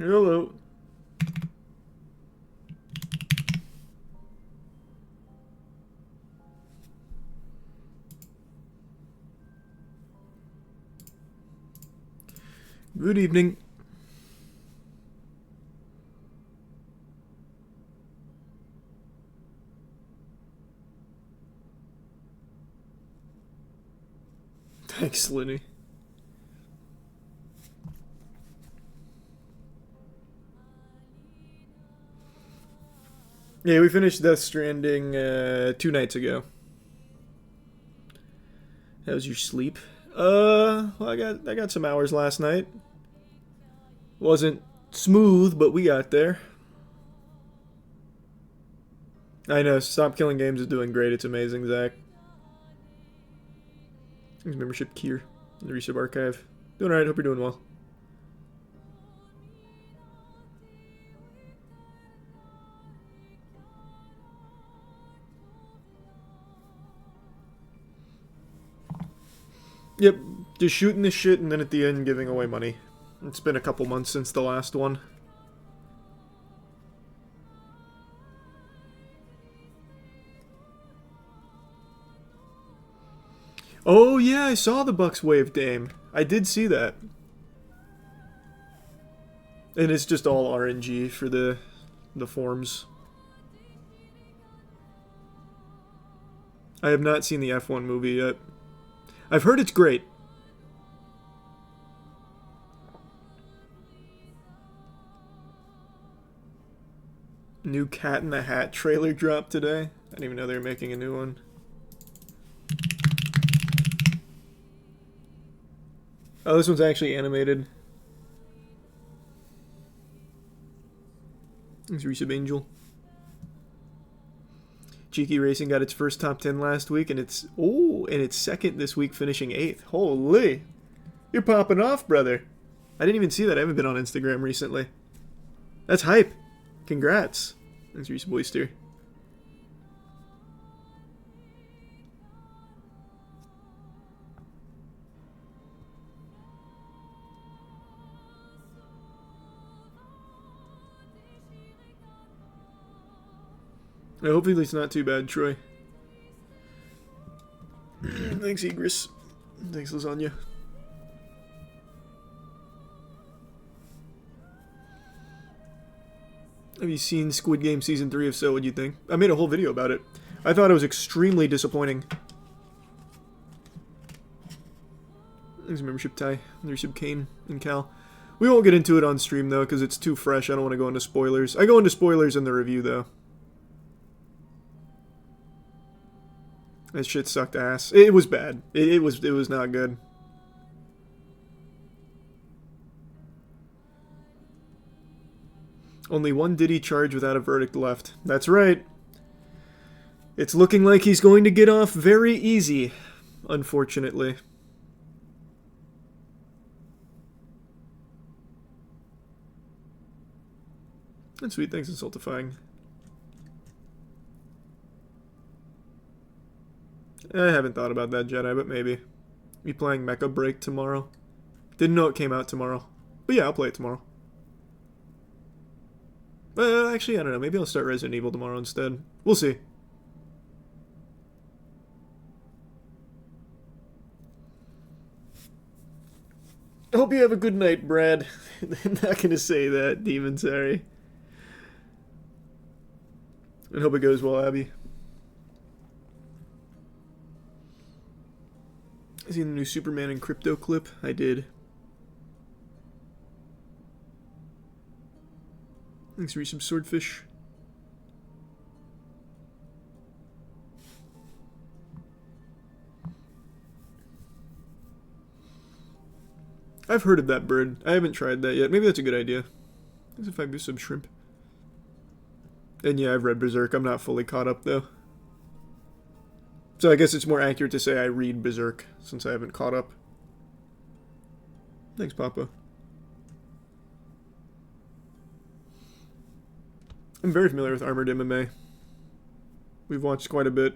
Hello. Good evening. Thanks, Lenny. Yeah, we finished Death Stranding 2 nights ago. How was your sleep? Well, I got some hours last night. Wasn't smooth, but we got there. I know, Stop Killing Games is doing great. It's amazing, Zach. Thanks, membership Kier in the Resub Archive. Doing alright, hope you're doing well. Yep, just shooting this shit and then at the end giving away money. It's been a couple months since the last one. Oh yeah, I saw the Bucks Wave Dame. I did see that. And it's just all RNG for the forms. I have not seen the F1 movie yet. I've heard it's great. New Cat in the Hat trailer dropped today. I didn't even know they were making a new one. Oh, this one's actually animated. Thanks, Resub Angel. Cheeky Racing got its first top 10 last week, and it's second this week, finishing 8th. Holy! You're popping off, brother. I didn't even see that. I haven't been on Instagram recently. That's hype. Congrats. Thanks, Resub Oyster. Hopefully it's not too bad, Troy. Thanks, Egris. Thanks, Lasagna. Have you seen Squid Game Season 3? If so, what do you think? I made a whole video about it. I thought it was extremely disappointing. Thanks, membership Ty. There's some Kane and Cal. We won't get into it on stream, though, because it's too fresh. I don't want to go into spoilers. I go into spoilers in the review, though. That shit sucked ass. It was bad. It was not good. Only one Diddy charge without a verdict left. That's right. It's looking like he's going to get off very easy, unfortunately. That's sweet. Thanks, Insultifying. I haven't thought about that, Jedi, but maybe. Be playing Mecha Break tomorrow. Didn't know it came out tomorrow. But yeah, I'll play it tomorrow. Actually, I don't know. Maybe I'll start Resident Evil tomorrow instead. We'll see. I hope you have a good night, Brad. I'm not gonna say that, Demon, sorry. And hope it goes well, Abby. Seen the new Superman and Crypto clip? I did. Thanks for some swordfish. I've heard of that bird. I haven't tried that yet. Maybe that's a good idea. Thanks if I do some shrimp. And yeah, I've read Berserk. I'm not fully caught up though. So I guess it's more accurate to say I read Berserk, since I haven't caught up. Thanks, Papa. I'm very familiar with Armored MMA. We've watched quite a bit.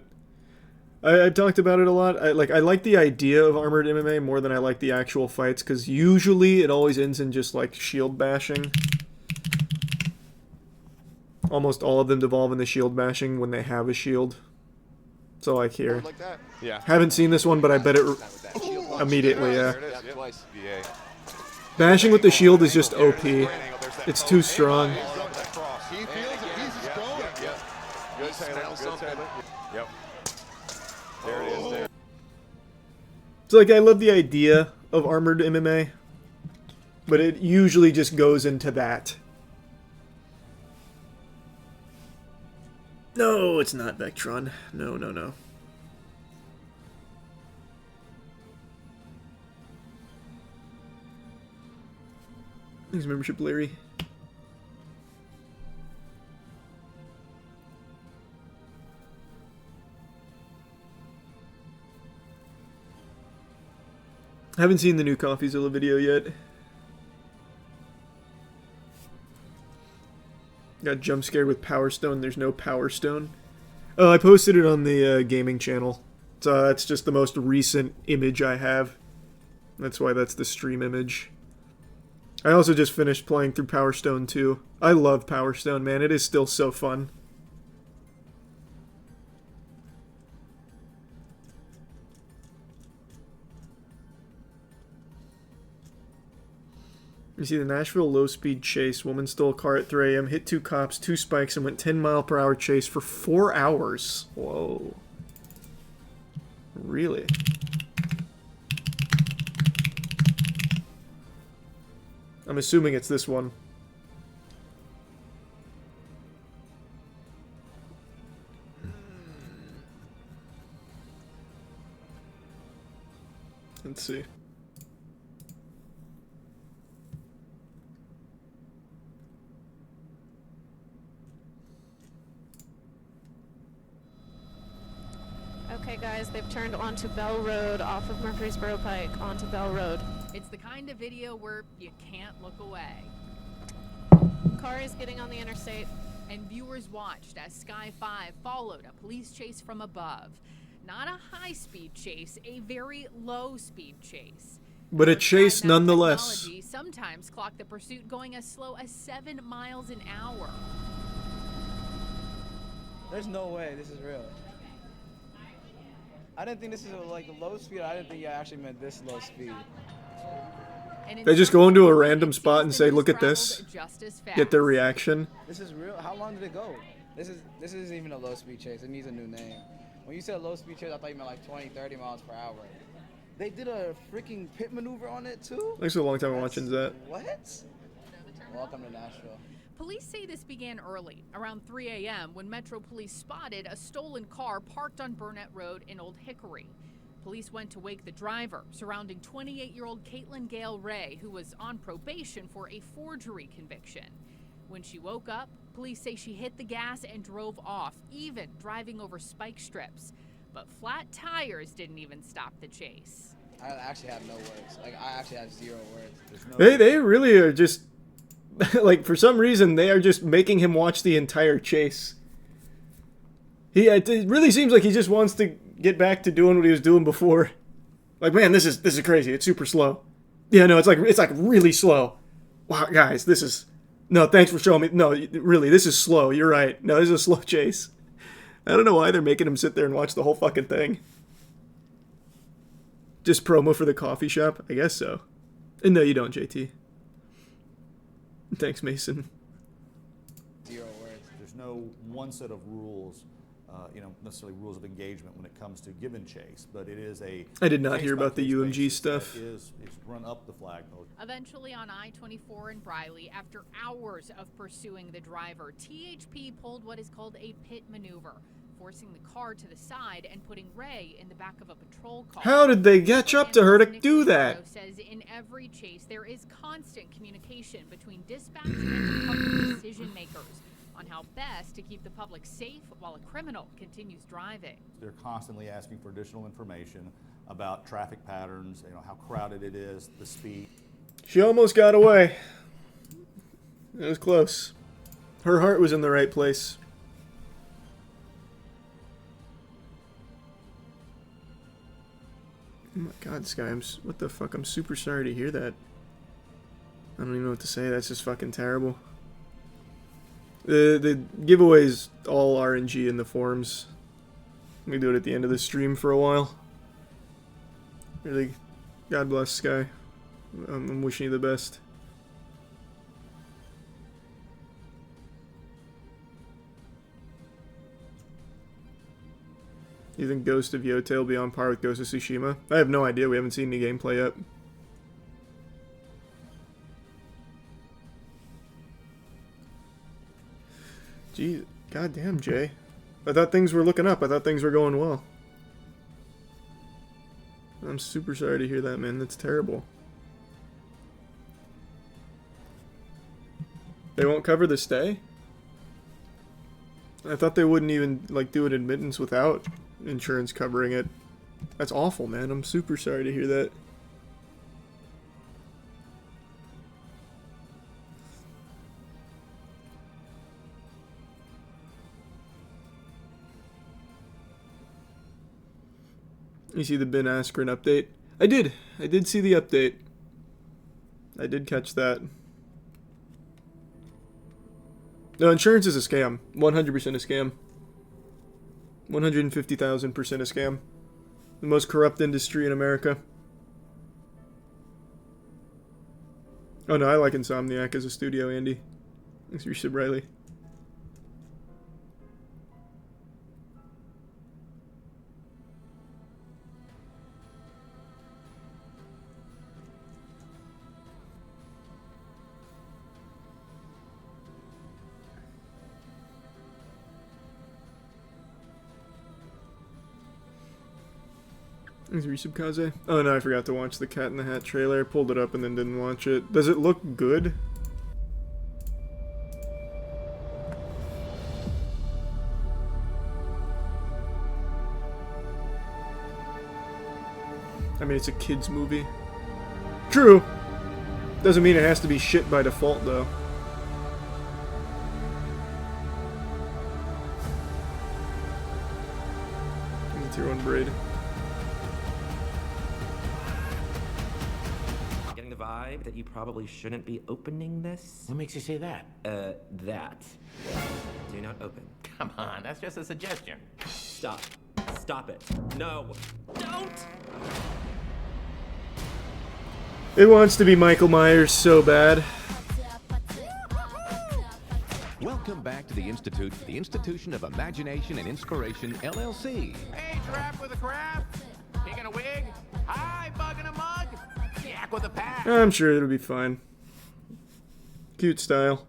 I've talked about it a lot. I like the idea of Armored MMA more than I like the actual fights, because usually it always ends in just, like, shield bashing. almost all of them devolve into shield bashing when they have a shield. So like here. Like that. Yeah. Haven't seen this one, but I bet it immediately, yeah. There it is. Twice. Bashing with the shield is just OP. It's too strong. He feels it. He's going. Good Taylor. Good Taylor. Yep. There it is. There. So like I love the idea of armored MMA, but it usually just goes into that. No, it's not Vectron. No, no, no. Thanks, membership, Larry. I haven't seen the new CoffeeZilla video yet. Got jump scared with Power Stone. There's no Power Stone. Oh, I posted it on the gaming channel. So that's just the most recent image I have. That's why that's the stream image. I also just finished playing through Power Stone 2. I love Power Stone, man. It is still so fun. You see the Nashville low-speed chase. Woman stole a car at 3 a.m., hit 2 cops, 2 spikes, and went 10-mile-per-hour chase for 4 hours. Whoa. Really? I'm assuming it's this one. Let's see. Okay, guys, they've turned onto Bell Road off of Murfreesboro Pike onto Bell Road. It's the kind of video where you can't look away. Car is getting on the interstate. And viewers watched as Sky 5 followed a police chase from above. Not a high-speed chase, a very low-speed chase. But a chase nonetheless. Technology sometimes clock the pursuit going as slow as 7 miles an hour. There's no way this is real. I didn't think this is like a low speed. I didn't think you actually meant this low speed. They just go into a random spot and say, "Look at this." Get their reaction. This is real. How long did it go? This isn't even a low speed chase. It needs a new name. When you said low speed chase, I thought you meant like 20, 30 miles per hour. They did a freaking pit maneuver on it too? Thanks for a long time watching that. What? Welcome to Nashville. Police say this began early, around 3 a.m., when Metro Police spotted a stolen car parked on Burnett Road in Old Hickory. Police went to wake the driver, surrounding 28-year-old Caitlin Gale Ray, who was on probation for a forgery conviction. When she woke up, police say she hit the gas and drove off, even driving over spike strips. But flat tires didn't even stop the chase. I actually have no words. Like, I actually have 0 words. They really are just... like, for some reason, they are just making him watch the entire chase. It really seems like he just wants to get back to doing what he was doing before. Like, man, this is crazy. It's super slow. Yeah, no, it's like really slow. Wow, guys, this is... No, thanks for showing me. No, really, this is slow. You're right. No, this is a slow chase. I don't know why they're making him sit there and watch the whole fucking thing. Just promo for the coffee shop? I guess so. And no, you don't, JT. Thanks, Mason. 0 words. There's no one set of rules, necessarily rules of engagement when it comes to give and chase, but it is a... I did not hear about the UMG stuff. Is run up the flagpole. Eventually on I-24 in Briley, after hours of pursuing the driver, THP pulled what is called a pit maneuver, forcing the car to the side and putting Ray in the back of a patrol car. How did they catch up to her to do that? Says in every chase there is constant communication between dispatch and public decision makers on how best to keep the public safe while a criminal continues driving. They're constantly asking for additional information about traffic patterns, how crowded it is, the speed. She almost got away. It was close. Her heart was in the right place. Oh my god, Sky, what the fuck? I'm super sorry to hear that. I don't even know what to say. That's just fucking terrible. The giveaway's all RNG in the forums. We do it at the end of the stream for a while. Really, God bless Sky. I'm wishing you the best. You think Ghost of Yote will be on par with Ghost of Tsushima? I have no idea. We haven't seen any gameplay yet. Jeez, goddamn, Jay. I thought things were looking up. I thought things were going well. I'm super sorry to hear that, man. That's terrible. They won't cover the stay? I thought they wouldn't even, like, do an admittance without insurance covering it. That's awful, man. I'm super sorry to hear that. You see the Ben Askren update? I did. I did see the update. I did catch that. No, insurance is a scam. 100% a scam. 150,000% a scam. The most corrupt industry in America. Oh no, I like Insomniac as a studio, Andy. Thanks for your sub, Riley. Thanks for your sub, Kaze. Oh no, I forgot to watch the Cat in the Hat trailer. I pulled it up and then didn't watch it. Does it look good? I mean, it's a kid's movie. True. Doesn't mean it has to be shit by default, though. Tier 1 braid. Getting the vibe that you probably shouldn't be opening this? What makes you say that? That. Do not open. Come on, that's just a suggestion. Stop. Stop it. No. Don't! It wants to be Michael Myers so bad. Welcome back to the Institute, the Institution of Imagination and Inspiration, LLC. Hey, giraffe with a crab, pig in a wig, hi, bug in a mug, yak with a pack. I'm sure it'll be fine. Cute style.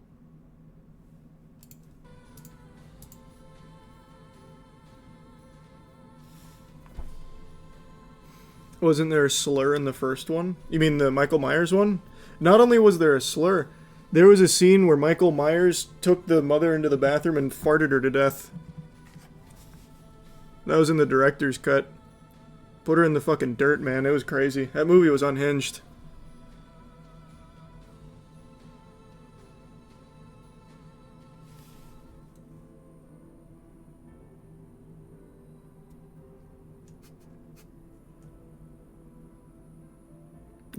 Wasn't there a slur in the first one? You mean the Michael Myers one? Not only was there a slur, there was a scene where Michael Myers took the mother into the bathroom and farted her to death. That was in the director's cut. Put her in the fucking dirt, man. It was crazy. That movie was unhinged.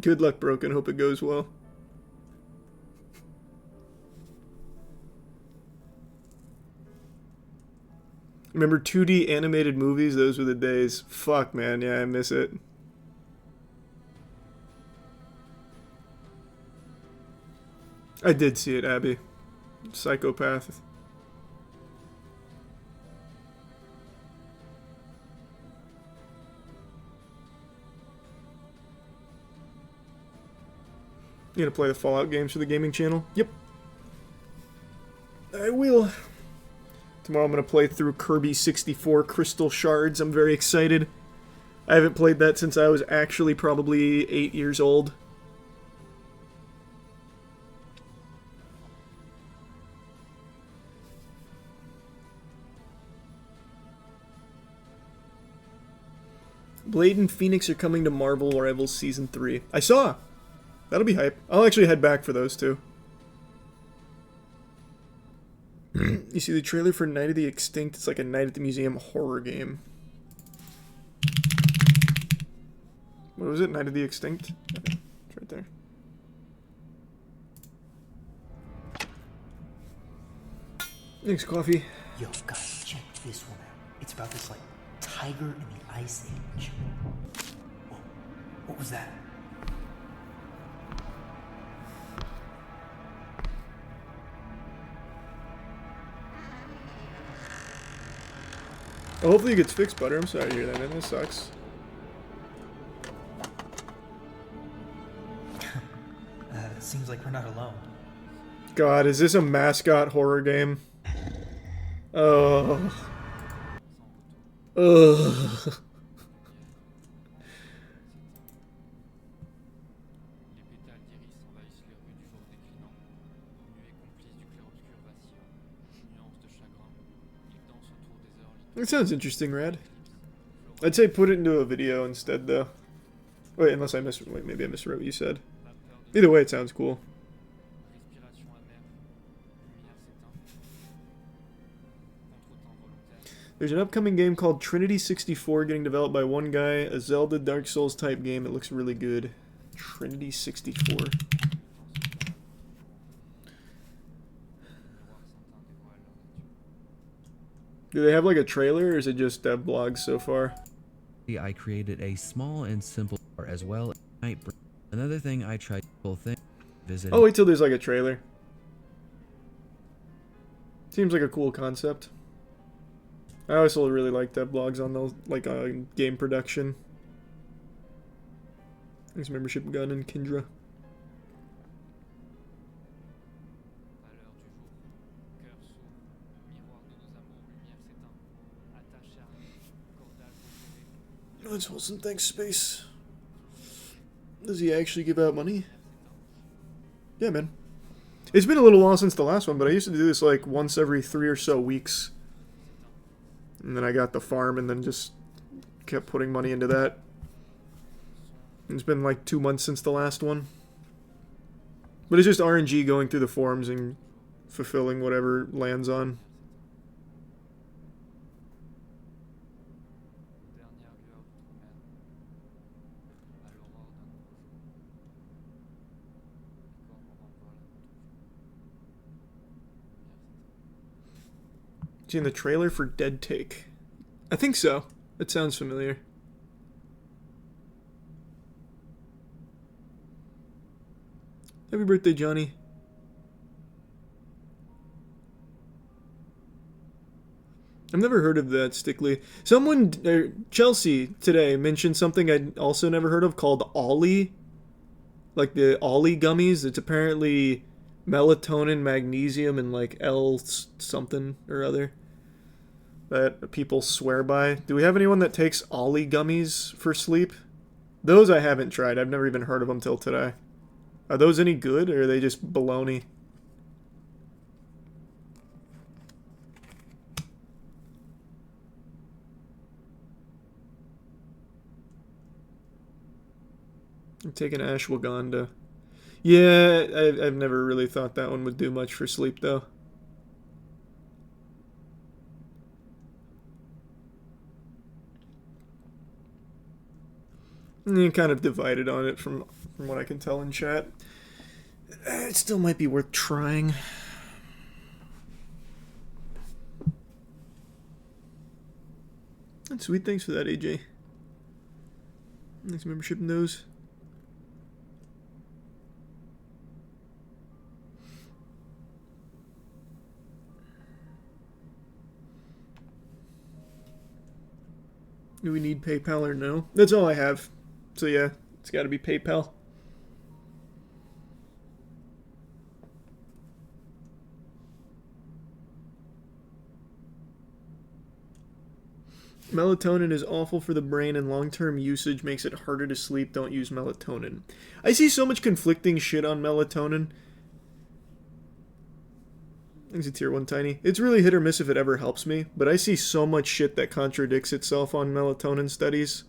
Good luck, Broken. Hope it goes well. Remember 2D animated movies? Those were the days. Fuck, man. Yeah, I miss it. I did see it, Abby. Psychopath. You gonna play the Fallout games for the gaming channel? Yep. I will. Tomorrow I'm gonna play through Kirby 64 Crystal Shards. I'm very excited. I haven't played that since I was actually probably 8 years old. Blade and Phoenix are coming to Marvel Rivals Season 3. I saw! That'll be hype. I'll actually head back for those two. You see the trailer for Night of the Extinct? It's like a Night at the Museum horror game. What was it? Night of the Extinct? Okay, it's right there. Thanks, coffee. Yo, guys, check this one out. It's about this, like, tiger in the Ice Age. Whoa, what was that? Oh, hopefully it gets fixed, Butter. I'm sorry to hear that, man. This sucks. Seems like we're not alone. God, is this a mascot horror game? Oh. Ugh. That sounds interesting, Rad. I'd say put it into a video instead, though. Wait, unless I wait, maybe I misread what you said. Either way, it sounds cool. There's an upcoming game called Trinity 64 getting developed by one guy, a Zelda Dark Souls type game. It looks really good. Trinity 64. Do they have like a trailer or is it just dev blogs so far? I created a small and simple as well. Another thing I tried full thing visiting. Oh, wait till there's like a trailer. Seems like a cool concept. I also really like dev blogs on those, like game production. Thanks, membership gun and Kindra. That's Wilson, thanks, Space. Does he actually give out money? Yeah, man. It's been a little while since the last one, but I used to do this like once every 3 or so weeks. And then I got the farm and then just kept putting money into that. It's been like 2 months since the last one. But it's just RNG going through the forums and fulfilling whatever lands on. Seen the trailer for Dead Take? I think so. It sounds familiar. Happy birthday, Johnny. I've never heard of that, Stickley. Someone, Chelsea, today mentioned something I'd also never heard of called Ollie. Like the Ollie gummies. It's apparently melatonin, magnesium, and like L something or other that people swear by. Do we have anyone that takes Ollie gummies for sleep? Those I haven't tried. I've never even heard of them till today. Are those any good, or are they just baloney? I'm taking ashwagandha. Yeah, I've never really thought that one would do much for sleep, though. You're kind of divided on it from what I can tell in chat. It still might be worth trying. That's sweet. Thanks for that, AJ. Thanks for membership in those. Do we need PayPal or no? That's all I have. So yeah, it's got to be PayPal. Melatonin is awful for the brain and long-term usage makes it harder to sleep. Don't use melatonin. I see so much conflicting shit on melatonin. Thanks a tier 1 tiny. It's really hit or miss if it ever helps me, but I see so much shit that contradicts itself on melatonin studies.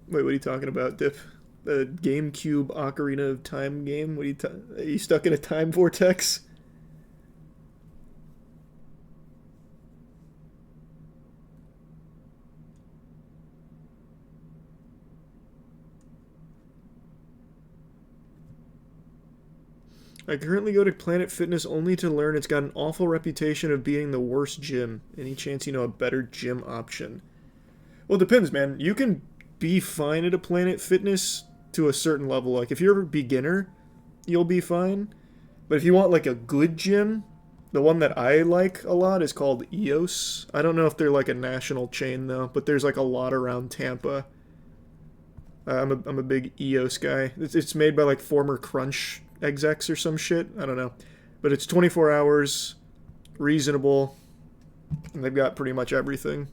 Wait, what are you talking about, Dip? a GameCube Ocarina of Time game. What are you stuck in a time vortex? I currently go to Planet Fitness only to learn it's got an awful reputation of being the worst gym. Any chance you know a better gym option? Well, it depends, man. You can be fine at a Planet Fitness to a certain level. Like, if you're a beginner, you'll be fine. But if you want, like, a good gym, the one that I like a lot is called EOS. I don't know if they're, like, a national chain, though, but there's, like, a lot around Tampa. I'm a big EOS guy. It's made by, like, former Crunch execs or some shit. I don't know. But it's 24 hours, reasonable, and they've got pretty much everything.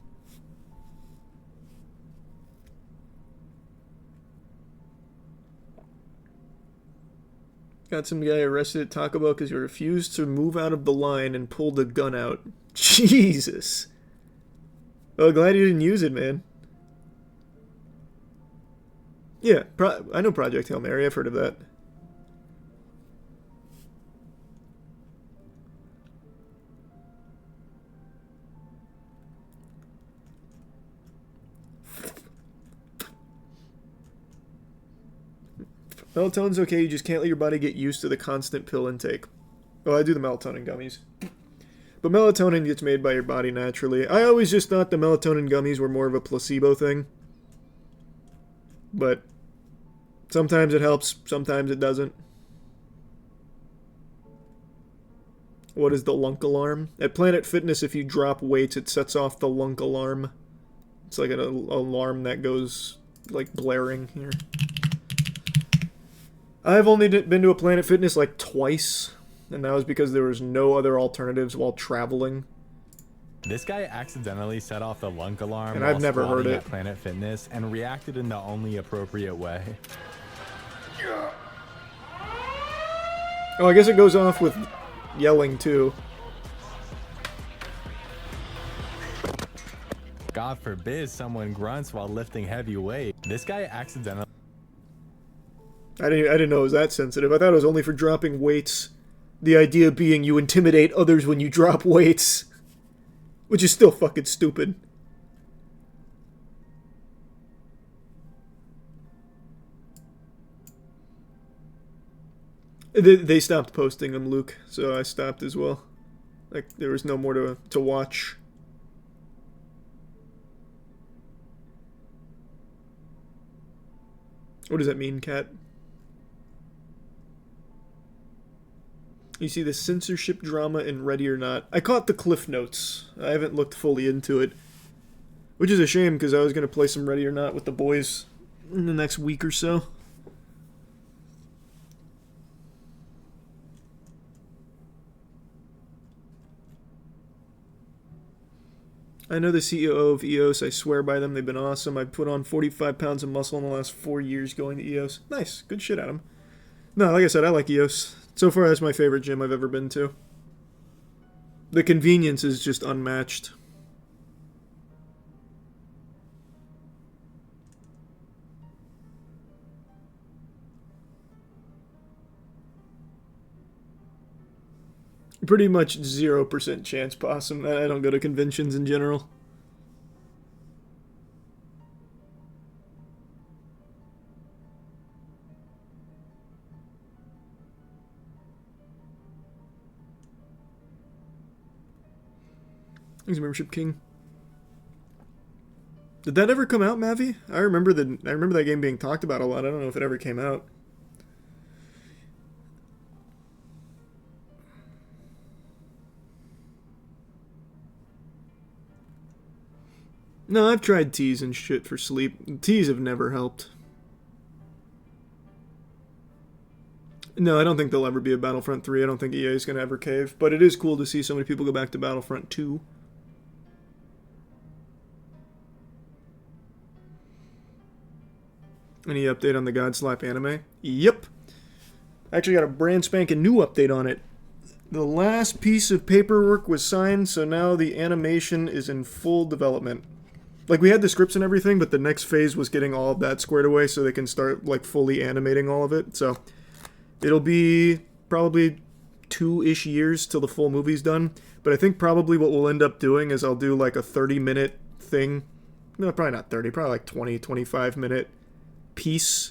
Got some guy arrested at Taco Bell because he refused to move out of the line and pulled a gun out. Jesus. Well, glad you didn't use it, man. Yeah, I know Project Hail Mary. I've heard of that. Melatonin's okay, you just can't let your body get used to the constant pill intake. Oh, I do the melatonin gummies. But melatonin gets made by your body naturally. I always just thought the melatonin gummies were more of a placebo thing. But sometimes it helps, sometimes it doesn't. What is the lunk alarm? At Planet Fitness, if you drop weights, it sets off the lunk alarm. It's like an alarm that goes, like, blaring here. I've only been to a Planet Fitness like twice, and that was because there was no other alternatives while traveling. This guy accidentally set off the lunk alarm and I've never heard it at Planet Fitness and reacted in the only appropriate way. Oh, I guess it goes off with yelling too. God forbid someone grunts while lifting heavy weight. This guy accidentally... I didn't know it was that sensitive. I thought it was only for dropping weights. The idea being you intimidate others when you drop weights. Which is still fucking stupid. They stopped posting them, Luke, so I stopped as well. Like, there was no more to watch. What does that mean, Kat? You see the censorship drama in Ready or Not. I caught the Cliff Notes. I haven't looked fully into it. Which is a shame, because I was going to play some Ready or Not with the boys in the next week or so. I know the CEO of EOS. I swear by them. They've been awesome. I've put on 45 pounds of muscle in the last 4 years going to EOS. Nice. Good shit, Adam. No, like I said, I like EOS. So far, that's my favorite gym I've ever been to. The convenience is just unmatched. Pretty much 0% chance possum. I don't go to conventions in general. Thanks, Membership King. Did that ever come out, Mavi? I remember that game being talked about a lot. I don't know if it ever came out. No, I've tried teas and shit for sleep. Teas have never helped. No, I don't think there'll ever be a Battlefront 3. I don't think EA is going to ever cave. But it is cool to see so many people go back to Battlefront 2. Any update on the Godslap anime? Yep. I actually got a brand spanking new update on it. The last piece of paperwork was signed, so now the animation is in full development. Like, we had the scripts and everything, but the next phase was getting all of that squared away so they can start, like, fully animating all of it. So, it'll be probably 2-ish years till the full movie's done. But I think probably what we'll end up doing is I'll do, like, a 30-minute thing. No, probably not 30, probably like 20, 25-minute piece.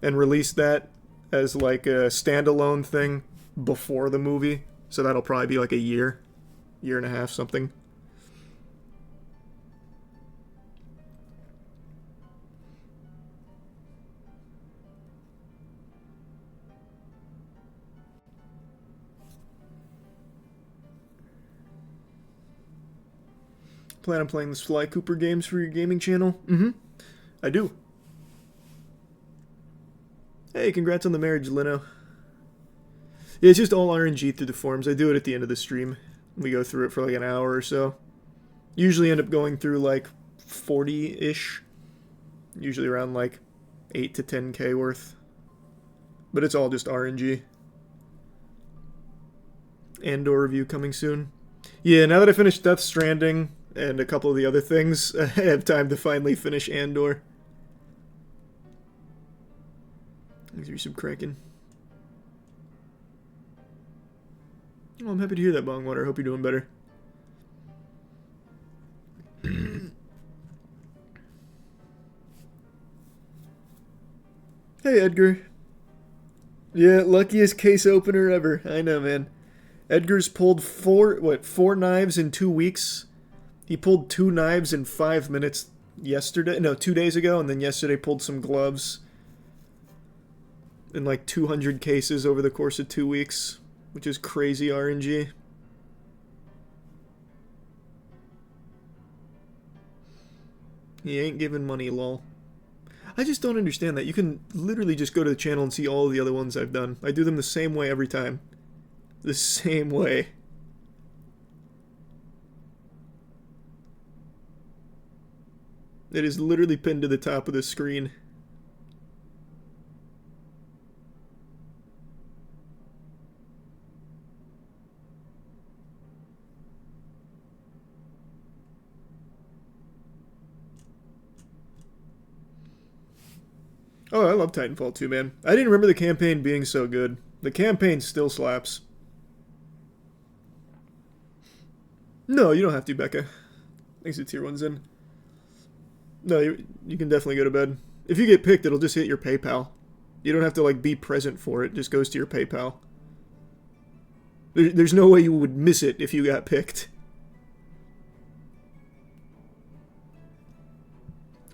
And release that as, like, a standalone thing before the movie. So that'll probably be, like, a year and a half, something. Plan on playing the Sly Cooper games for your gaming channel? Mm-hmm. I do. Hey, congrats on the marriage, Lino. Yeah, it's just all RNG through the forums. I do it at the end of the stream. We go through it for like an hour or so. Usually end up going through like 40-ish. Usually around like 8 to 10k worth. But it's all just RNG. Andor review coming soon. Yeah, now that I finished Death Stranding and a couple of the other things, I have time to finally finish Andor. Thanks for some cracking. Oh, I'm happy to hear that, Bongwater. I hope you're doing better. Hey, Edgar. Yeah, luckiest case opener ever. I know, man. Edgar's pulled four knives in 2 weeks. He pulled 2 knives in 5 minutes yesterday. No, 2 days ago, and then yesterday pulled some gloves. In like 200 cases over the course of 2 weeks, which is crazy RNG. He ain't giving money, lol. I just don't understand that. You can literally just go to the channel and see all of the other ones I've done. I do them the same way every time. The same way. It is literally pinned to the top of the screen. Oh, I love Titanfall 2, man. I didn't remember the campaign being so good. The campaign still slaps. No, you don't have to, Becca. Thanks to Tier 1's in. No, you can definitely go to bed. If you get picked, it'll just hit your PayPal. You don't have to, like, be present for it. It just goes to your PayPal. There's no way you would miss it if you got picked.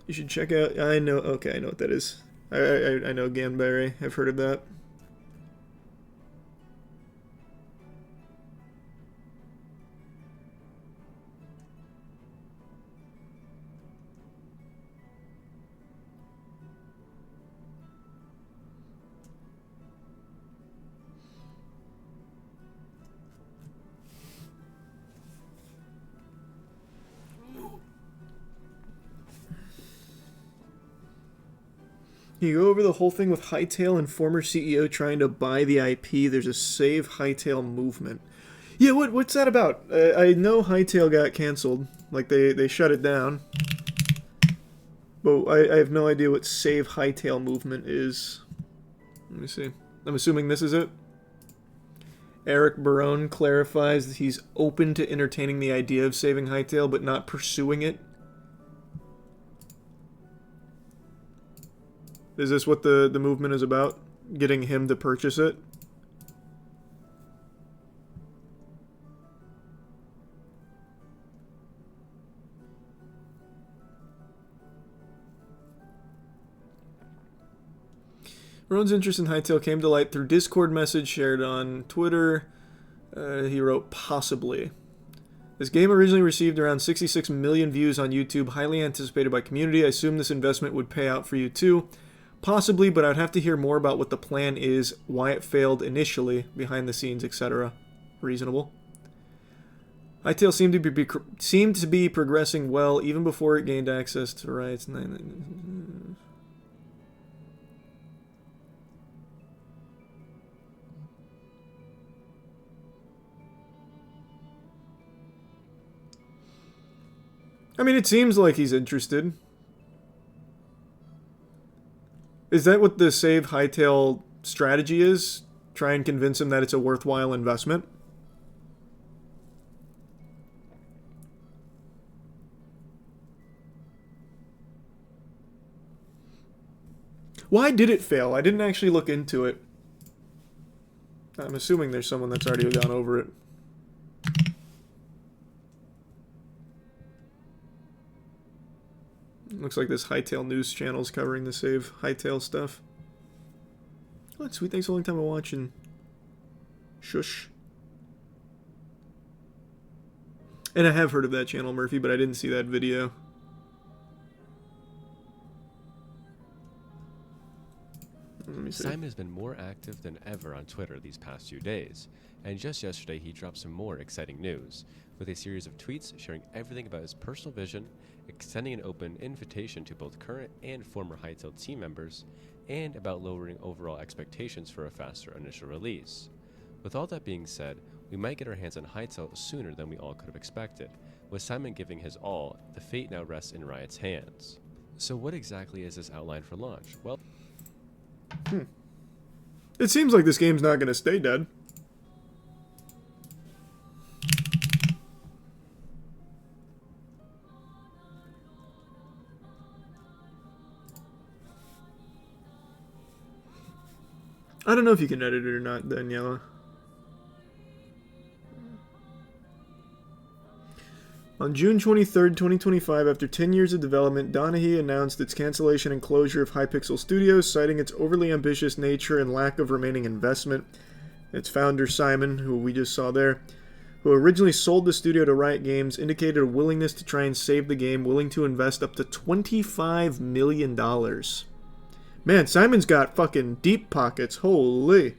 You should check out... I know... Okay, I know what that is. I know Ganberry. I've heard of that. You go over the whole thing with Hightail and former CEO trying to buy the IP. There's a Save Hightail movement. Yeah, what's that about? I know Hightail got canceled. Like, they shut it down. But I have no idea what Save Hightail movement is. Let me see. I'm assuming this is it. Eric Barone clarifies that he's open to entertaining the idea of saving Hightail, but not pursuing it. Is this what the movement is about? Getting him to purchase it? Rowan's interest in Hightail came to light through Discord message shared on Twitter. He wrote, possibly. This game originally received around 66 million views on YouTube, highly anticipated by community. I assume this investment would pay out for you too. Possibly, but I'd have to hear more about what the plan is, why it failed initially, behind the scenes, etc. Reasonable. Hightail seemed to be progressing well even before it gained access to rights. I mean, it seems like he's interested. Is that what the save hightail strategy is? Try and convince him that it's a worthwhile investment? Why did it fail? I didn't actually look into it. I'm assuming there's someone that's already gone over it. Looks like this Hightail News channel's covering the save Hightail stuff. Oh, that's sweet. Thanks a long time for watching. Shush. And I have heard of that channel, Murphy, but I didn't see that video. Let me see. Simon has been more active than ever on Twitter these past few days, and just yesterday he dropped some more exciting news, with a series of tweets sharing everything about his personal vision, extending an open invitation to both current and former Hightail team members, and about lowering overall expectations for a faster initial release. With all that being said, we might get our hands on Hightail sooner than we all could have expected, with Simon giving his all. The fate now rests in Riot's hands. So what exactly is this outline for launch? Well, It seems like this game's not going to stay dead. I don't know if you can edit it or not, Daniela. On June 23rd, 2025, after 10 years of development, Donahue announced its cancellation and closure of Hypixel Studios, citing its overly ambitious nature and lack of remaining investment. Its founder, Simon, who we just saw there, who originally sold the studio to Riot Games, indicated a willingness to try and save the game, willing to invest up to $25 million. Man, Simon's got fucking deep pockets, holy.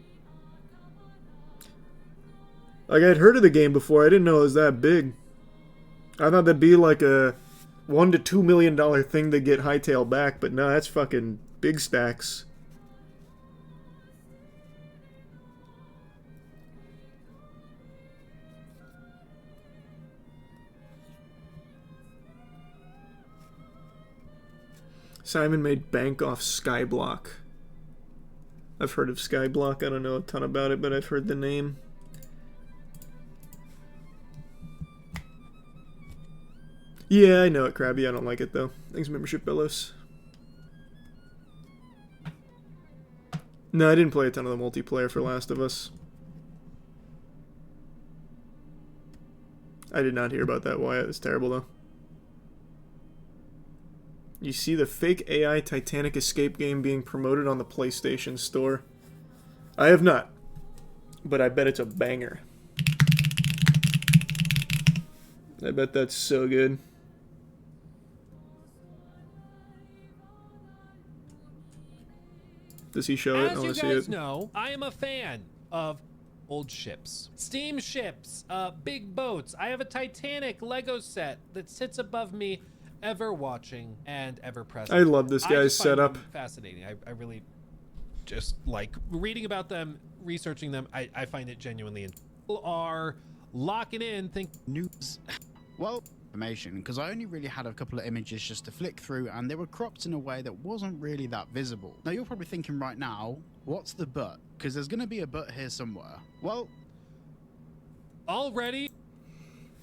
Like, I'd heard of the game before, I didn't know it was that big. I thought that'd be like a $1 to $2 million thing to get Hightail back, but no, that's fucking big stacks. Simon made bank off Skyblock. I've heard of Skyblock. I don't know a ton about it, but I've heard the name. Yeah, I know it, Krabby. I don't like it, though. Thanks, membership, Bellows. No, I didn't play a ton of the multiplayer for Last of Us. I did not hear about that, Wyatt. It's terrible, though. You see the fake AI Titanic escape game being promoted on the PlayStation Store? I have not, but I bet it's a banger. I bet that's so good. Does he show it? I As want you to see guys it. know, I am a fan of old ships, steam ships, big boats. I have a Titanic Lego set that sits above me, ever watching and ever present. I love this guy's just find setup. them fascinating. I really just like reading about them, researching them. I find it genuinely. People are locking in, think news. Well, information, because I only really had a couple of images just to flick through, and they were cropped in a way that wasn't really that visible. Now you're probably thinking right now, what's the but? Because there's going to be a but here somewhere. Well, already.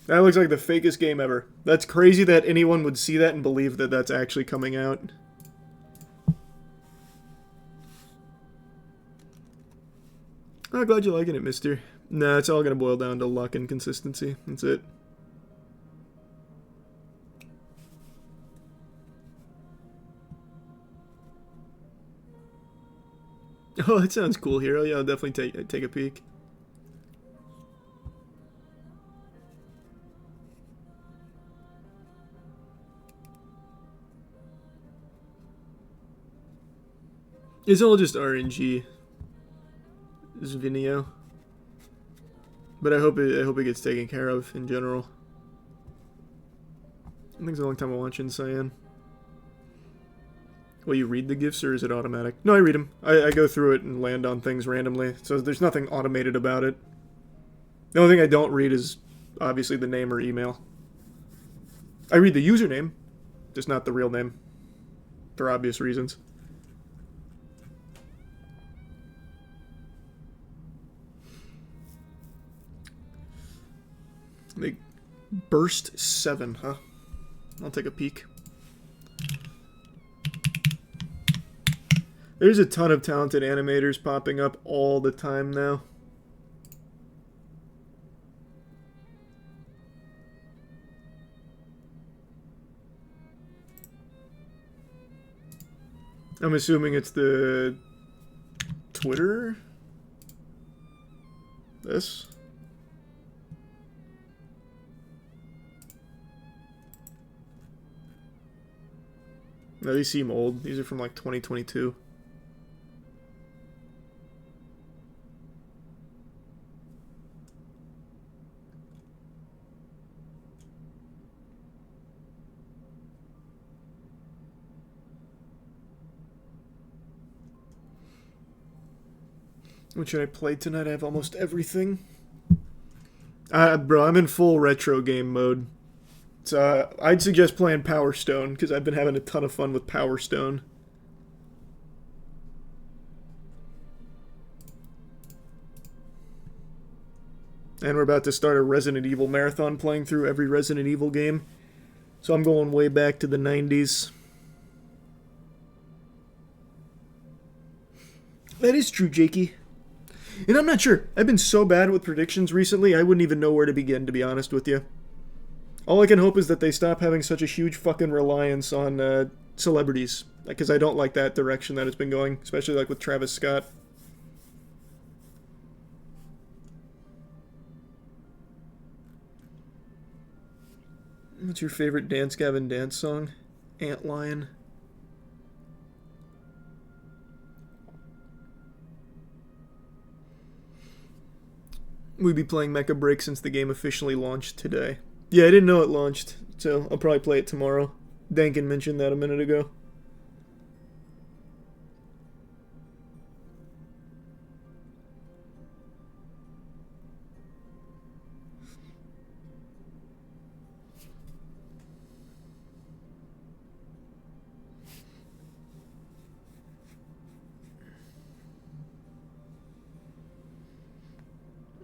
That looks like the fakest game ever. That's crazy that anyone would see that and believe that that's actually coming out. I'm glad you're liking it, mister. Nah, it's all gonna boil down to luck and consistency. That's it. Oh, that sounds cool, Hero. Yeah, I'll definitely take a peek. It's all just RNG. This video. But I hope it gets taken care of in general. I think it's a long time of watching Cyan. Will you read the gifts or is it automatic? No, I read them. I go through it and land on things randomly. So there's nothing automated about it. The only thing I don't read is obviously the name or email. I read the username, just not the real name, for obvious reasons. They burst 7, huh? I'll take a peek. There's a ton of talented animators popping up all the time now. I'm assuming it's the Twitter. This. No, these seem old. These are from like 2022. What should I play tonight? I have almost everything. Bro, I'm in full retro game mode. So I'd suggest playing Power Stone, because I've been having a ton of fun with Power Stone. And we're about to start a Resident Evil marathon, playing through every Resident Evil game. So I'm going way back to the 90s. That is true, Jakey. And I'm not sure. I've been so bad with predictions recently, I wouldn't even know where to begin, to be honest with you. All I can hope is that they stop having such a huge fucking reliance on celebrities. Because I don't like that direction that it's been going, especially like with Travis Scott. What's your favorite Dance Gavin Dance song? Antlion. We'll be playing Mecha Break since the game officially launched today. Yeah, I didn't know it launched, so I'll probably play it tomorrow. Dankin mentioned that a minute ago.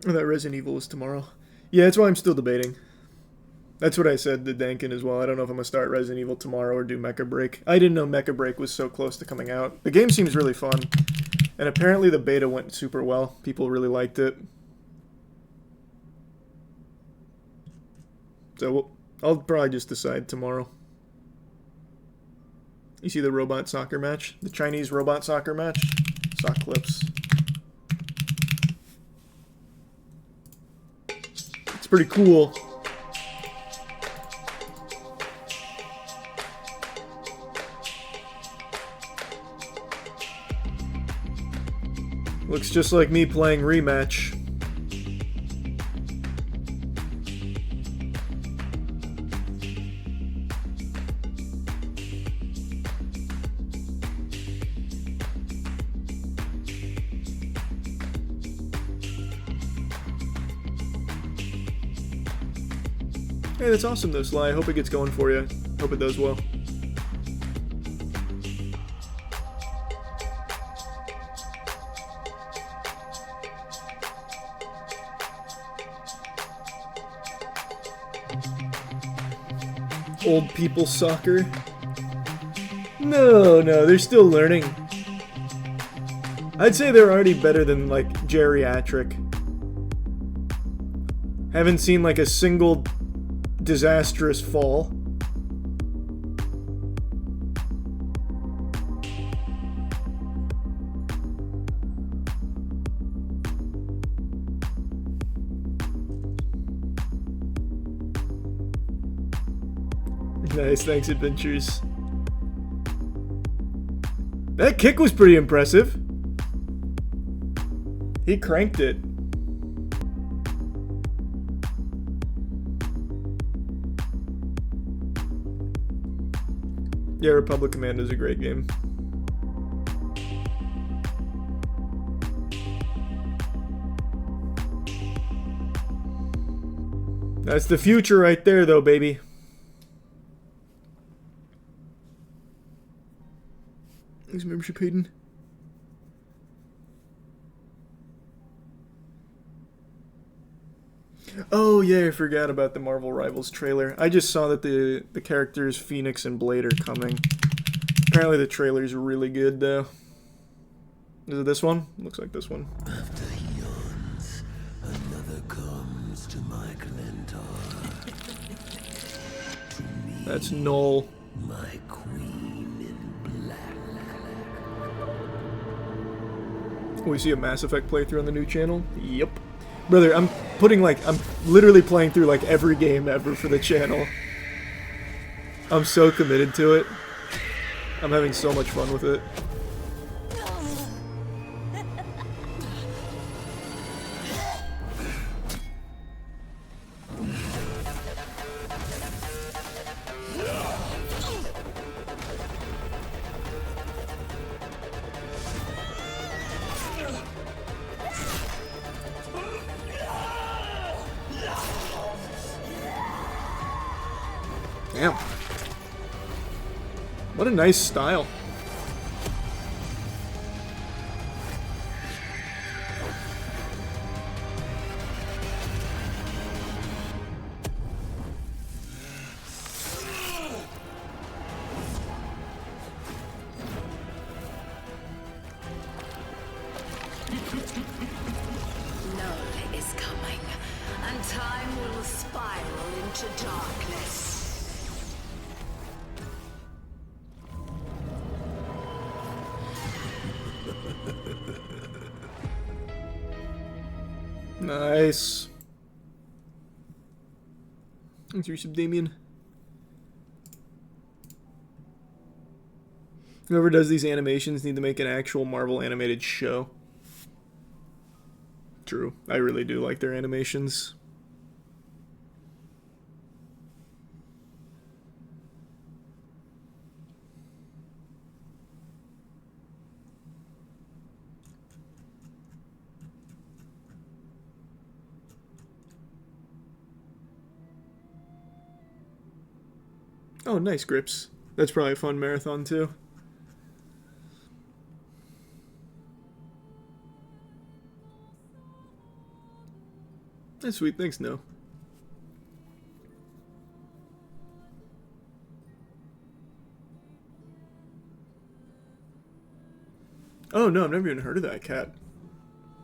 Oh, that Resident Evil is tomorrow. Yeah, that's why I'm still debating. That's what I said to Dankin as well. I don't know if I'm going to start Resident Evil tomorrow or do Mecha Break. I didn't know Mecha Break was so close to coming out. The game seems really fun. And apparently the beta went super well. People really liked it. So I'll probably just decide tomorrow. You see the robot soccer match? The Chinese robot soccer match? Sock clips. It's pretty cool. Looks just like me playing Rematch. Hey, that's awesome though, Sly. I hope it gets going for you. Hope it does well. Old people soccer? No, they're still learning. I'd say they're already better than, like, geriatric. Haven't seen, like, a single disastrous fall. Nice, thanks, Adventures. That kick was pretty impressive. He cranked it. Yeah, Republic Commando is a great game. That's the future right there, though, baby. membership, Hayden. Oh yeah, I forgot about the Marvel Rivals trailer. I just saw that the characters Phoenix and Blade are coming. Apparently the trailer's really good though. Is it this one? Looks like this one. After he yawns, another comes to my That's Null. My queen in black. We see a Mass Effect playthrough on the new channel? Yep. Brother, I'm literally playing through like every game ever for the channel. I'm so committed to it. I'm having so much fun with it. Damn. What a nice style. Null is coming, and time will spiral into darkness. Nice. Thanks for resub, Damien. Whoever does these animations need to make an actual Marvel animated show. True. I really do like their animations. Oh, nice, Grips. That's probably a fun marathon, too. That's sweet. Thanks, No. Oh, no, I've never even heard of that cat.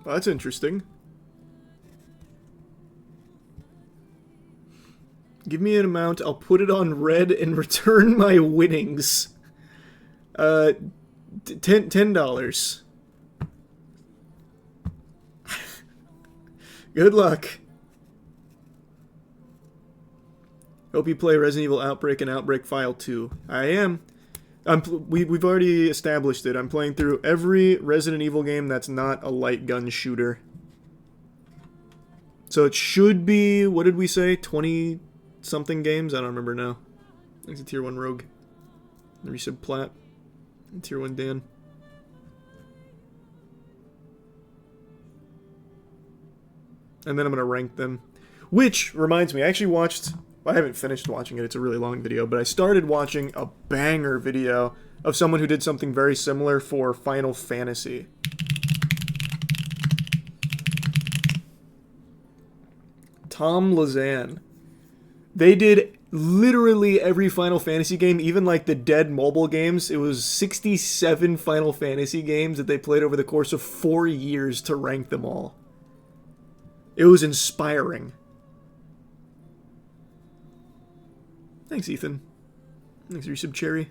Well, that's interesting. Give me an amount, I'll put it on red and return my winnings. $10. Good luck. Hope you play Resident Evil Outbreak and Outbreak File 2. I am. We've already established it. I'm playing through every Resident Evil game that's not a light gun shooter. So it should be, what did we say, 20 something games? I don't remember now. Thanks to Tier 1 Rogue. Resub Plat. And Tier 1 Dan. And then I'm going to rank them. Which reminds me, I actually watched... Well, I haven't finished watching it. It's a really long video. But I started watching a banger video of someone who did something very similar for Final Fantasy. Tom Lazan. They did literally every Final Fantasy game, even like the dead mobile games. It was 67 Final Fantasy games that they played over the course of 4 years to rank them all. It was inspiring. Thanks, Ethan. Thanks for your sub, Cherry.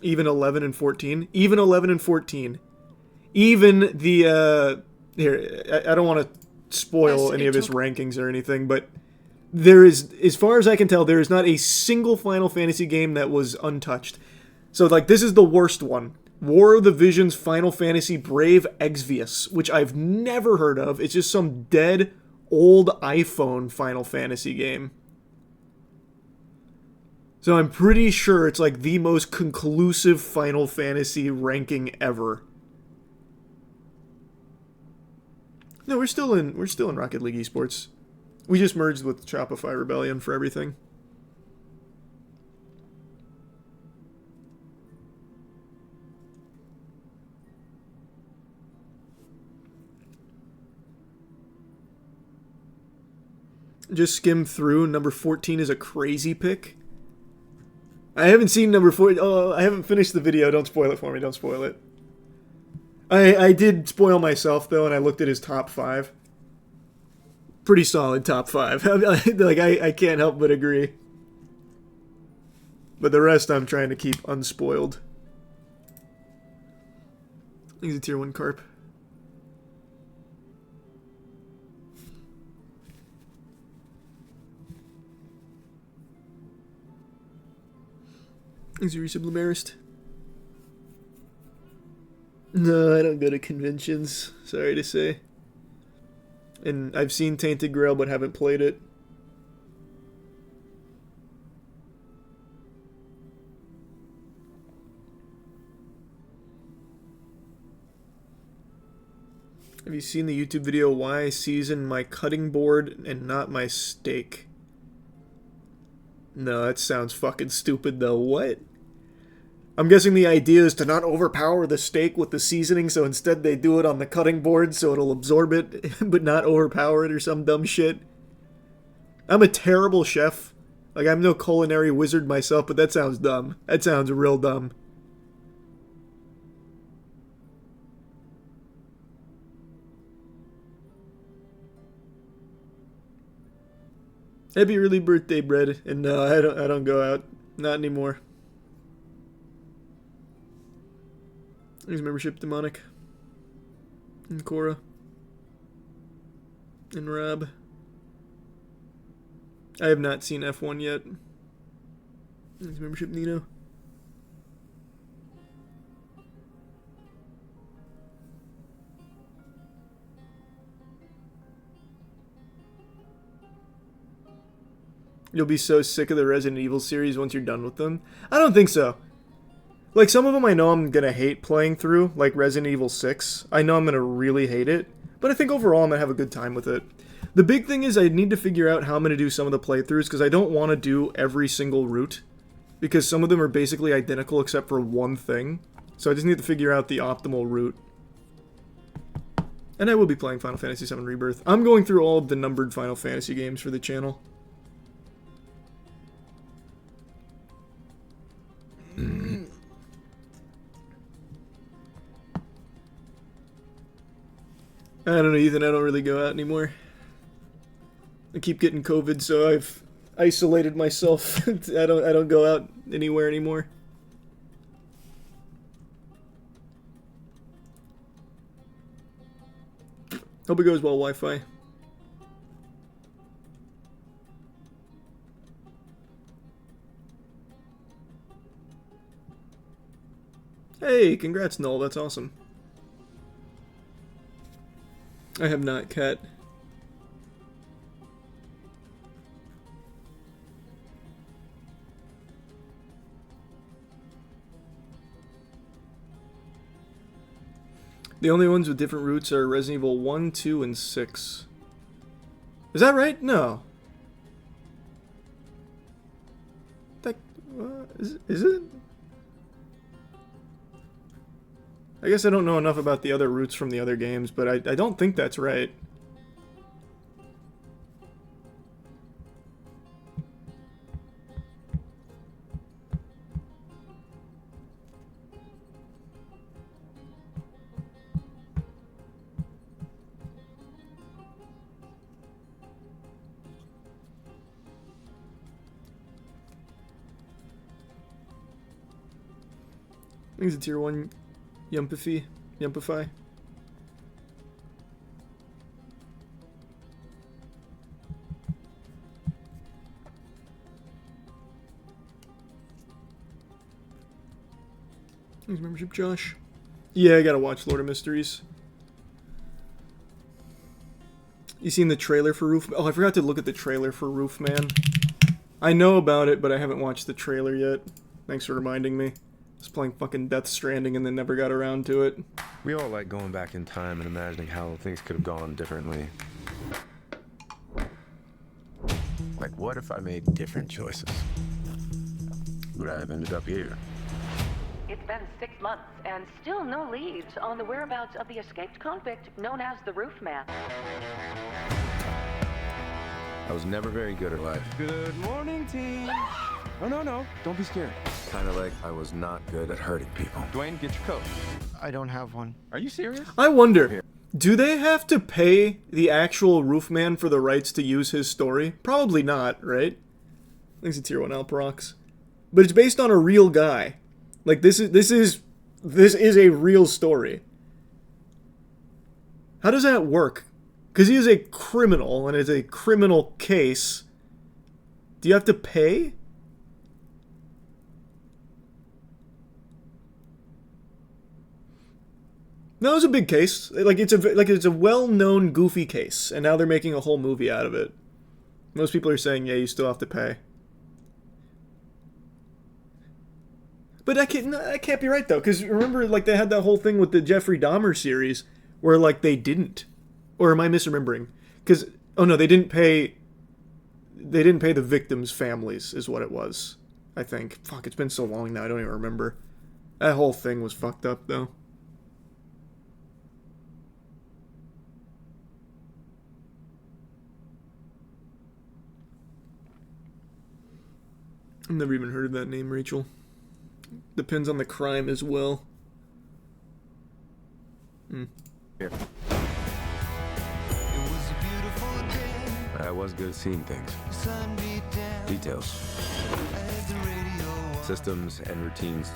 Even 11 and 14. Even 11 and 14. Even the, here, I don't want to spoil any of his rankings or anything, but there is, as far as I can tell, there is not a single Final Fantasy game that was untouched. So, like, this is the worst one. War of the Visions Final Fantasy Brave Exvius, which I've never heard of. It's just some dead, old iPhone Final Fantasy game. So I'm pretty sure it's like the most conclusive Final Fantasy ranking ever. No, we're still in Rocket League Esports. We just merged with Shopify Rebellion for everything. just skimmed through. Number 14 is a crazy pick. I haven't seen number 4. Oh, I haven't finished the video. Don't spoil it for me. Don't spoil it. I did spoil myself, though, and I looked at his top 5. Pretty solid top 5. Like, I can't help but agree. But the rest I'm trying to keep unspoiled. He's a tier 1 carp. Is he resub embarrassed? No, I don't go to conventions. Sorry to say. And I've seen Tainted Grail, but haven't played it. Have you seen the YouTube video why I season my cutting board and not my steak? No, that sounds fucking stupid though. What? I'm guessing the idea is to not overpower the steak with the seasoning, so instead they do it on the cutting board so it'll absorb it, but not overpower it or some dumb shit. I'm a terrible chef. Like, I'm no culinary wizard myself, but that sounds dumb. That sounds real dumb. Happy early birthday, Bread. And no, I don't go out. Not anymore. There's membership, Demonic. And Cora. And Rob. I have not seen F1 yet. There's membership, Nino. You'll be so sick of the Resident Evil series once you're done with them. I don't think so. Like, some of them I know I'm gonna hate playing through, like Resident Evil 6. I know I'm gonna really hate it, but I think overall I'm gonna have a good time with it. The big thing is I need to figure out how I'm gonna do some of the playthroughs, because I don't want to do every single route, because some of them are basically identical except for one thing. So I just need to figure out the optimal route. And I will be playing Final Fantasy VII Rebirth. I'm going through all of the numbered Final Fantasy games for the channel. I don't know, Ethan. I don't really go out anymore. I keep getting COVID, so I've isolated myself. I don't go out anywhere anymore. Hope it goes well, Wi-Fi. Hey, congrats, Null. That's awesome. I have not, Cat. The only ones with different routes are Resident Evil 1, 2, and 6. Is that right? No. That, is it? I guess I don't know enough about the other routes from the other games, but I don't think that's right. I think it's a tier 1 Yumpify. Thanks, membership, Josh. Yeah, I gotta watch Lord of Mysteries. You seen the trailer for Roof? Oh, I forgot to look at the trailer for Roofman. I know about it, but I haven't watched the trailer yet. Thanks for reminding me. I was playing fucking Death Stranding and then never got around to it. We all like going back in time and imagining how things could have gone differently. Like, what if I made different choices? Would I have ended up here? It's been 6 months and still no leads on the whereabouts of the escaped convict known as the Roofman. I was never very good at life. Good morning, team. Oh, no. Don't be scared. Kind of like I was not good at hurting people. Dwayne, get your coat. I don't have one. Are you serious? I wonder, do they have to pay the actual Roofman for the rights to use his story? Probably not, right? I think it's a tier 1 Alperox. But it's based on a real guy. Like, this is a real story. How does that work? Because he is a criminal, and it's a criminal case. Do you have to pay? No, it's a big case. It's a well-known goofy case, and now they're making a whole movie out of it. Most people are saying, yeah, you still have to pay. But that can't be right, though, because remember, like, they had that whole thing with the Jeffrey Dahmer series where, like, they didn't. Or am I misremembering? Because, oh no, they didn't pay the victims' families, is what it was, I think. Fuck, it's been so long now, I don't even remember. That whole thing was fucked up, though. I've never even heard of that name, Rachel. Depends on the crime as well. Here. I was good at seeing things. Details. Systems and routines.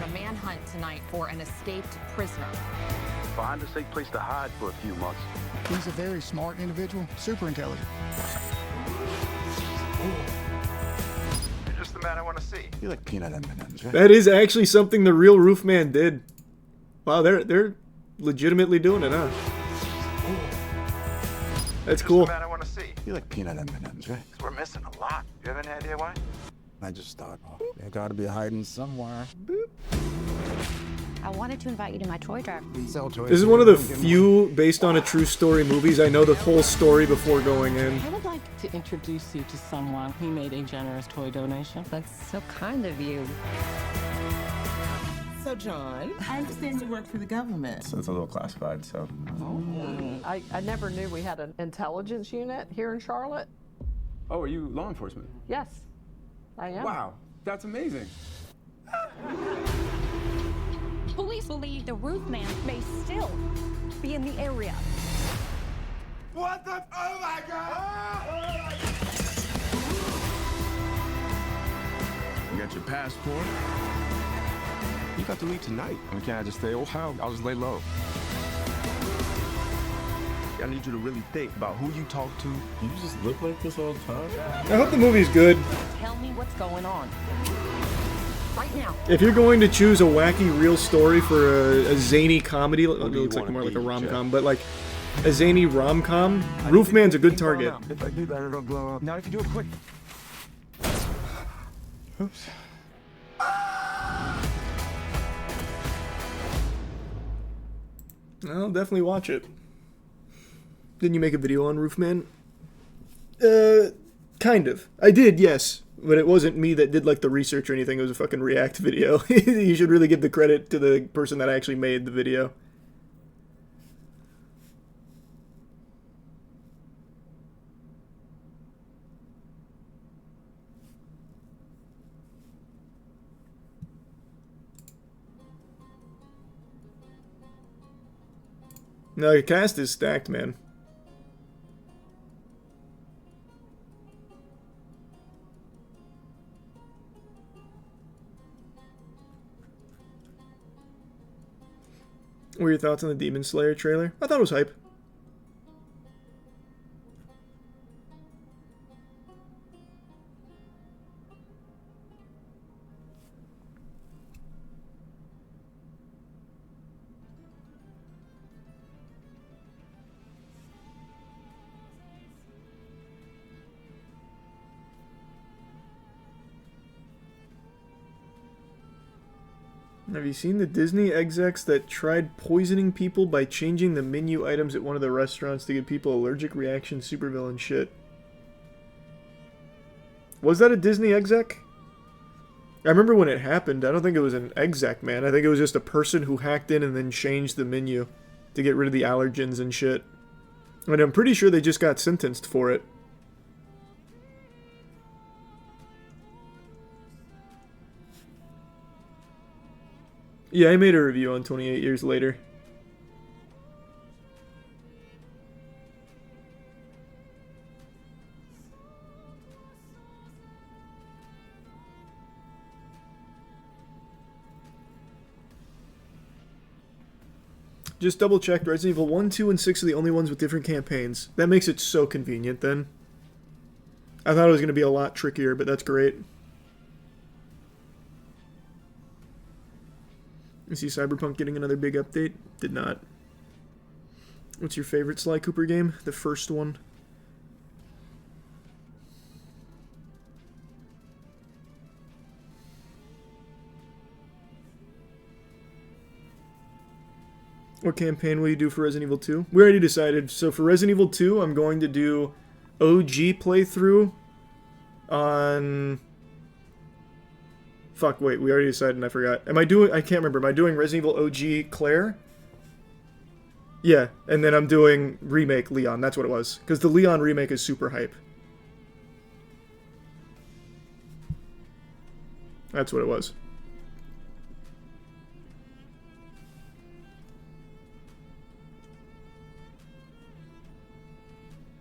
A manhunt tonight for an escaped prisoner. Find a safe place to hide for a few months. He's a very smart individual, super intelligent. You're just the man I want to see. You like peanut M&Ms, right? That is actually something the real Roofman did. Wow, they're legitimately doing it, huh? That's cool. Just the man I want to see. You like peanut M&Ms, right? 'Cause we're missing a lot. You have any idea why? I just thought, they gotta be hiding somewhere. Boop. I wanted to invite you to my toy drive. This is one of the few based on a true story movies I know the whole story before going in. I would like to introduce you to someone who made a generous toy donation. That's so kind of you. So, John, I understand you work for the government. So it's a little classified, so. I never knew we had an intelligence unit here in Charlotte. Oh, are you law enforcement? Yes, I am. Wow, that's amazing. Police believe the Roofman may still be in the area. What the? Oh my God! You got your passport? You got to leave tonight. Why can't I just stay? Oh, how? I'll just lay low. I need you to really think about who you talk to. You just look like this all the time? I hope the movie's good. Tell me what's going on. Right now. If you're going to choose a wacky real story for a zany comedy, it looks like more like a rom-com, but like a zany rom-com, Roofman's a good target. If I do that, it'll blow up. Not if you do it quick. Oops. I'll definitely watch it. Didn't you make a video on Roofman? Kind of. I did, yes. But it wasn't me that did like the research or anything. It was a fucking React video. You should really give the credit to the person that actually made the video. No, your cast is stacked, man. What were your thoughts on the Demon Slayer trailer? I thought it was hype. Have you seen the Disney execs that tried poisoning people by changing the menu items at one of the restaurants to give people allergic reaction supervillain shit? Was that a Disney exec? I remember when it happened, I don't think it was an exec, man. I think it was just a person who hacked in and then changed the menu to get rid of the allergens and shit. And I'm pretty sure they just got sentenced for it. Yeah, I made a review on 28 Years Later. Just double checked. Resident Evil 1, 2, and 6 are the only ones with different campaigns. That makes it so convenient then. I thought it was going to be a lot trickier, but that's great. You see Cyberpunk getting another big update? Did not. What's your favorite Sly Cooper game? The first one. What campaign will you do for Resident Evil 2? We already decided. So for Resident Evil 2, I'm going to do OG playthrough on... Fuck, wait, we already decided and I forgot. Am I doing... I can't remember. Am I doing Resident Evil OG Claire? Yeah, and then I'm doing Remake Leon. That's what it was. Because the Leon remake is super hype. That's what it was.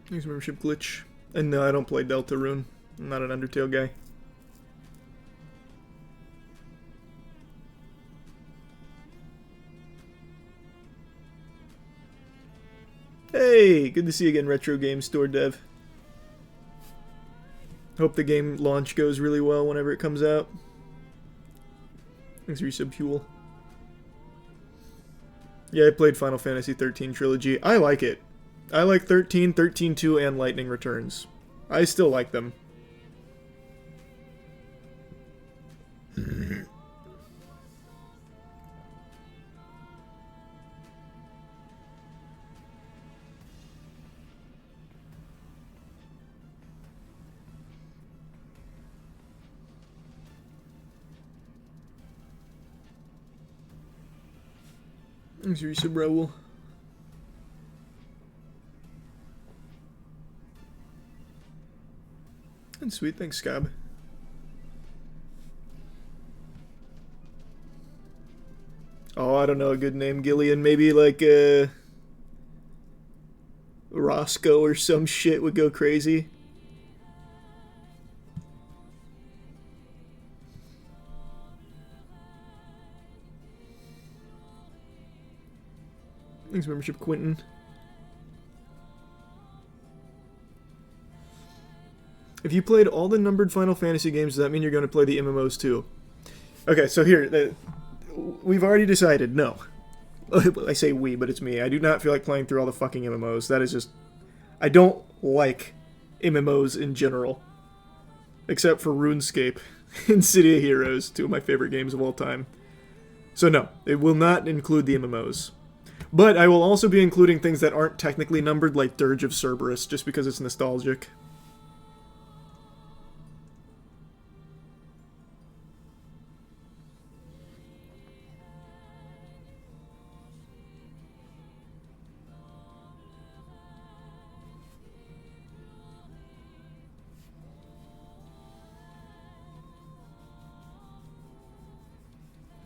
Thanks, membership glitch. And no, I don't play Deltarune. I'm not an Undertale guy. Hey, good to see you again, Retro Game Store Dev. Hope the game launch goes really well whenever it comes out. Thanks for your sub fuel. Yeah, I played Final Fantasy 13 Trilogy. I like it. I like 13, 13-2, and Lightning Returns. I still like them. Thanks for your sub, Raul. And sweet, thanks, Scab. Oh, I don't know a good name, Gillian. Maybe like Roscoe or some shit would go crazy. Thanks, membership, Quentin. If you played all the numbered Final Fantasy games, does that mean you're going to play the MMOs too? Okay, so here, we've already decided, no. I say we, but it's me. I do not feel like playing through all the fucking MMOs. That is just... I don't like MMOs in general. Except for RuneScape and City of Heroes, two of my favorite games of all time. So no, it will not include the MMOs. But I will also be including things that aren't technically numbered, like Dirge of Cerberus, just because it's nostalgic.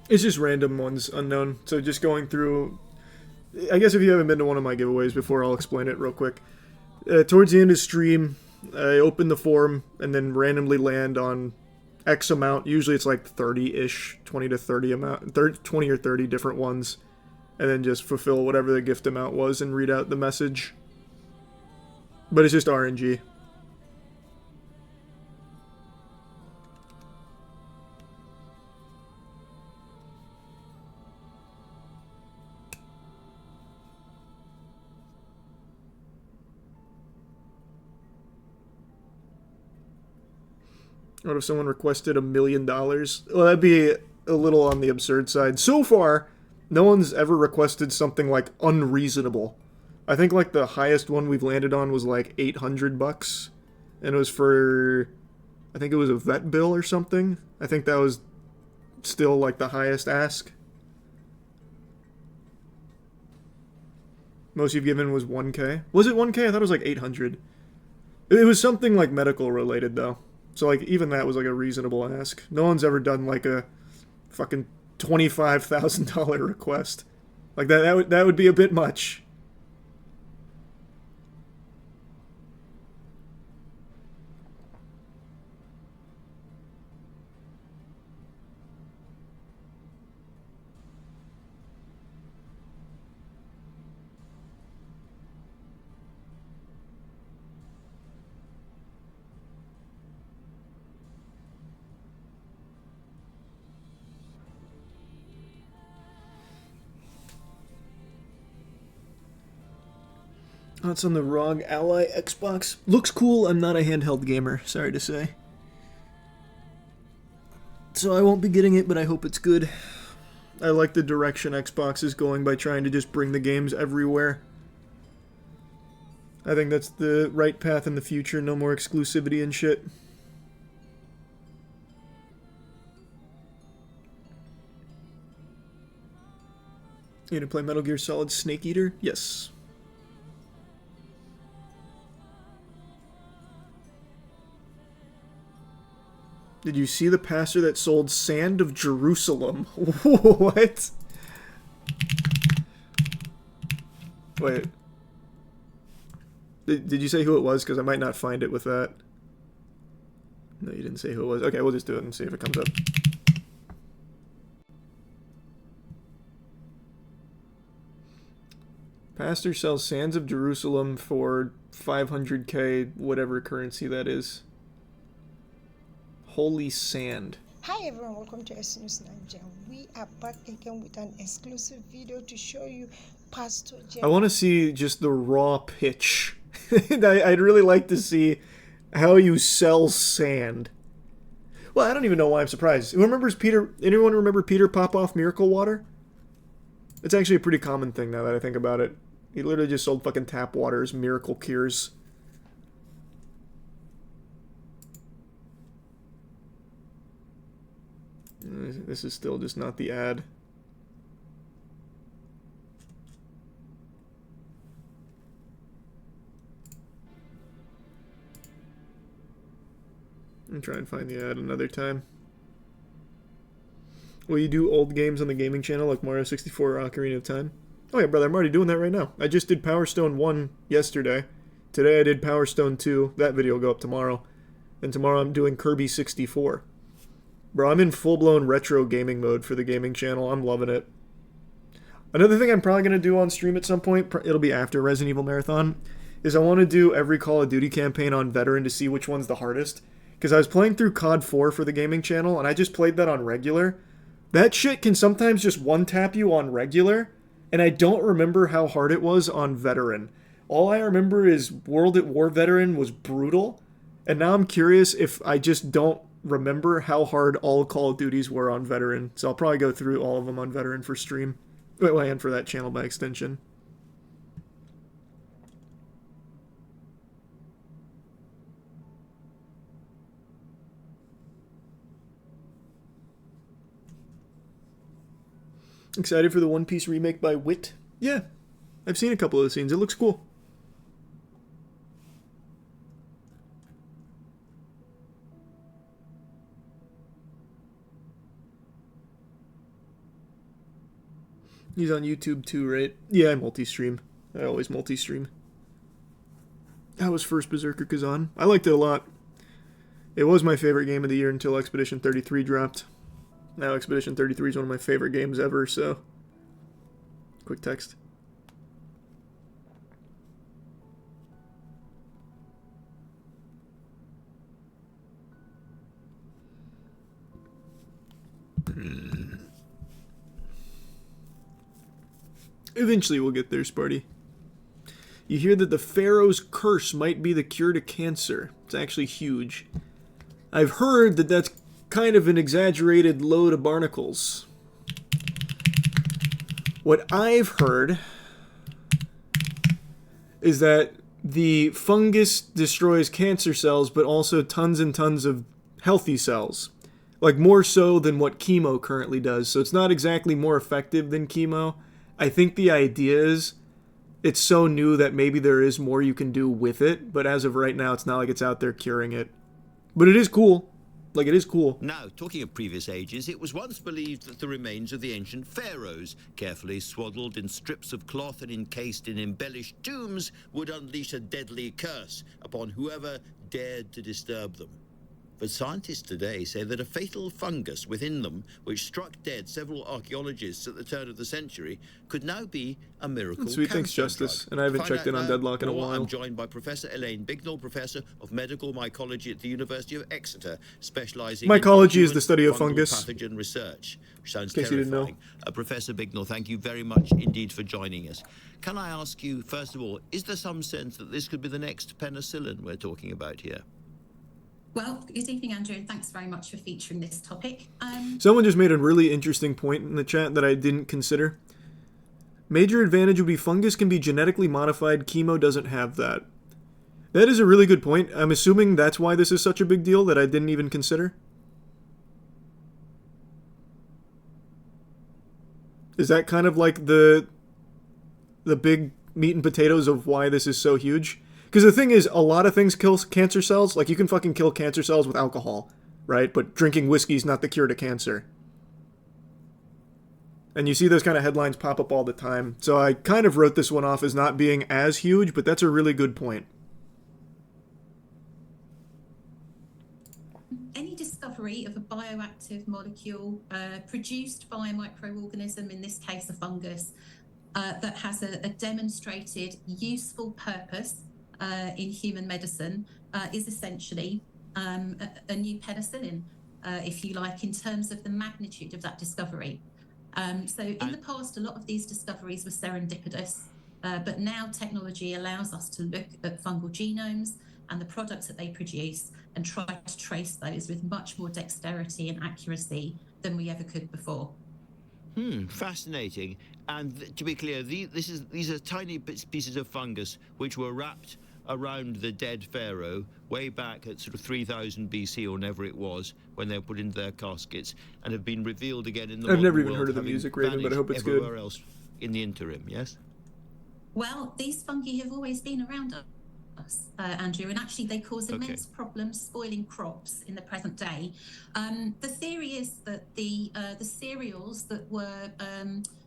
It's just random ones, unknown. So just going through... I guess if you haven't been to one of my giveaways before, I'll explain it real quick. Towards the end of stream, I open the form and then randomly land on X amount. Usually it's like 30-ish, 20 to 30 amount, 20 or 30 different ones. And then just fulfill whatever the gift amount was and read out the message. But it's just RNG. What if someone requested $1 million? Well, that'd be a little on the absurd side. So far, no one's ever requested something like unreasonable. I think like the highest one we've landed on was like $800, and it was for, I think it was a vet bill or something. I think that was still like the highest ask? Most you've given was 1K. Was it 1K? I thought it was like 800. It was something like medical related though. So like even that was like a reasonable ask. No one's ever done like a fucking $25,000 request. Like that would be a bit much. Oh, it's on the ROG Ally Xbox. Looks cool, I'm not a handheld gamer, sorry to say. So I won't be getting it, but I hope it's good. I like the direction Xbox is going by trying to just bring the games everywhere. I think that's the right path in the future, no more exclusivity and shit. You gonna play Metal Gear Solid Snake Eater? Yes. Did you see the pastor that sold Sand of Jerusalem? What? Wait. Did you say who it was? Because I might not find it with that. No, you didn't say who it was. Okay, we'll just do it and see if it comes up. Pastor sells Sands of Jerusalem for 500k, whatever currency that is. Holy sand. Hi everyone, welcome to S News Nigeria. We are back again with an exclusive video to show you Pastor Jeff. I want to see just the raw pitch. I'd really like to see how you sell sand. Well, I don't even know why I'm surprised. Who remembers Peter? Anyone remember Peter Popoff Miracle Water? It's actually a pretty common thing now that I think about it. He literally just sold fucking tap water as miracle cures. This is still just not the ad. I'll try and find the ad another time. Will you do old games on the gaming channel like Mario 64 or Ocarina of Time? Oh yeah, brother, I'm already doing that right now. I just did Power Stone 1 yesterday. Today I did Power Stone 2. That video will go up tomorrow. And tomorrow I'm doing Kirby 64. Bro, I'm in full-blown retro gaming mode for the gaming channel. I'm loving it. Another thing I'm probably going to do on stream at some point, it'll be after Resident Evil Marathon, is I want to do every Call of Duty campaign on Veteran to see which one's the hardest. Because I was playing through COD 4 for the gaming channel, and I just played that on regular. That shit can sometimes just one-tap you on regular, and I don't remember how hard it was on Veteran. All I remember is World at War Veteran was brutal, and now I'm curious if I just don't remember how hard all Call of Duties were on Veteran, so I'll probably go through all of them on Veteran for stream. Well, and for that channel by extension. Excited for the One Piece remake by Wit? Yeah, I've seen a couple of the scenes. It looks cool. He's on YouTube too, right? Yeah, I multi-stream. I always multi-stream. How was First Berserker Kazan? I liked it a lot. It was my favorite game of the year until Expedition 33 dropped. Now Expedition 33 is one of my favorite games ever, so... Quick text. Eventually we'll get there, Sparty. You hear that the Pharaoh's curse might be the cure to cancer. It's actually huge. I've heard that that's kind of an exaggerated load of barnacles. What I've heard is that the fungus destroys cancer cells, but also tons and tons of healthy cells. Like, more so than what chemo currently does. So it's not exactly more effective than chemo. I think the idea is it's so new that maybe there is more you can do with it. But as of right now, it's not like it's out there curing it. But it is cool. Like, it is cool. Now, talking of previous ages, it was once believed that the remains of the ancient pharaohs, carefully swaddled in strips of cloth and encased in embellished tombs, would unleash a deadly curse upon whoever dared to disturb them. But scientists today say that a fatal fungus within them, which struck dead several archaeologists at the turn of the century, could now be a miracle Sweet, thanks, cancer Justice. drug. And I haven't To checked find in on out Deadlock in a more, while. I'm joined by Professor Elaine Bignell, Professor of Medical Mycology at the University of Exeter, specializing Mycology in is the study of fungal fungus. pathogen research, which sounds In case you terrifying. didn't know. Professor Bignell, thank you very much indeed for joining us. Can I ask you, first of all, is there some sense that this could be the next penicillin we're talking about here? Well, good evening, Andrew, and thanks very much for featuring this topic. Someone just made a really interesting point in the chat that I didn't consider. Major advantage would be fungus can be genetically modified. Chemo doesn't have that. That is a really good point. I'm assuming that's why this is such a big deal that I didn't even consider. Is that kind of like the big meat and potatoes of why this is so huge? Because the thing is, a lot of things kill cancer cells. Like, you can fucking kill cancer cells with alcohol, right? But drinking whiskey is not the cure to cancer. And you see those kind of headlines pop up all the time. So I kind of wrote this one off as not being as huge, but that's a really good point. Any discovery of a bioactive molecule produced by a microorganism, in this case a fungus, that has a demonstrated useful purpose in human medicine is essentially a new penicillin, if you like, in terms of the magnitude of that discovery. So in the past, a lot of these discoveries were serendipitous, but now technology allows us to look at fungal genomes and the products that they produce and try to trace those with much more dexterity and accuracy than we ever could before. Fascinating. And to be clear, these are tiny pieces of fungus which were wrapped around the dead pharaoh way back at sort of 3000 BC or whenever it was, when they were put into their caskets, and have been revealed again in the I've never modern even world, heard of the having music, Raven, but I hope it's good. everywhere else in the interim, yes? Well, these fungi have always been around us, Andrew, and actually they cause immense problems spoiling crops in the present day. The theory is that the cereals that were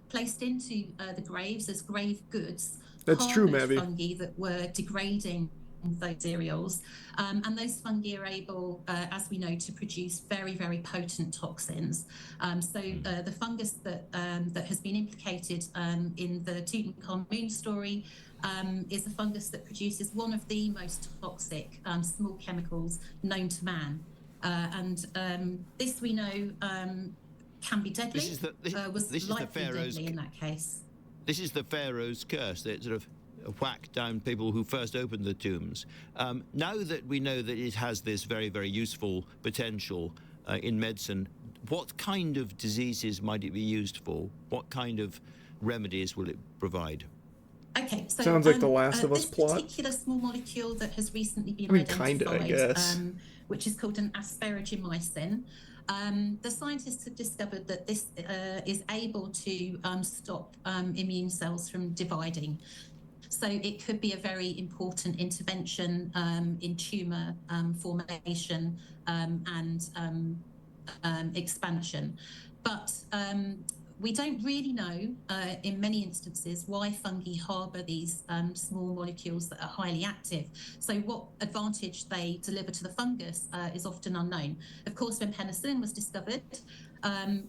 placed into the graves as grave goods That's true, harboured Mavi. fungi that were degrading those cereals, and those fungi are able, as we know, to produce very, very potent toxins. The fungus that has been implicated in the Tutankhamun story is a fungus that produces one of the most toxic small chemicals known to man, and this we know can be deadly. Was likely deadly in that case. This is the pharaoh's curse that sort of whacked down people who first opened the tombs. Now that we know that it has this very, very useful potential in medicine, what kind of diseases might it be used for? What kind of remedies will it provide? Okay, so sounds like the Last of Us this plot. particular small molecule that has recently been I mean, identified, kinda, I guess. which is called an asparagimycin. The scientists have discovered that this is able to stop immune cells from dividing. So it could be a very important intervention in tumour formation and expansion. But we don't really know, in many instances, why fungi harbour these small molecules that are highly active. So what advantage they deliver to the fungus is often unknown. Of course, when penicillin was discovered,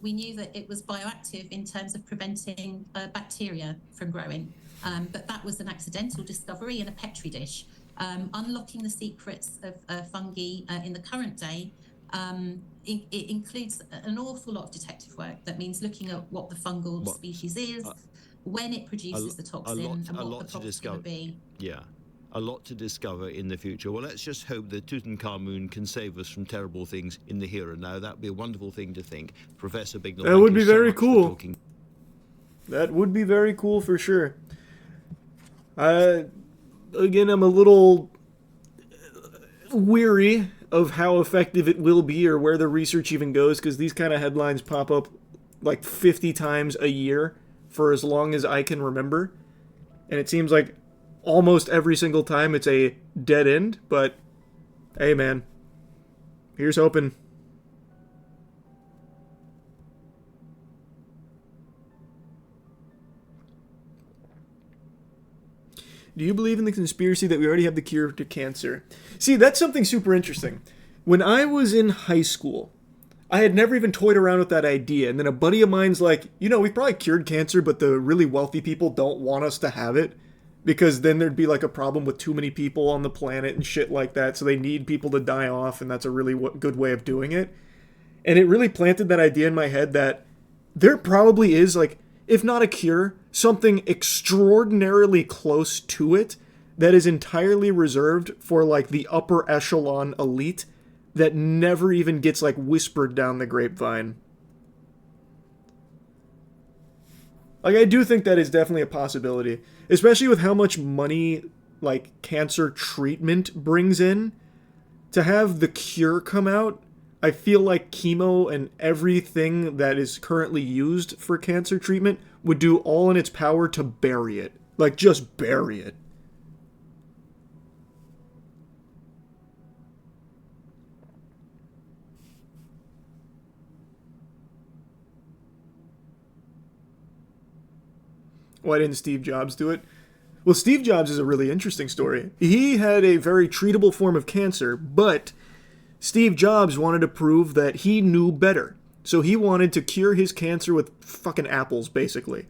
we knew that it was bioactive in terms of preventing bacteria from growing. But that was an accidental discovery in a petri dish. Unlocking the secrets of fungi in the current day, it includes an awful lot of detective work. That means looking at what the fungal species is, when it produces the toxin, and what the toxin will be. Yeah, a lot to discover in the future. Well, let's just hope that Tutankhamun can save us from terrible things in the here and now. That would be a wonderful thing to think. Professor Bignell, that would be very cool. That would be very cool for sure. Again, I'm a little weary of how effective it will be or where the research even goes, because these kind of headlines pop up like 50 times a year for as long as I can remember. And it seems like almost every single time it's a dead end, but hey man, here's hoping. Do you believe in the conspiracy that we already have the cure to cancer? See, that's something super interesting. When I was in high school, I had never even toyed around with that idea. And then a buddy of mine's like, you know, we've probably cured cancer, but the really wealthy people don't want us to have it. Because then there'd be like a problem with too many people on the planet and shit like that. So they need people to die off, and that's a really good way of doing it. And it really planted that idea in my head that there probably is, like, if not a cure, something extraordinarily close to it that is entirely reserved for, like, the upper echelon elite that never even gets, like, whispered down the grapevine. Like, I do think that is definitely a possibility, especially with how much money, like, cancer treatment brings in. To have the cure come out, I feel like chemo and everything that is currently used for cancer treatment would do all in its power to bury it. Like, just bury it. Why didn't Steve Jobs do it? Well, Steve Jobs is a really interesting story. He had a very treatable form of cancer, but Steve Jobs wanted to prove that he knew better. So he wanted to cure his cancer with fucking apples, basically.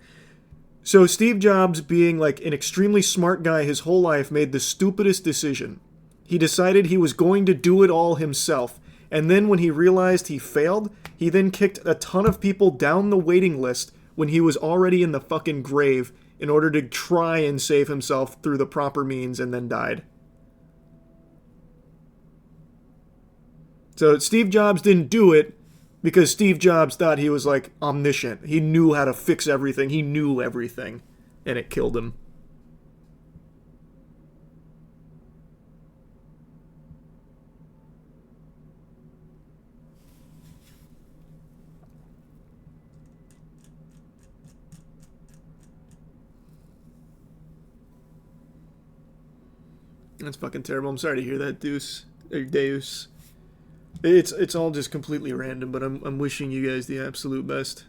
So Steve Jobs, being like an extremely smart guy his whole life, made the stupidest decision. He decided he was going to do it all himself. And then when he realized he failed, he then kicked a ton of people down the waiting list when he was already in the fucking grave in order to try and save himself through the proper means, and then died. So Steve Jobs didn't do it because Steve Jobs thought he was like omniscient. He knew how to fix everything. He knew everything. And it killed him. That's fucking terrible. I'm sorry to hear that, Deus. It's all just completely random, but I'm wishing you guys the absolute best.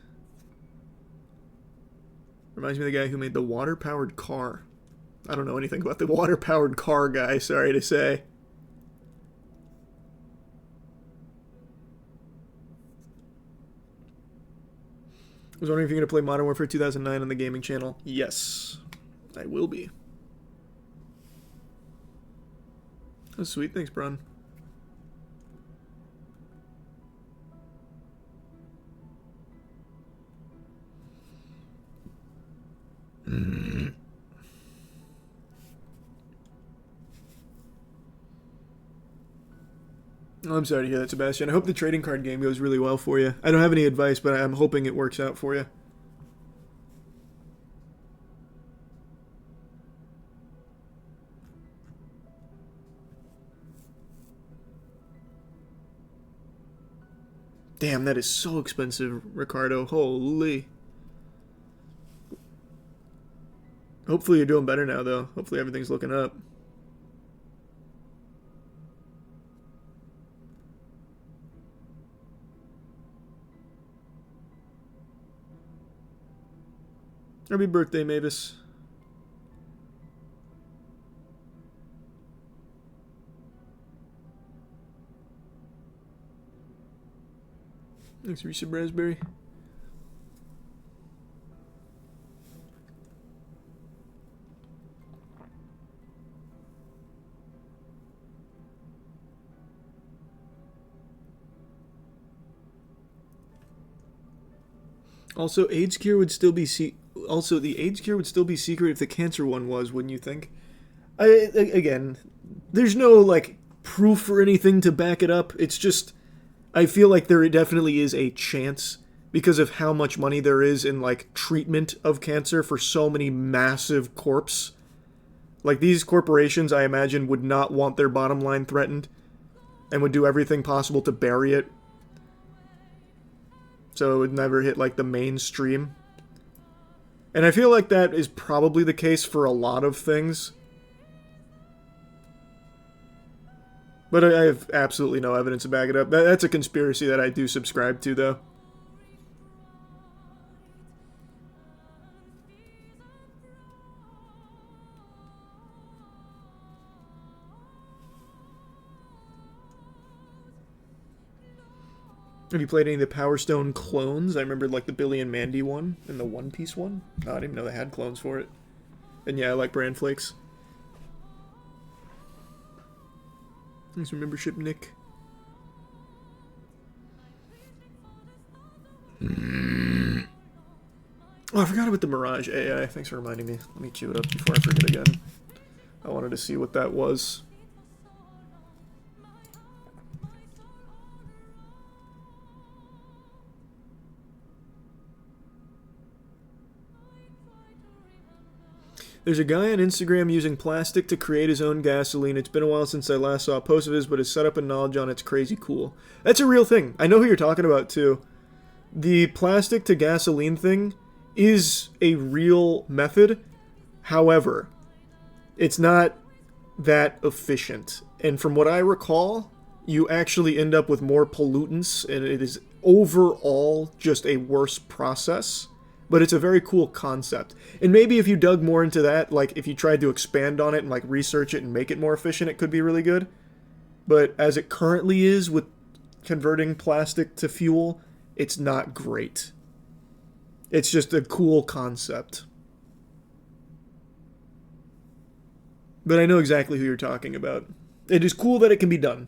Reminds me of the guy who made the water-powered car. I don't know anything about the water-powered car guy, sorry to say. I was wondering if you're going to play Modern Warfare 2009 on the gaming channel. Yes, I will be. Oh, sweet. Thanks, Bron. Oh, I'm sorry to hear that, Sebastian. I hope the trading card game goes really well for you. I don't have any advice, but I'm hoping it works out for you. Damn, that is so expensive, Ricardo. Holy. Hopefully you're doing better now, though. Hopefully everything's looking up. Happy birthday, Mavis. Thanks, Risa Raspberry. Also, AIDS cure would still be the AIDS cure would still be secret if the cancer one was, wouldn't you think? Again, there's no like proof or anything to back it up. It's just I feel like there definitely is a chance because of how much money there is in like treatment of cancer for so many massive corps. Like these corporations, I imagine, would not want their bottom line threatened. and would do everything possible to bury it so it would never hit, like, the mainstream. And I feel like that is probably the case for a lot of things. But I have absolutely no evidence to back it up. That's a conspiracy that I do subscribe to, though. Have you played any of the Power Stone clones? I remember, like, the Billy and Mandy one and the One Piece one. No, I didn't even know they had clones for it. And yeah, I like Bran Flakes. Thanks for membership, Nick. Oh, I forgot about the Mirage AI. Thanks for reminding me. Let me queue it up before I forget again. I wanted to see what that was. There's a guy on Instagram using plastic to create his own gasoline. It's been a while since I last saw a post of his, but his setup and knowledge on it's crazy cool. That's a real thing. I know who you're talking about, too. The plastic to gasoline thing is a real method. However, it's not that efficient. And from what I recall, you actually end up with more pollutants, and it is overall just a worse process. But it's a very cool concept. And maybe if you dug more into that, like if you tried to expand on it and like research it and make it more efficient, it could be really good. But as it currently is with converting plastic to fuel, it's not great. It's just a cool concept. But I know exactly who you're talking about. It is cool that it can be done.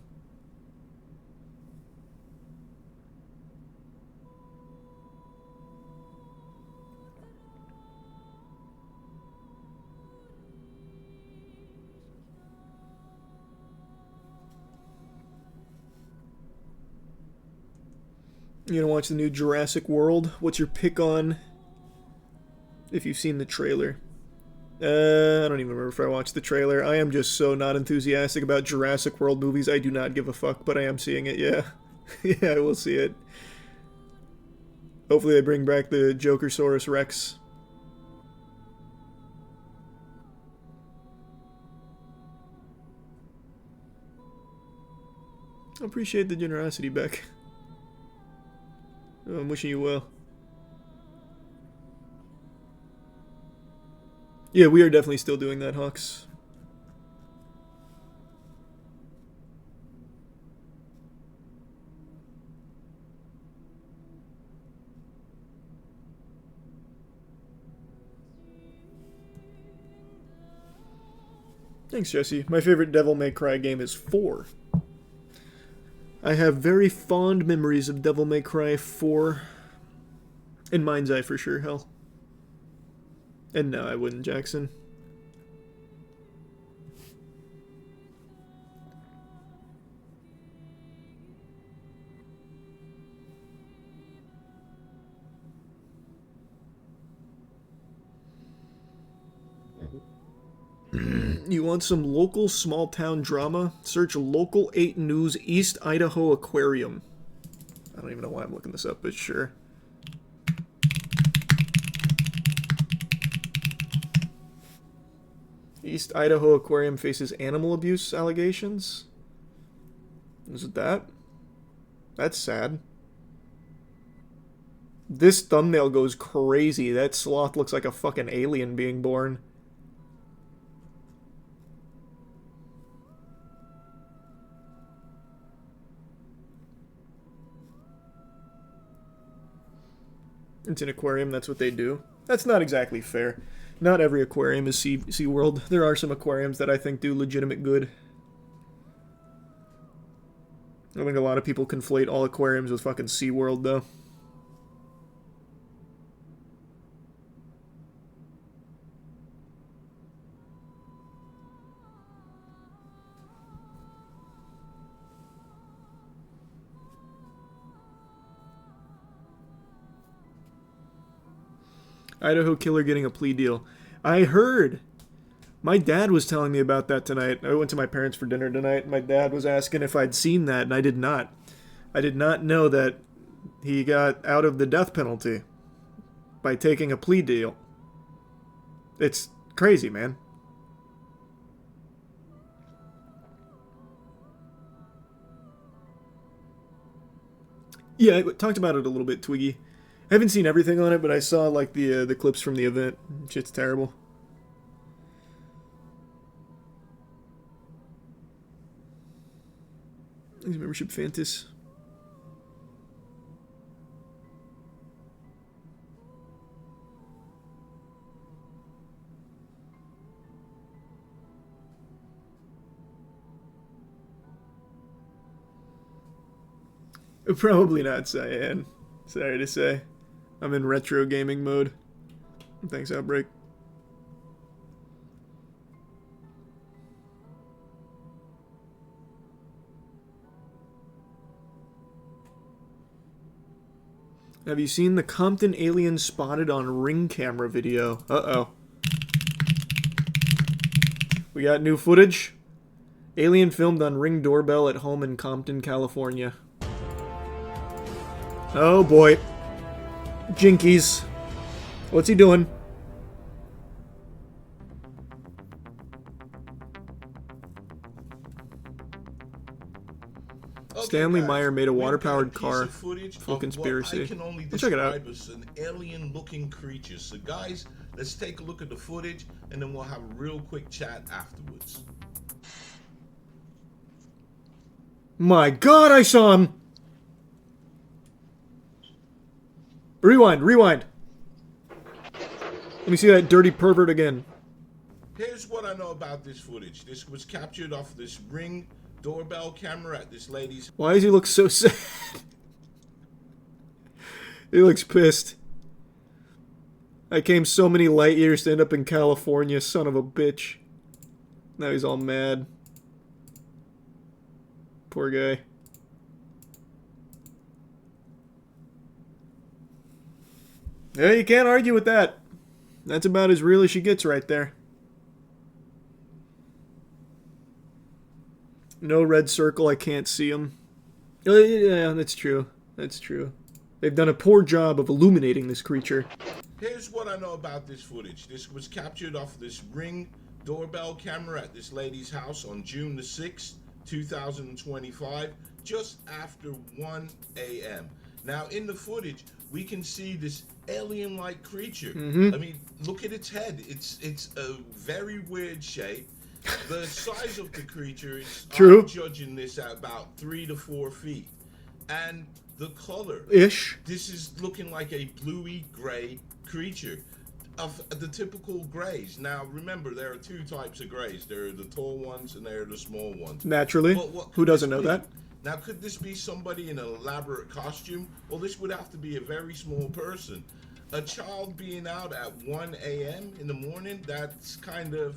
You gonna watch the new Jurassic World? What's your pick on, if you've seen the trailer? I don't even remember if I watched the trailer. I am just so not enthusiastic about Jurassic World movies. I do not give a fuck, but I am seeing it, yeah. Yeah, I will see it. Hopefully they bring back the Jokersaurus Rex. I appreciate the generosity, Beck. Oh, I'm wishing you well. Yeah, we are definitely still doing that, Hawks. Thanks, Jesse. My favorite Devil May Cry game is 4. I have very fond memories of Devil May Cry 4. In Mind's Eye for sure, hell. And no, I wouldn't, Jackson. You want some local small-town drama? Search Local 8 News East Idaho Aquarium. I don't even know why I'm looking this up, but sure. East Idaho Aquarium faces animal abuse allegations? Is it that? That's sad. This thumbnail goes crazy. That sloth looks like a fucking alien being born. It's an aquarium, that's what they do. That's not exactly fair. Not every aquarium is SeaWorld. There are some aquariums that I think do legitimate good. I think a lot of people conflate all aquariums with fucking SeaWorld, though. Idaho killer getting a plea deal. I heard My dad was telling me about that tonight. I went to my parents for dinner tonight, and my dad was asking if I'd seen that, and I did not. I did not know that he got out of the death penalty by taking a plea deal. It's crazy, man. Yeah, I talked about it a little bit, Twiggy. I haven't seen everything on it, but I saw like the clips from the event. Shit's terrible. Membership Fantas. Probably not Cyan. Sorry to say. I'm in retro gaming mode. Thanks, Outbreak. Have you seen the Compton alien spotted on Ring camera video? Uh-oh. We got new footage. Alien filmed on Ring doorbell at home in Compton, California. Oh boy. Jinkies. What's he doing? Stanley Meyer made a water-powered car. Full conspiracy. Let's check it out. As an alien-looking creature. So guys, let's take a look at the footage, and then we'll have a real quick chat afterwards. My God, I saw him! Rewind, rewind. Let me see that dirty pervert again. Here's what I know about this footage. This was captured off this Ring doorbell camera at this lady's. Why does he look so sad? He looks pissed. I came so many light years to end up in California, son of a bitch. Now he's all mad. Poor guy. Yeah, you can't argue with that. That's about as real as she gets right there. No red circle, I can't see him. Yeah, that's true. That's true. They've done a poor job of illuminating this creature. Here's what I know about this footage. This was captured off this Ring doorbell camera at this lady's house on June the 6th, 2025, just after 1 a.m. Now, in the footage, we can see this alien-like creature. I mean, look at its head. It's a very weird shape. The size of the creature is, True. I'm judging this at about 3 to 4 feet. And the color. Ish. This is looking like a bluey gray creature. Of the typical grays. Now, remember, there are two types of grays. There are the tall ones and there are the small ones. Naturally. Who doesn't know that? Now, could this be somebody in an elaborate costume? Well, this would have to be a very small person. A child being out at 1 a.m. in the morning, that's kind of...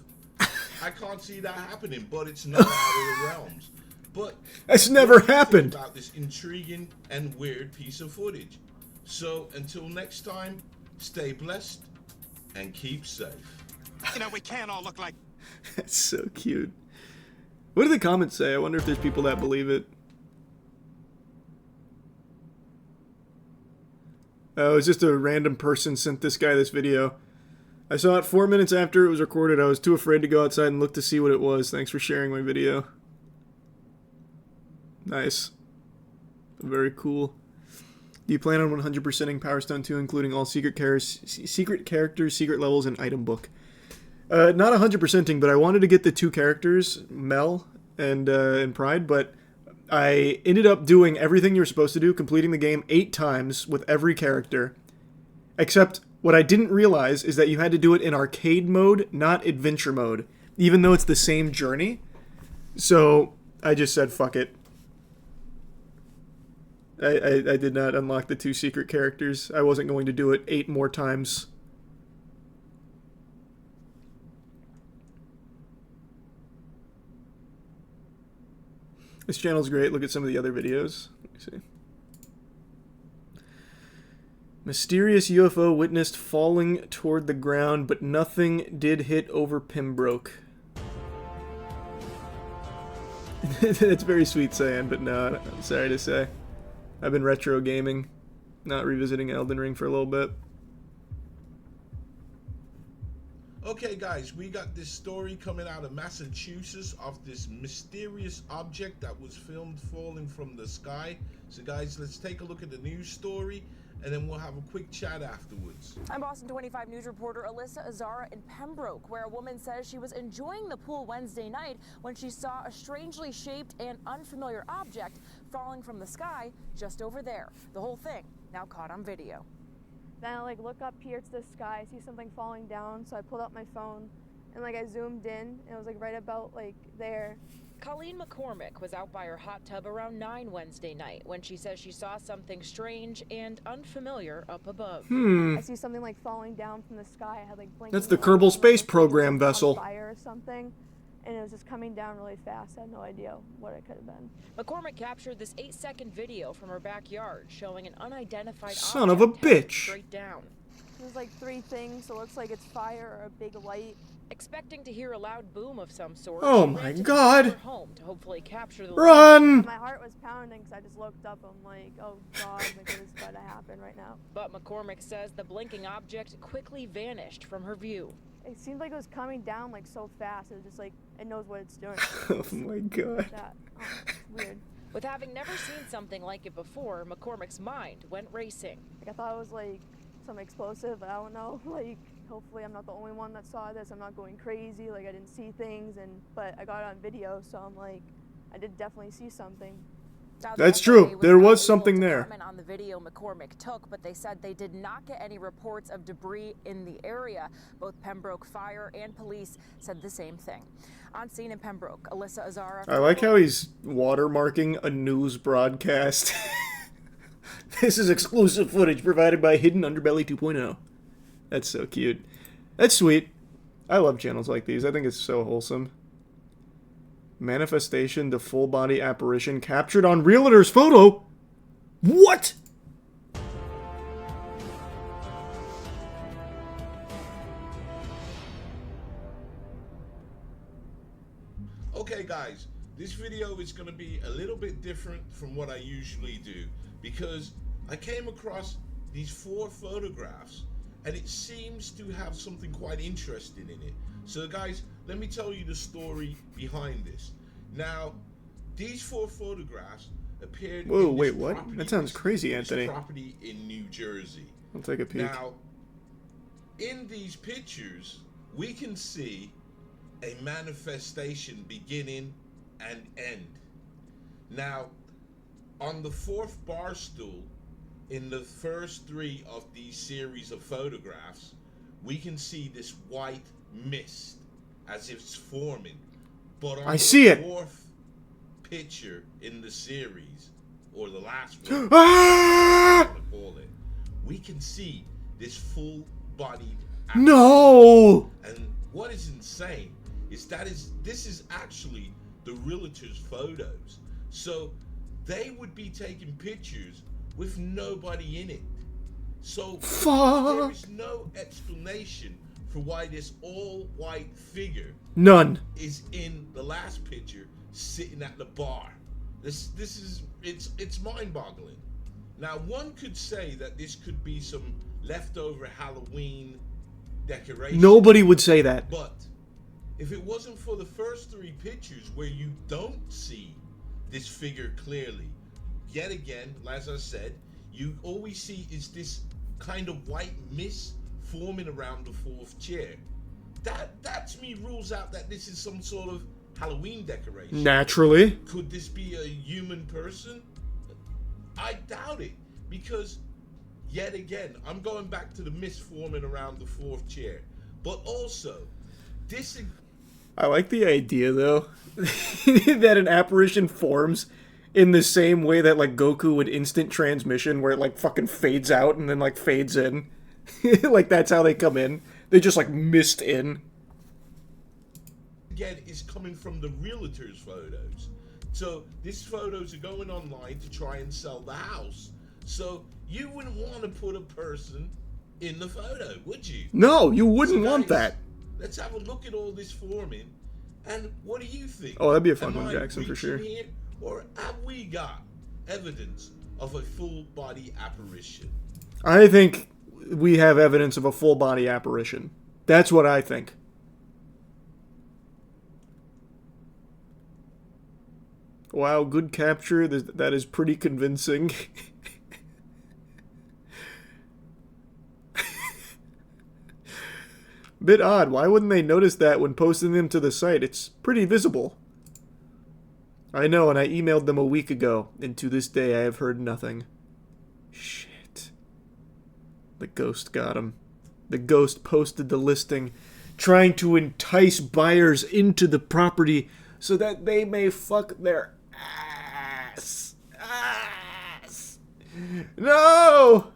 I can't see that happening, but it's not out of the realms. But that's never happened. About this intriguing and weird piece of footage. So, until next time, stay blessed and keep safe. You know, we can't all look like... That's so cute. What do the comments say? I wonder if there's people that believe it. Oh, it's just a random person sent this guy this video. I saw it 4 minutes after it was recorded. I was too afraid to go outside and look to see what it was. Thanks for sharing my video. Nice. Very cool. Do you plan on 100%ing Power Stone 2, including all secret characters, secret levels, and item book? Not 100%ing, but I wanted to get the two characters, Mel and Pride, but I ended up doing everything you were supposed to do, completing the game 8 times with every character. Except, what I didn't realize is that you had to do it in arcade mode, not adventure mode, even though it's the same journey. So, I just said, fuck it. I did not unlock the 2 secret characters. I wasn't going to do it 8 more times. This channel's great. Look at some of the other videos. Let me see. Mysterious UFO witnessed falling toward the ground, but nothing did hit over Pembroke. That's very sweet saying, but no, I'm sorry to say. I've been retro gaming, not revisiting Elden Ring for a little bit. Okay guys, we got this story coming out of Massachusetts of this mysterious object that was filmed falling from the sky. So guys, let's take a look at the news story and then we'll have a quick chat afterwards. I'm Boston 25 News reporter Alyssa Azara in Pembroke, where a woman says she was enjoying the pool Wednesday night when she saw a strangely shaped and unfamiliar object falling from the sky just over there. The whole thing now caught on video. Then I look up here to the sky, I see something falling down, so I pulled out my phone and I zoomed in and it was right about there. Colleen McCormick was out by her hot tub around 9 Wednesday night when she says she saw something strange and unfamiliar up above. I see something falling down from the sky. I had blinking. That's the Kerbal Space Program vessel. Fire or something, and it was just coming down really fast. I had no idea what it could have been. McCormick captured this 8-second video from her backyard showing an unidentified Son of a bitch. Straight down. There's 3 things, so it looks like it's fire or a big light. Expecting to hear a loud boom of some sort. Oh my God! Home to hopefully capture the Run! My heart was pounding because I just looked up. I'm like, oh God, it's about to happen right now. But McCormick says the blinking object quickly vanished from her view. It seemed like it was coming down so fast. It was just it knows what it's doing. Oh my God. It's weird. With having never seen something like it before, McCormick's mind went racing. I thought it was some explosive, but I don't know. Hopefully I'm not the only one that saw this. I'm not going crazy. I didn't see things, but I got it on video, so I'm I did definitely see something. That's true. There was something there. Comment on the video McCormick took, but they said they did not get any reports of debris in the area. Both Pembroke Fire and police said the same thing. On scene in Pembroke, Alyssa Azara. I like how he's watermarking a news broadcast. This is exclusive footage provided by Hidden Underbelly 2.0. That's so cute. That's sweet. I love channels like these. I think it's so wholesome. Manifestation, the full body apparition captured on realtor's photo. What? Okay guys, this video is going to be a little bit different from what I usually do because I came across these 4 photographs and it seems to have something quite interesting in it. So guys, let me tell you the story behind this. Now, these 4 photographs appeared Whoa, in wait, this what? property, That sounds crazy, Anthony. This property in New Jersey. I'll take a peek. Now, in these pictures, we can see a manifestation beginning and end. Now, on the 4th bar stool, in the first 3 of these series of photographs, we can see this white mist as if it's forming. But on I see it. 4th picture in the series, or the last one, Ah! to call it, we can see this full-bodied. No. And what is insane is this is actually the realtor's photos. So they would be taking pictures with nobody in it. So there is no explanation for why this all-white figure is in the last picture sitting at the bar. This is it's mind-boggling. Now one could say that this could be some leftover Halloween decoration. Nobody would say that. But if it wasn't for the first 3 pictures where you don't see this figure clearly, yet again, as I said, you always see is this kind of white mist forming around the 4th chair. That to me rules out that this is some sort of Halloween decoration. Naturally. Could this be a human person? I doubt it, because yet again, I'm going back to the mist forming around the 4th chair. But also, this... I like the idea, though, that an apparition forms in the same way that, Goku would instant transmission, where it, fucking fades out and then, fades in. That's how they come in. They just, mist in. Again, is coming from the realtor's photos. So, these photos are going online to try and sell the house. So you wouldn't want to put a person in the photo, would you? No, you wouldn't So want guys, that. Let's have a look at all this forming, and what do you think? Oh, that'd be a fun Am one, I Jackson, for reaching sure. Here, or have we got evidence of a full body apparition? I think we have evidence of a full body apparition. That's what I think. Wow, good capture. That is pretty convincing. Bit odd. Why wouldn't they notice that when posting them to the site? It's pretty visible. I know, and I emailed them a week ago, and to this day I have heard nothing. Shit. The ghost got him. The ghost posted the listing, trying to entice buyers into the property so that they may fuck their ass. No!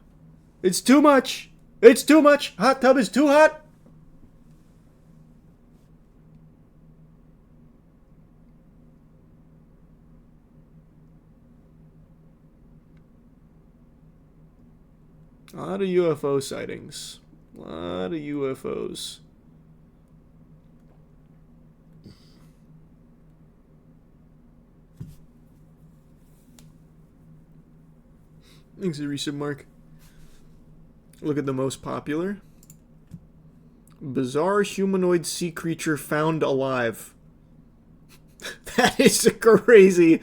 It's too much. It's too much. Hot tub is too hot. A lot of UFO sightings. A lot of UFOs. Thanks, Resub Mark. Look at the most popular. Bizarre humanoid sea creature found alive. That is a crazy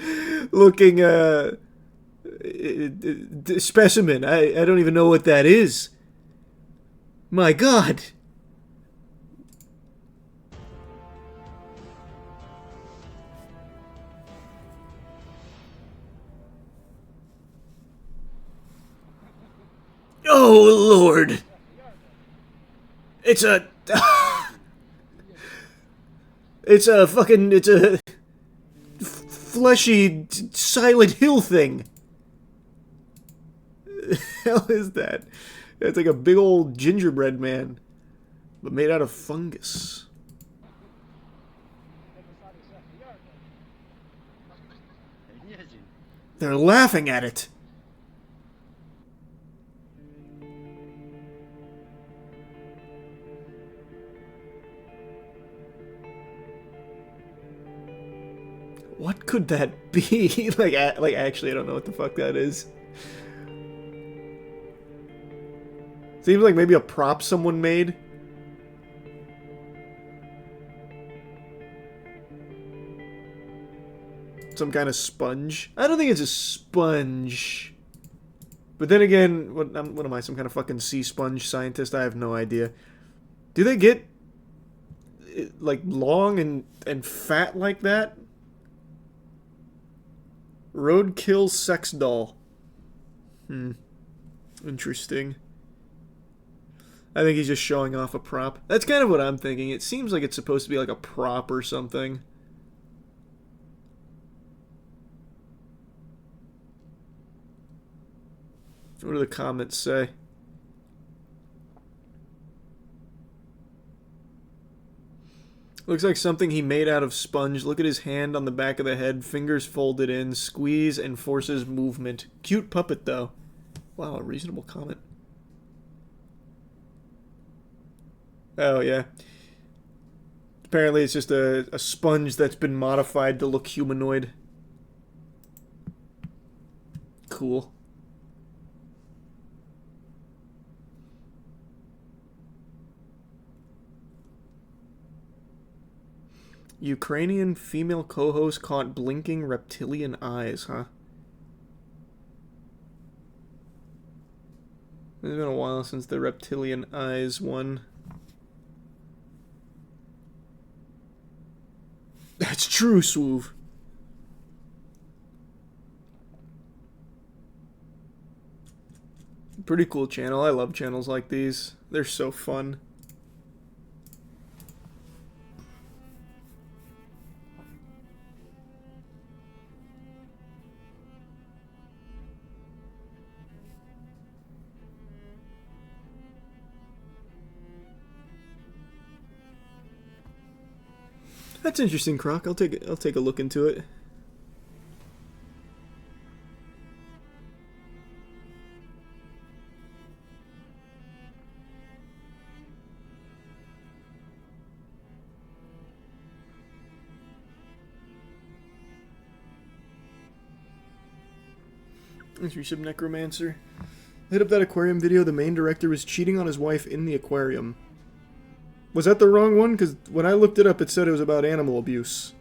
looking specimen. I don't even know what that is. My God. Oh, Lord. It's a... it's a fucking... It's a... fleshy Silent Hill thing. The hell is that? It's like a big old gingerbread man, but made out of fungus. They're laughing at it. What could that be? like actually, I don't know what the fuck that is. Seems like maybe a prop someone made. Some kind of sponge. I don't think it's a sponge. But then again, what am I, some kind of fucking sea sponge scientist? I have no idea. Do they get like long and fat like that? Roadkill sex doll. Interesting. I think he's just showing off a prop. That's kind of what I'm thinking. It seems like it's supposed to be like a prop or something. What do the comments say? Looks like something he made out of sponge. Look at his hand on the back of the head. Fingers folded in. Squeeze and forces movement. Cute puppet, though. Wow, a reasonable comment. Oh, yeah. Apparently it's just a sponge that's been modified to look humanoid. Cool. Ukrainian female co-host caught blinking reptilian eyes, huh? It's been a while since the reptilian eyes one. That's true, Swoove. Pretty cool channel. I love channels like these. They're so fun. That's interesting, Croc. I'll take a look into it. Thanks, Resub Necromancer. Hit up that aquarium video. The main director was cheating on his wife in the aquarium. Was that the wrong one? Because when I looked it up, it said it was about animal abuse.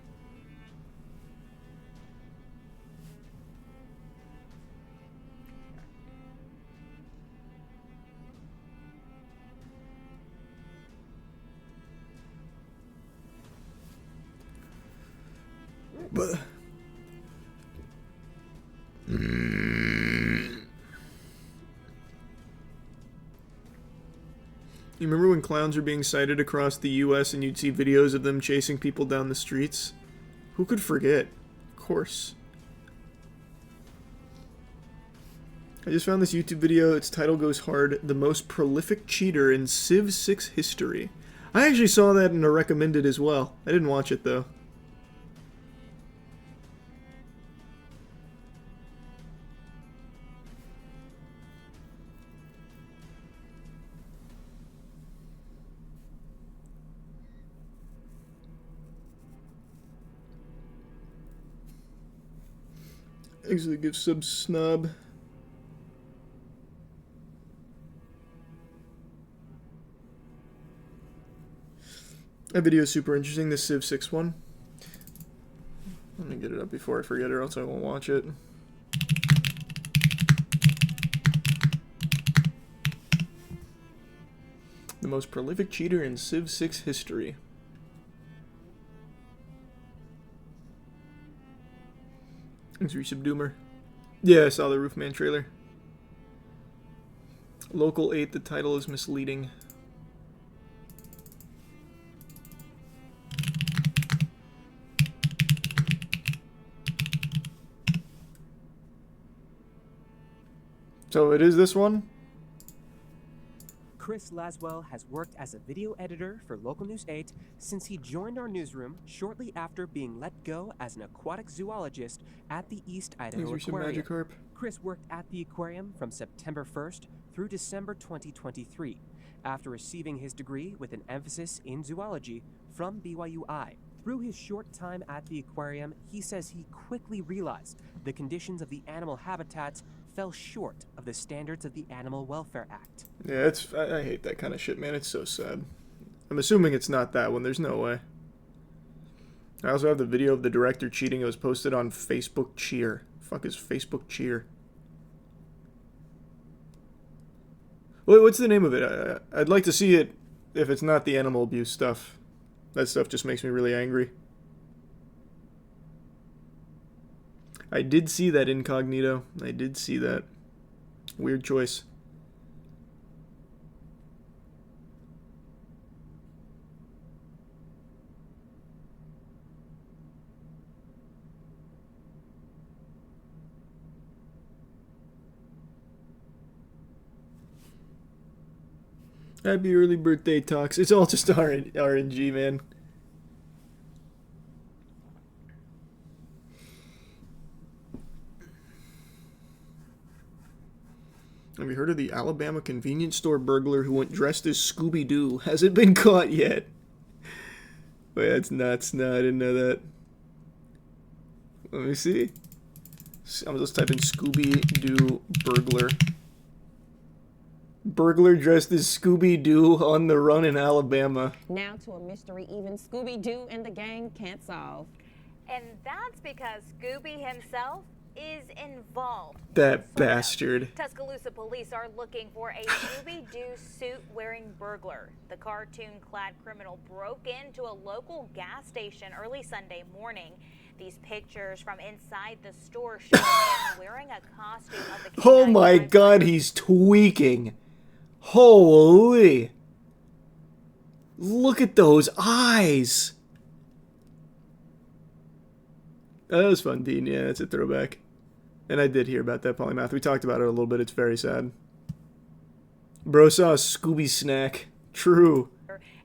But... You remember when clowns were being sighted across the US and you'd see videos of them chasing people down the streets? Who could forget? Of course. I just found this YouTube video. Its title goes hard. The most prolific cheater in Civ 6 history. I actually saw that in a recommended as well. I didn't watch it though. Actually give sub snub. That video is super interesting, this Civ 6 one. Let me get it up before I forget or else I won't watch it. The most prolific cheater in Civ 6 history. Thanks, Resubdoomer. Yeah, I saw the Roofman trailer. Local 8, the title is misleading. So it is this one? Chris Laswell has worked as a video editor for Local News 8 since he joined our newsroom shortly after being let go as an aquatic zoologist at the East Idaho Aquarium. Chris worked at the aquarium from September 1st through December 2023, after receiving his degree with an emphasis in zoology from BYU-I. Through his short time at the aquarium, he says he quickly realized the conditions of the animal habitats fell short of the standards of the Animal Welfare Act. Yeah, I hate that kind of shit, man. It's so sad. I'm assuming it's not that one. There's no way. I also have the video of the director cheating. It was posted on Facebook Cheer. Fuck is Facebook Cheer? Wait, what's the name of it? I'd like to see it if it's not the animal abuse stuff. That stuff just makes me really angry. I did see that incognito. I did see that. Weird choice. Happy early birthday, Tox. It's all just RNG, man. Have you heard of the Alabama convenience store burglar who went dressed as Scooby-Doo? Hasn't been caught yet. Wait, that's nuts. No, I didn't know that. Let me see. I'm just typing Scooby-Doo burglar. Burglar dressed as Scooby-Doo on the run in Alabama. Now to a mystery even Scooby-Doo and the gang can't solve. And that's because Scooby himself is involved. That bastard. Tuscaloosa police are looking for a Scooby-Doo suit-wearing burglar. The cartoon-clad criminal broke into a local gas station early Sunday morning. These pictures from inside the store show a man wearing a costume of the Oh my god, he's tweaking. Holy. Look at those eyes. Oh, that was fun, Dean. Yeah, that's a throwback. And I did hear about that polymath. We talked about it a little bit. It's very sad. Bro saw a Scooby snack. True.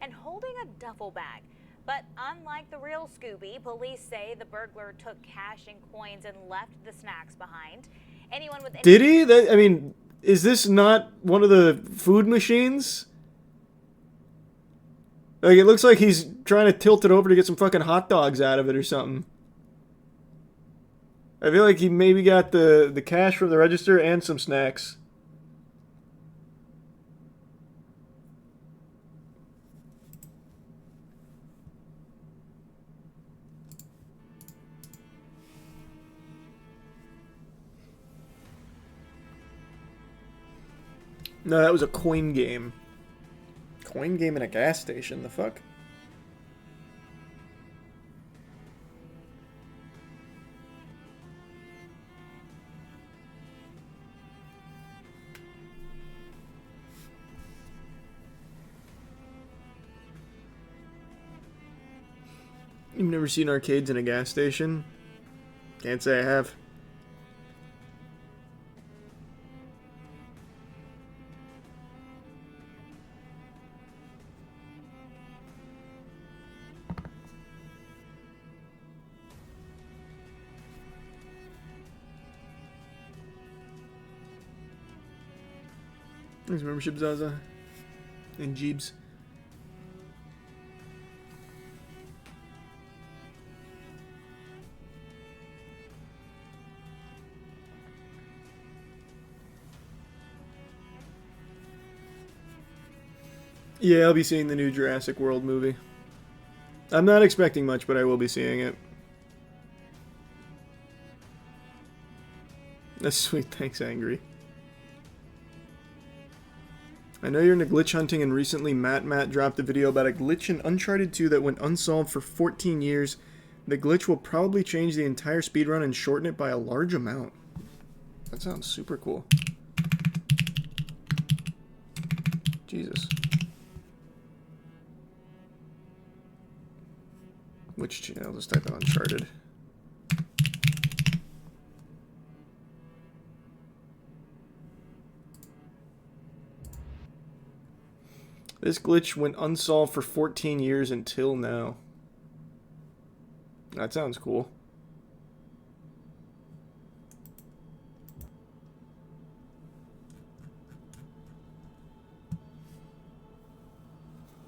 And holding a duffel bag. But unlike the real Scooby, police say the burglar took cash and coins and left the snacks behind. Anyone with Did he? I mean, is this not one of the food machines? Like, it looks like he's trying to tilt it over to get some fucking hot dogs out of it or something. I feel like he maybe got the cash from the register and some snacks. No, that was a coin game. Coin game in a gas station, the fuck? You've never seen arcades in a gas station? Can't say I have. Thanks, membership, Zaza. And Jeebs. Yeah, I'll be seeing the new Jurassic World movie. I'm not expecting much, but I will be seeing it. That's sweet, thanks, Angry. I know you're into glitch hunting, and recently Matt dropped a video about a glitch in Uncharted 2 that went unsolved for 14 years. The glitch will probably change the entire speedrun and shorten it by a large amount. That sounds super cool. Jesus. Which channel? I'll just type in Uncharted. This glitch went unsolved for 14 years until now. That sounds cool.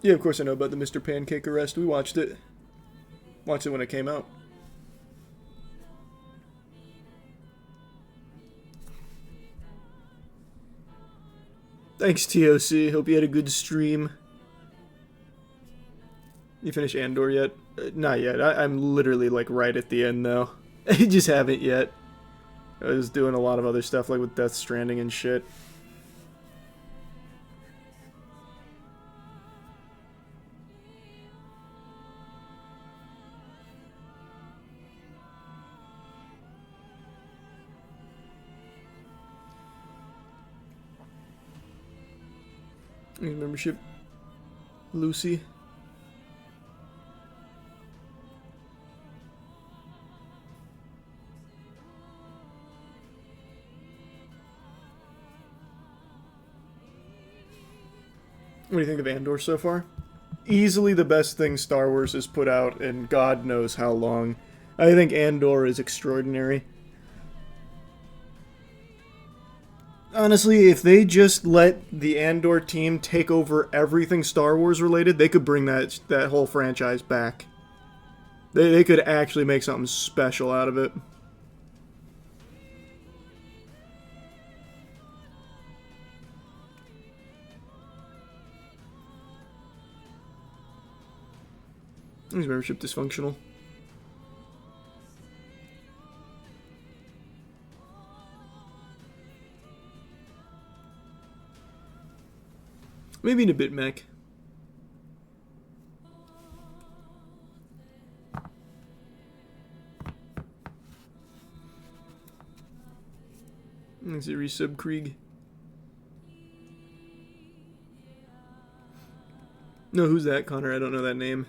Yeah, of course I know about the Mr. Pancake arrest. We watched it. Watched it when it came out. Thanks, TOC. Hope you had a good stream. You finished Andor yet? Not yet. I'm literally like right at the end now. I just haven't yet. I was doing a lot of other stuff like with Death Stranding and shit. Membership, Lucy. What do you think of Andor so far? Easily the best thing Star Wars has put out in God knows how long. I think Andor is extraordinary. Honestly, if they just let the Andor team take over everything Star Wars related, they could bring that whole franchise back. They could actually make something special out of it. Is membership dysfunctional? Maybe in a bit, Mac. Is it resub Krieg? No, who's that, Connor? I don't know that name.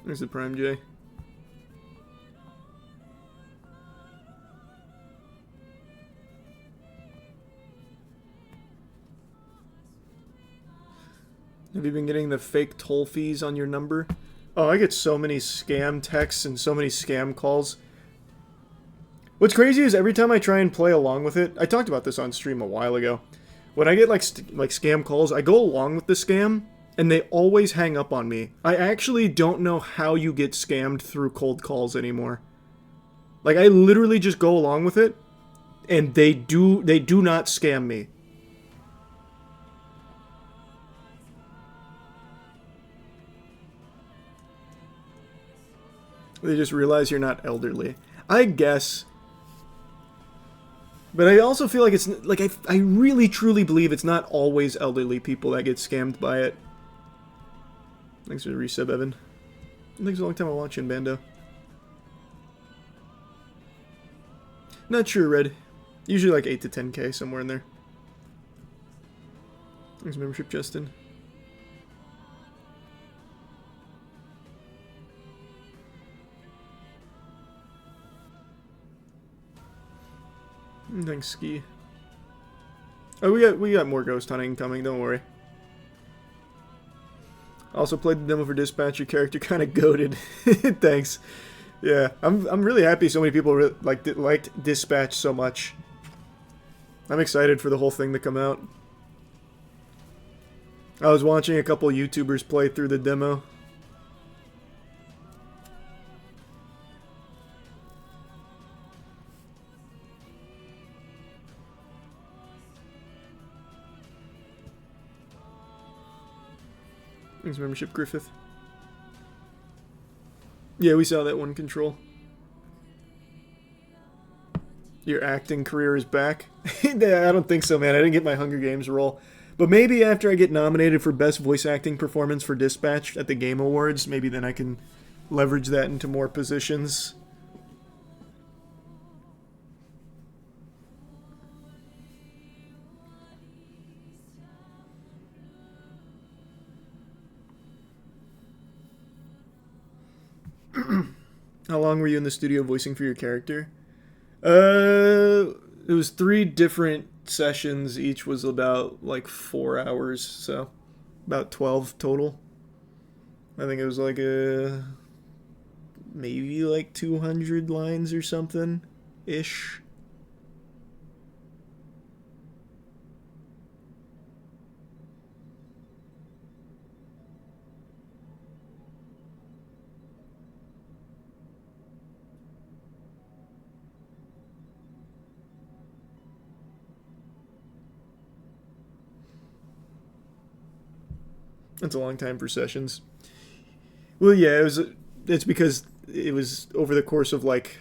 There's the Prime J. Have you been getting the fake toll fees on your number? Oh, I get so many scam texts and so many scam calls. What's crazy is every time I try and play along with it, I talked about this on stream a while ago. When I get like scam calls, I go along with the scam, and they always hang up on me. I actually don't know how you get scammed through cold calls anymore. Like, I literally just go along with it, and they do not scam me. They just realize you're not elderly. I guess. But I also feel like it's, like, I really truly believe it's not always elderly people that get scammed by it. Thanks for the resub, Evan. Thanks for a long time watching, Bando. Not sure, Red. Usually like 8 to 10k, somewhere in there. Thanks for membership, Justin. Thanks, Ski. Oh, we got more ghost hunting coming, don't worry. Also played the demo for Dispatch. Your character kind of goated. Thanks. Yeah, I'm really happy so many people liked Dispatch so much. I'm excited for the whole thing to come out. I was watching a couple YouTubers play through the demo. Thanks, membership, Griffith. Yeah, we saw that one, Control. Your acting career is back? Yeah, I don't think so, man. I didn't get my Hunger Games role. But maybe after I get nominated for Best Voice Acting Performance for Dispatch at the Game Awards, maybe then I can leverage that into more positions. How long were you in the studio voicing for your character? It was 3 different sessions. Each was about like 4 hours, so about 12 total. I think it was like maybe like 200 lines or something ish. That's a long time for sessions. Well, yeah, it's because it was over the course of like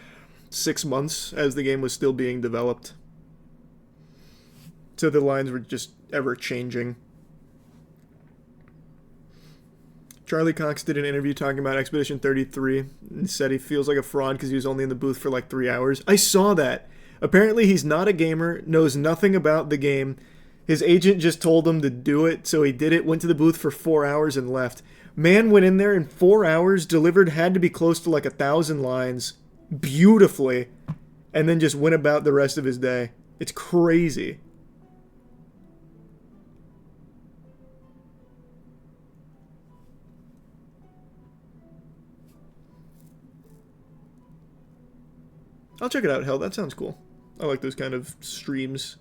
6 months as the game was still being developed. So the lines were just ever changing. Charlie Cox did an interview talking about Expedition 33 and said he feels like a fraud because he was only in the booth for like 3 hours. I saw that. Apparently he's not a gamer, knows nothing about the game. His agent just told him to do it, so he did it, went to the booth for 4 hours and left. Man went in there in 4 hours, delivered, had to be close to like 1,000 lines, beautifully, and then just went about the rest of his day. It's crazy. I'll check it out, hell, that sounds cool. I like those kind of streams.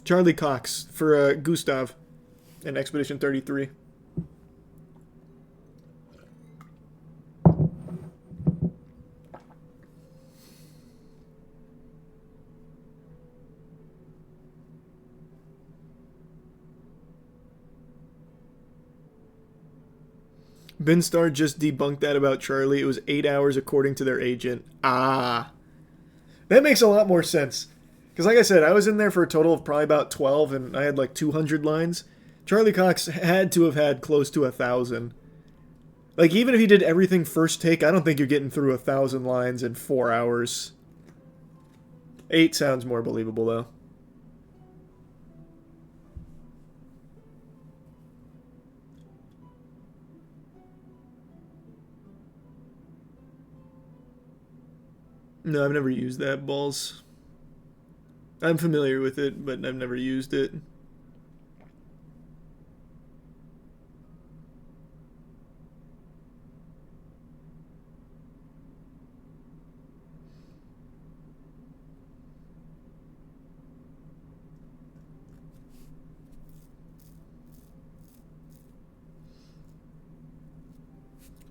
Charlie Cox for Gustav and Expedition 33. Binstar just debunked that about Charlie. It was 8 hours according to their agent. Ah. That makes a lot more sense. Because like I said, I was in there for a total of probably about 12, and I had like 200 lines. Charlie Cox had to have had close to 1,000. Like, even if he did everything first take, I don't think you're getting through 1,000 lines in 4 hours. 8 sounds more believable, though. No, I've never used that, balls. I'm familiar with it, but I've never used it.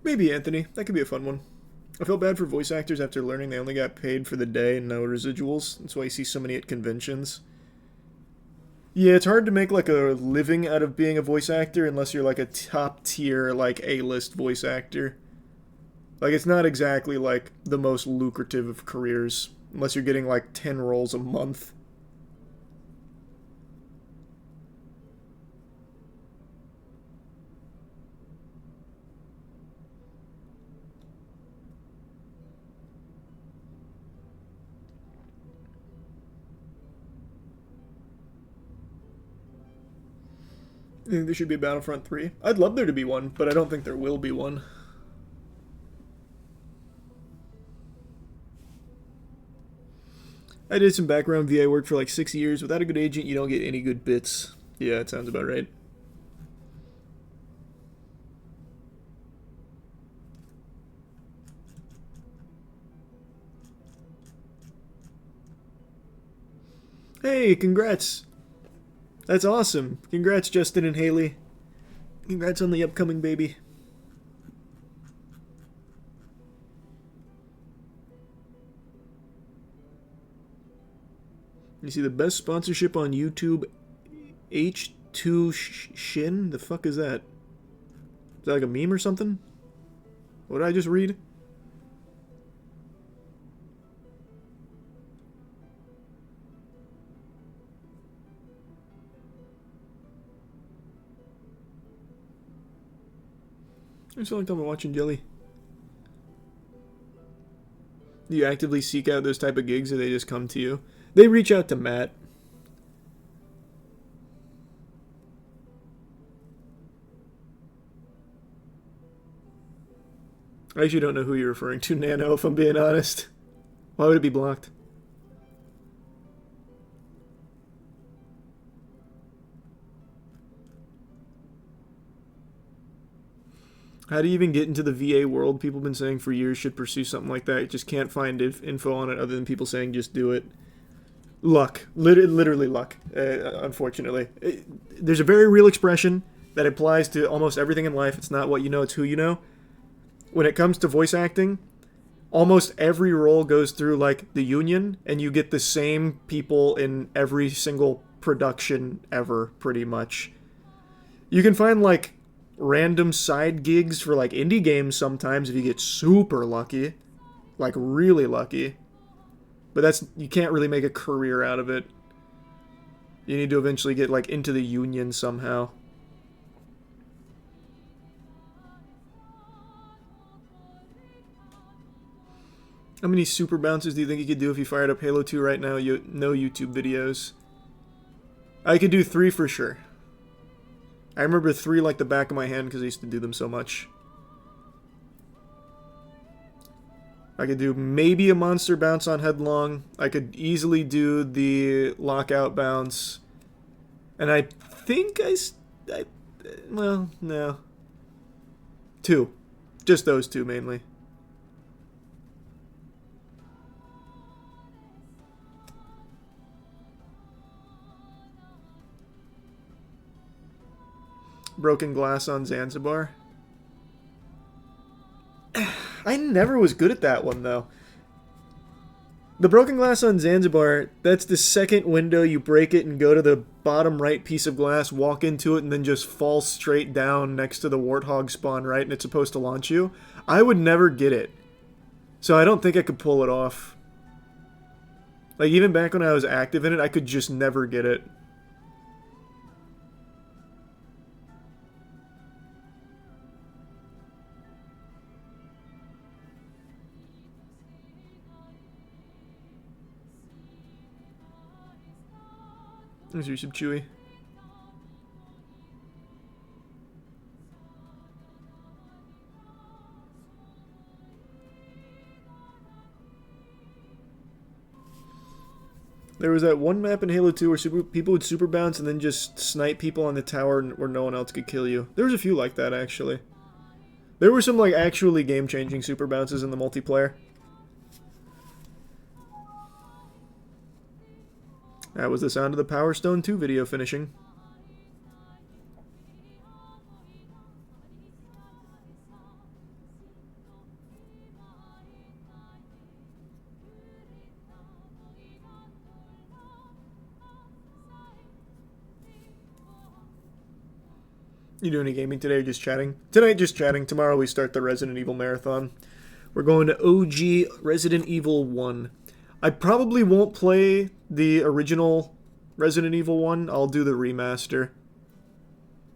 Maybe, Anthony. That could be a fun one. I felt bad for voice actors after learning they only got paid for the day and no residuals. That's why you see so many at conventions. Yeah, it's hard to make, like, a living out of being a voice actor unless you're, like, a top-tier, like, A-list voice actor. Like, it's not exactly, like, the most lucrative of careers, unless you're getting, like, 10 roles a month. I think there should be a Battlefront 3. I'd love there to be one, but I don't think there will be one. I did some background VA work for like 6 years. Without a good agent, you don't get any good bits. Yeah, it sounds about right. Hey, congrats! That's awesome. Congrats, Justin and Haley. Congrats on the upcoming baby. You see the best sponsorship on YouTube, H2 Shin? The fuck is that? Is that like a meme or something? What did I just read? I feel like I'm watching Jelly. Do you actively seek out those type of gigs or they just come to you? They reach out to Matt. I actually don't know who you're referring to, Nano, if I'm being honest. Why would it be blocked? How do you even get into the VA world? People have been saying for years should pursue something like that. You just can't find info on it other than people saying just do it. Luck. Literally luck, unfortunately. There's a very real expression that applies to almost everything in life. It's not what you know, it's who you know. When it comes to voice acting, almost every role goes through, like, the union, and you get the same people in every single production ever, pretty much. You can find, like, random side gigs for, like, indie games sometimes if you get super lucky. Like, really lucky. But you can't really make a career out of it. You need to eventually get, like, into the union somehow. How many super bounces do you think you could do if you fired up Halo 2 right now? No YouTube videos. I could do 3 for sure. I remember 3 like the back of my hand because I used to do them so much. I could do maybe a monster bounce on Headlong. I could easily do the lockout bounce. And I think well, no. 2. Just those 2 mainly. Broken glass on Zanzibar. I never was good at that one, though. The broken glass on Zanzibar, that's the second window. You break it and go to the bottom right piece of glass, walk into it, and then just fall straight down next to the warthog spawn, right? And it's supposed to launch you. I would never get it. So I don't think I could pull it off. Like, even back when I was active in it, I could just never get it. Let's do some Chewy. There was that one map in Halo 2 where people would super bounce and then just snipe people on the tower where no one else could kill you. There was a few like that, actually. There were some, like, actually game-changing super bounces in the multiplayer. That was the sound of the Power Stone 2 video finishing. You doing any gaming today or just chatting? Tonight, just chatting. Tomorrow we start the Resident Evil Marathon. We're going to OG Resident Evil 1. I probably won't play the original Resident Evil 1. I'll do the remaster.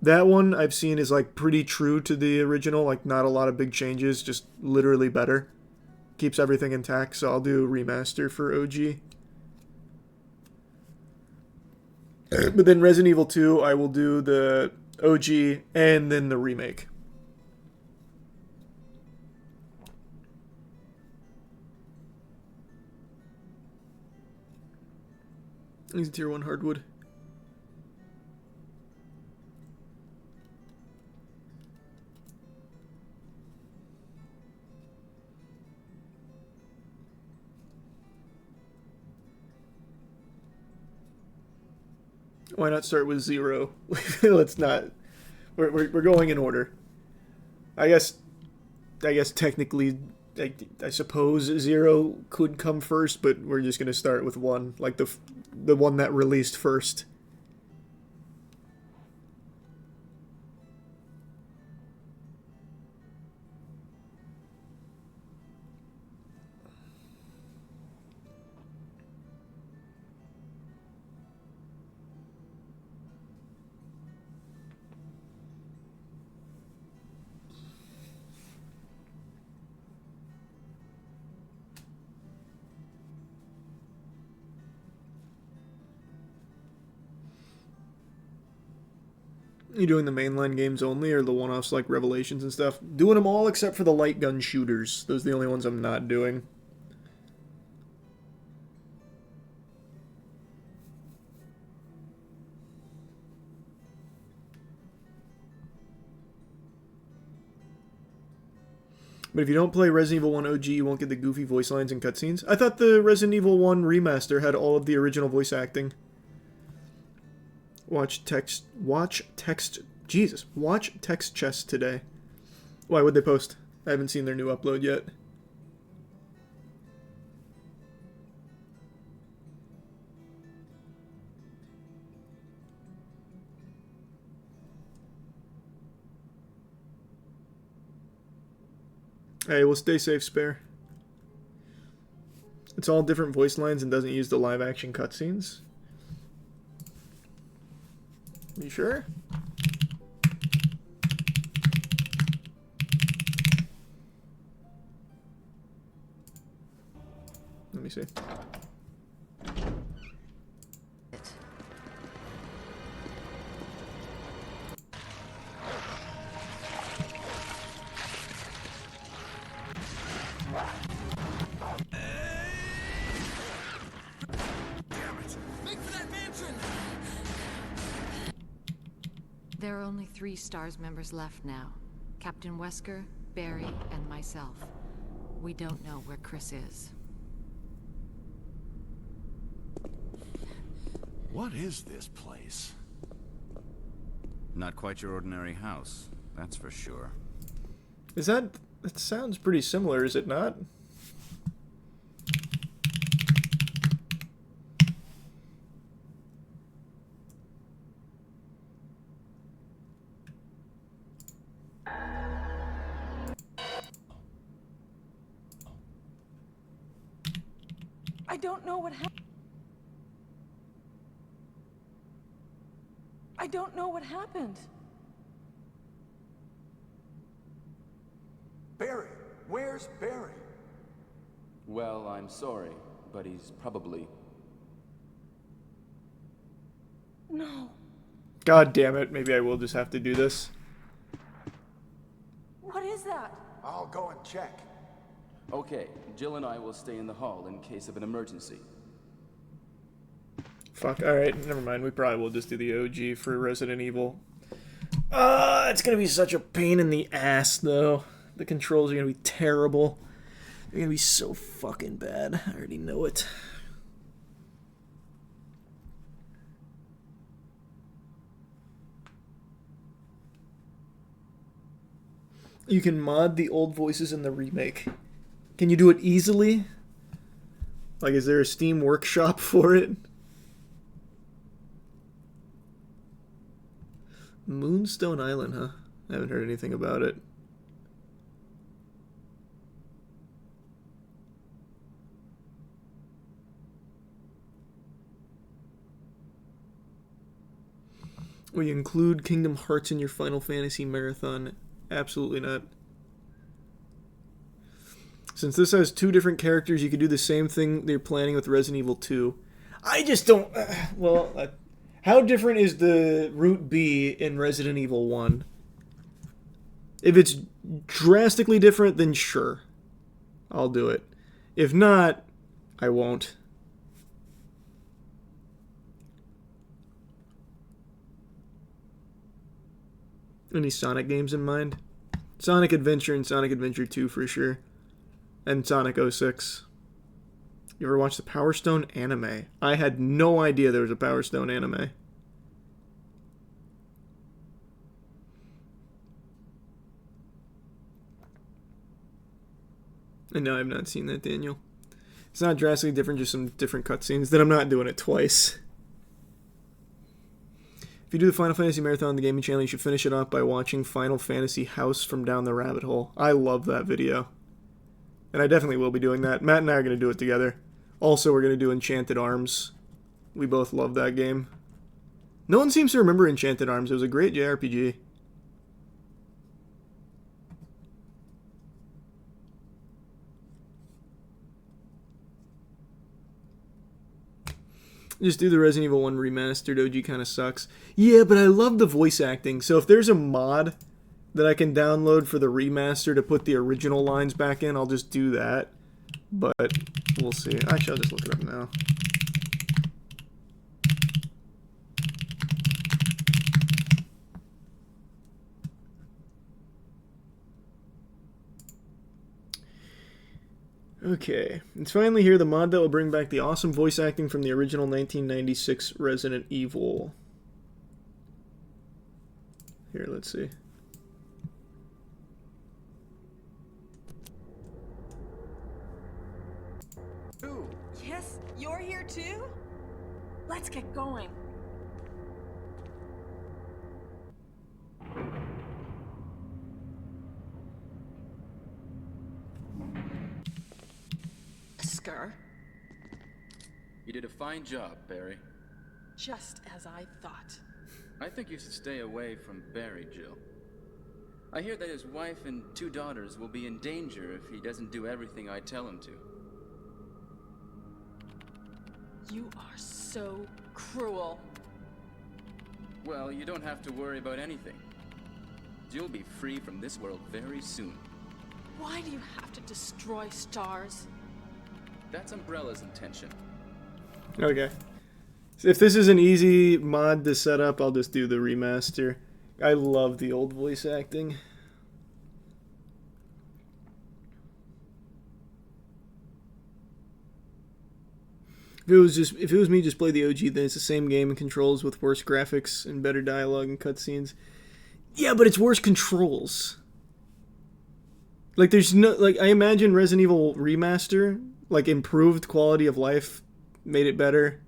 That one I've seen is like pretty true to the original. Like not a lot of big changes. Just literally better. Keeps everything intact. So I'll do remaster for OG. But then Resident Evil 2, I will do the OG and then the remake. He's a tier 1 hardwood. Why not start with 0? Let's not. We're going in order. I guess technically, I suppose 0 could come first, but we're just gonna start with 1, like the one that released first. You doing the mainline games only, or the one-offs like Revelations and stuff? Doing them all except for the light gun shooters. Those are the only ones I'm not doing. But if you don't play Resident Evil 1 OG, you won't get the goofy voice lines and cutscenes. I thought the Resident Evil 1 remaster had all of the original voice acting. Watch text chest today. Why would they post? I haven't seen their new upload yet. Hey, well, stay safe, Spare. It's all different voice lines and doesn't use the live action cutscenes. You sure? Let me see. There are only 3 STARS members left now. Captain Wesker, Barry, and myself. We don't know where Chris is. What is this place? Not quite your ordinary house, that's for sure. Is that sounds pretty similar, is it not? I don't know what happened. I don't know what happened. Barry! Where's Barry? Well, I'm sorry, but he's probably... No. God damn it, maybe I will just have to do this. What is that? I'll go and check. Okay, Jill and I will stay in the hall in case of an emergency. Fuck, alright, never mind. We probably will just do the OG for Resident Evil. It's gonna be such a pain in the ass, though. The controls are gonna be terrible. They're gonna be so fucking bad. I already know it. You can mod the old voices in the remake. Can you do it easily? Like, is there a Steam Workshop for it? Moonstone Island, huh? I haven't heard anything about it. Will you include Kingdom Hearts in your Final Fantasy marathon? Absolutely not. Since this has 2 different characters, you could do the same thing they're planning with Resident Evil 2. I just don't... how different is the Route B in Resident Evil 1? If it's drastically different, then sure. I'll do it. If not, I won't. Any Sonic games in mind? Sonic Adventure and Sonic Adventure 2 for sure. And Sonic 06. You ever watched the Power Stone anime? I had no idea there was a Power Stone anime. And no, I have not seen that, Daniel. It's not drastically different, just some different cutscenes. Then I'm not doing it twice. If you do the Final Fantasy Marathon on the gaming channel, you should finish it off by watching Final Fantasy House from Down the Rabbit Hole. I love that video. And I definitely will be doing that. Matt and I are going to do it together. Also, we're going to do Enchanted Arms. We both love that game. No one seems to remember Enchanted Arms. It was a great JRPG. Just do the Resident Evil 1 remastered. OG kind of sucks. Yeah, but I love the voice acting. So if there's a mod that I can download for the remaster to put the original lines back in, I'll just do that. But we'll see. Actually, I'll just look it up now. Okay, it's finally here, the mod that will bring back the awesome voice acting from the original 1996 Resident Evil. Here, let's see. Ooh, yes, you're here too? Let's get going. Wesker. You did a fine job, Barry. Just as I thought. I think you should stay away from Barry, Jill. I hear that his wife and 2 daughters will be in danger if he doesn't do everything I tell him to. You are so cruel. Well, you don't have to worry about anything. You'll be free from this world very soon. Why do you have to destroy stars? That's Umbrella's intention. Okay. If this is an easy mod to set up, I'll just do the remaster. I love the old voice acting. If it was me, just play the OG, then it's the same game and controls with worse graphics and better dialogue and cutscenes. Yeah, but it's worse controls. Like, there's no... Like, I imagine Resident Evil Remaster, like, improved quality of life, made it better.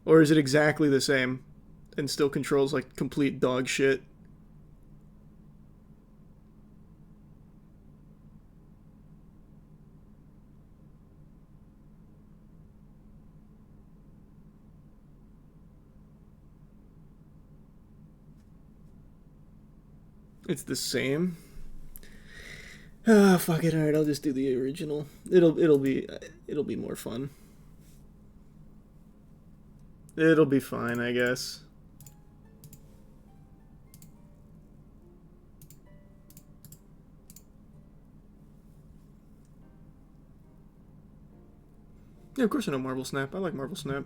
Or is it exactly the same and still controls, like, complete dog shit? It's the same. Ah, fuck it. All right, I'll just do the original. It'll be more fun. It'll be fine, I guess. Yeah, of course I know Marvel Snap. I like Marvel Snap.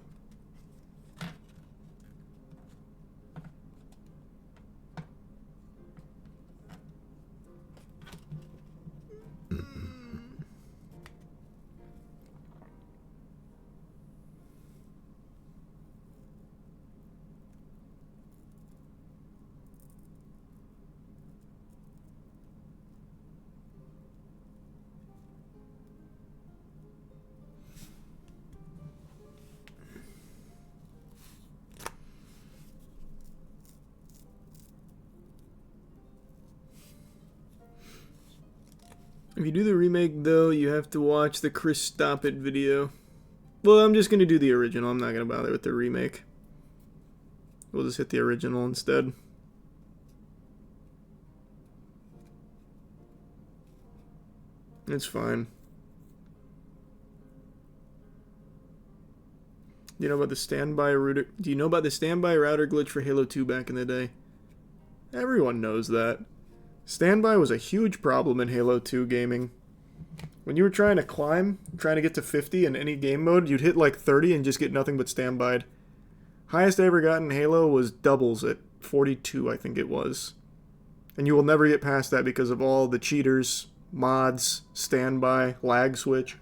If you do the remake, though, you have to watch the Chris Stop It video. Well, I'm just going to do the original. I'm not going to bother with the remake. We'll just hit the original instead. It's fine. Do you know about the standby router? Do you know about the standby router glitch for Halo 2 back in the day? Everyone knows that. Standby was a huge problem in Halo 2 gaming. When you were trying to climb, trying to get to 50 in any game mode, you'd hit like 30 and just get nothing but standbyed. Highest I ever got in Halo was doubles at 42, I think it was. And you will never get past that because of all the cheaters, mods, standby, lag switch.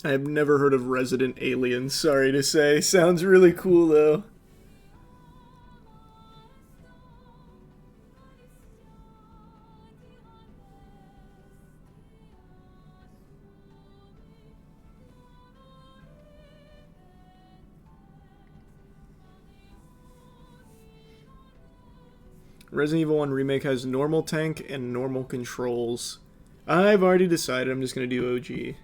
I have never heard of Resident Alien, sorry to say. Sounds really cool, though. Resident Evil 1 Remake has normal tank and normal controls. I've already decided I'm just going to do OG.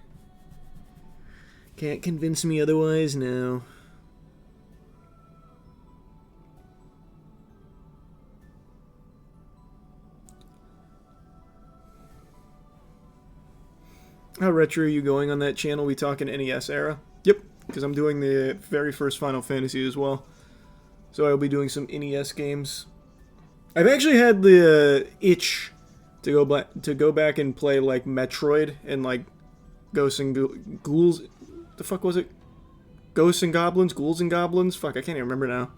Can't convince me otherwise now. How retro are you going on that channel? We talking NES era? Yep, because I'm doing the very first Final Fantasy as well. So I'll be doing some NES games. I've actually had the itch to go back and play like Metroid and like Ghosts and Ghouls. The fuck was it? Ghosts and Goblins? Ghouls and Goblins? Fuck, I can't even remember now.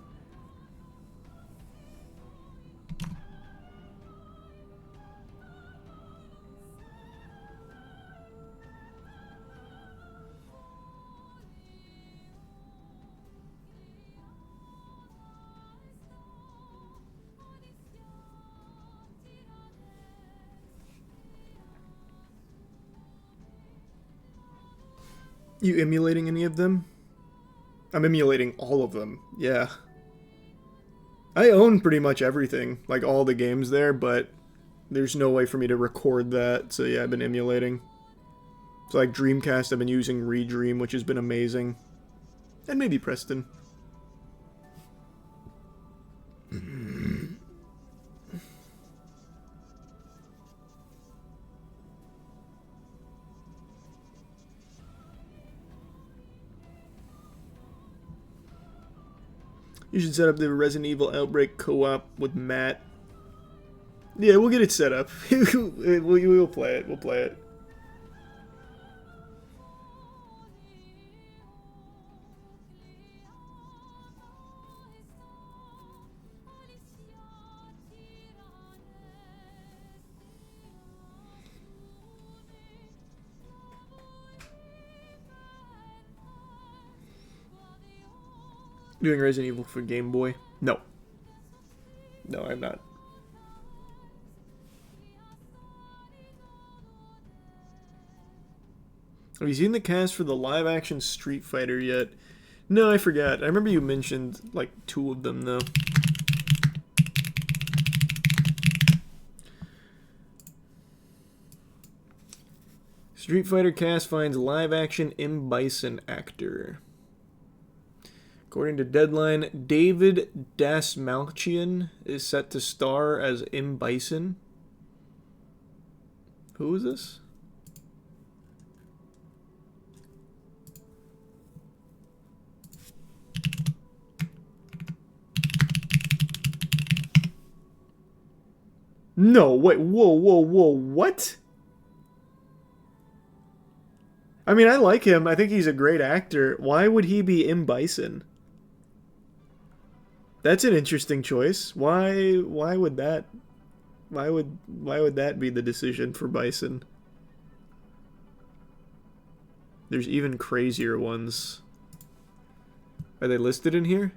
You emulating any of them? I'm emulating all of them, yeah. I own pretty much everything, like all the games there, but there's no way for me to record that, so yeah, I've been emulating. So like Dreamcast, I've been using Redream, which has been amazing. And maybe Preston. You should set up the Resident Evil Outbreak co-op with Matt. Yeah, we'll get it set up. We'll play it. We'll play it. Doing Resident Evil for Game Boy? No. No, I'm not. Have you seen the cast for the live-action Street Fighter yet? No, I forgot. I remember you mentioned, like, 2 of them, though. Street Fighter cast finds live-action M. Bison actor. According to Deadline, David Dasmalchian is set to star as M. Bison. Who is this? No, wait, whoa, what? I mean, I like him. I think he's a great actor. Why would he be M. Bison? That's an interesting choice. Why would that be the decision for Bison? There's even crazier ones. Are they listed in here?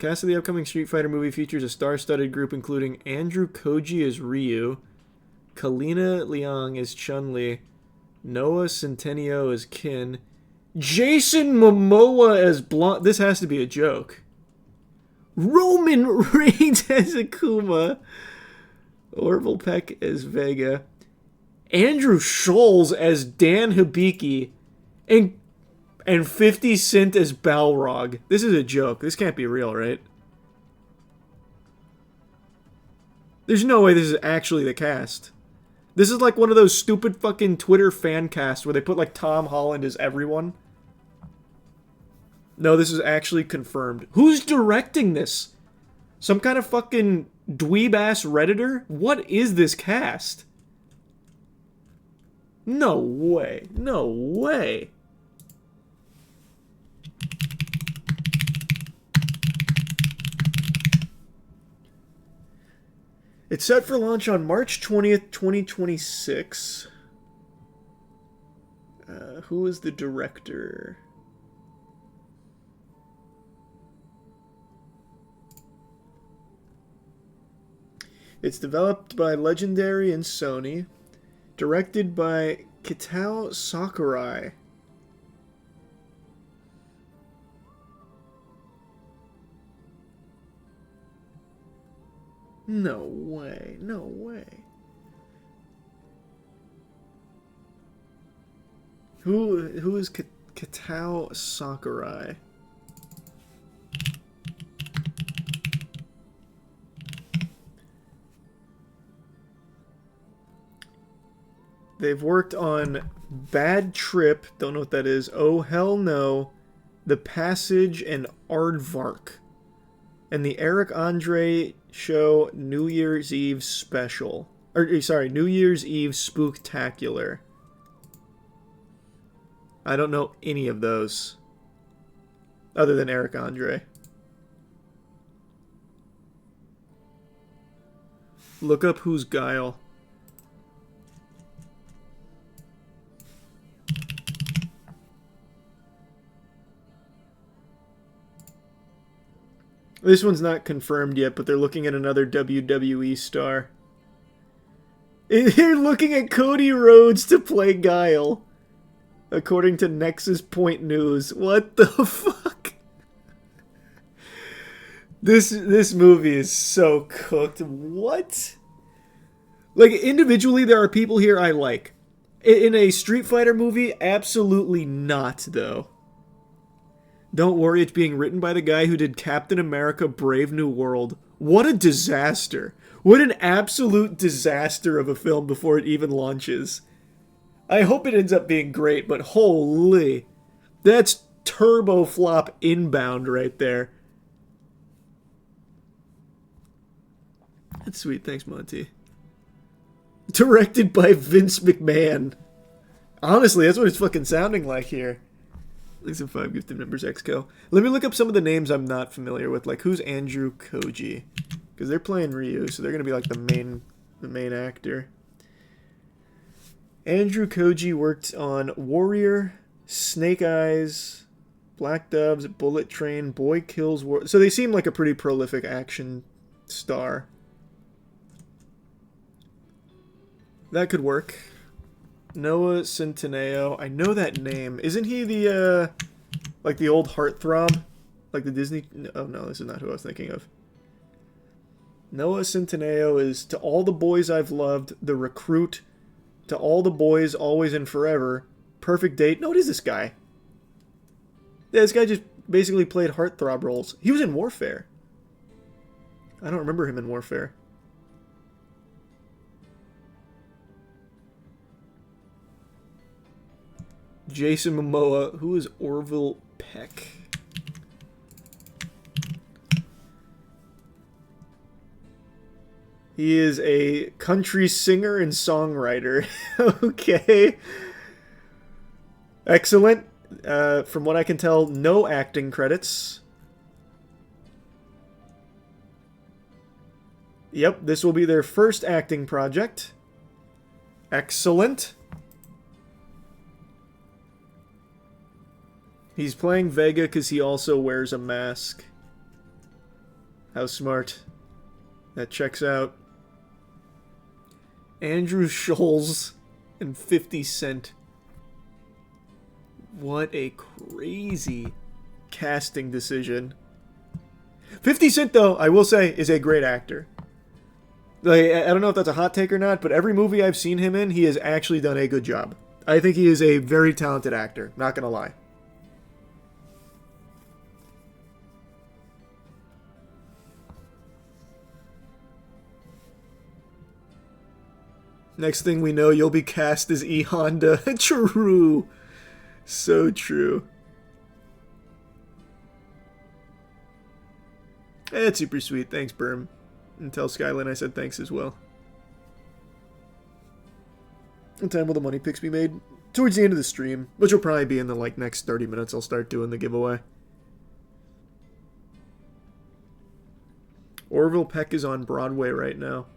Cast of the upcoming Street Fighter movie features a star-studded group including Andrew Koji as Ryu, Kalina Liang as Chun-Li, Noah Centineo as Kin, Jason Momoa as Blanc. This has to be a joke. Roman Reigns as Akuma, Orville Peck as Vega, Andrew Scholes as Dan Hibiki, and 50 Cent as Balrog. This is a joke. This can't be real, right? There's no way this is actually the cast. This is like one of those stupid fucking Twitter fan casts where they put like Tom Holland as everyone. No, this is actually confirmed. Who's directing this? Some kind of fucking dweeb-ass Redditor? What is this cast? No way. No way. It's set for launch on March 20th, 2026. Who is the director? It's developed by Legendary and Sony. Directed by Kitao Sakurai. No way. No way. Who is Kitao Sakurai? They've worked on Bad Trip, don't know what that is, Oh Hell No, The Passage, and Aardvark. And the Eric Andre Show New Year's Eve Special. Or, sorry, New Year's Eve Spooktacular. I don't know any of those. Other than Eric Andre. Look up Who's Guile. This one's not confirmed yet, but they're looking at another WWE star. They're looking at Cody Rhodes to play Guile. According to Nexus Point News. What the fuck? This movie is so cooked. What? Like, individually, there are people here I like. In a Street Fighter movie, absolutely not, though. Don't worry, it's being written by the guy who did Captain America Brave New World. What a disaster. What an absolute disaster of a film before it even launches. I hope it ends up being great, but holy. That's turbo flop inbound right there. That's sweet, thanks Monty. Directed by Vince McMahon. Honestly, that's what it's fucking sounding like here. Thanks for 5 gifted members, XCO. Let me look up some of the names I'm not familiar with. Like, who's Andrew Koji? Because they're playing Ryu, so they're going to be like the main actor. Andrew Koji worked on Warrior, Snake Eyes, Black Doves, Bullet Train, Boy Kills War. So they seem like a pretty prolific action star. That could work. Noah Centineo. I know that name. Isn't he the, like the old heartthrob? Like the Disney... Oh, no, this is not who I was thinking of. Noah Centineo is To All the Boys I've Loved, The Recruit, To All the Boys, Always and Forever, Perfect Date. No, what is this guy? Yeah, this guy just basically played heartthrob roles. He was in Warfare. I don't remember him in Warfare. Jason Momoa. Who is Orville Peck? He is a country singer and songwriter. Okay. Excellent. From what I can tell, no acting credits. Yep, this will be their first acting project. Excellent. He's playing Vega because he also wears a mask. How smart. That checks out. Andrew Scholes and 50 Cent. What a crazy casting decision. 50 Cent, though, I will say, is a great actor. Like, I don't know if that's a hot take or not, but every movie I've seen him in, he has actually done a good job. I think he is a very talented actor, not gonna lie. Next thing we know, you'll be cast as E. Honda. True. So true. That's super sweet. Thanks, Berm. And tell Skylin I said thanks as well. What time will the money picks be made? Towards the end of the stream, which will probably be in the next 30 minutes. I'll start doing the giveaway. Orville Peck is on Broadway right now.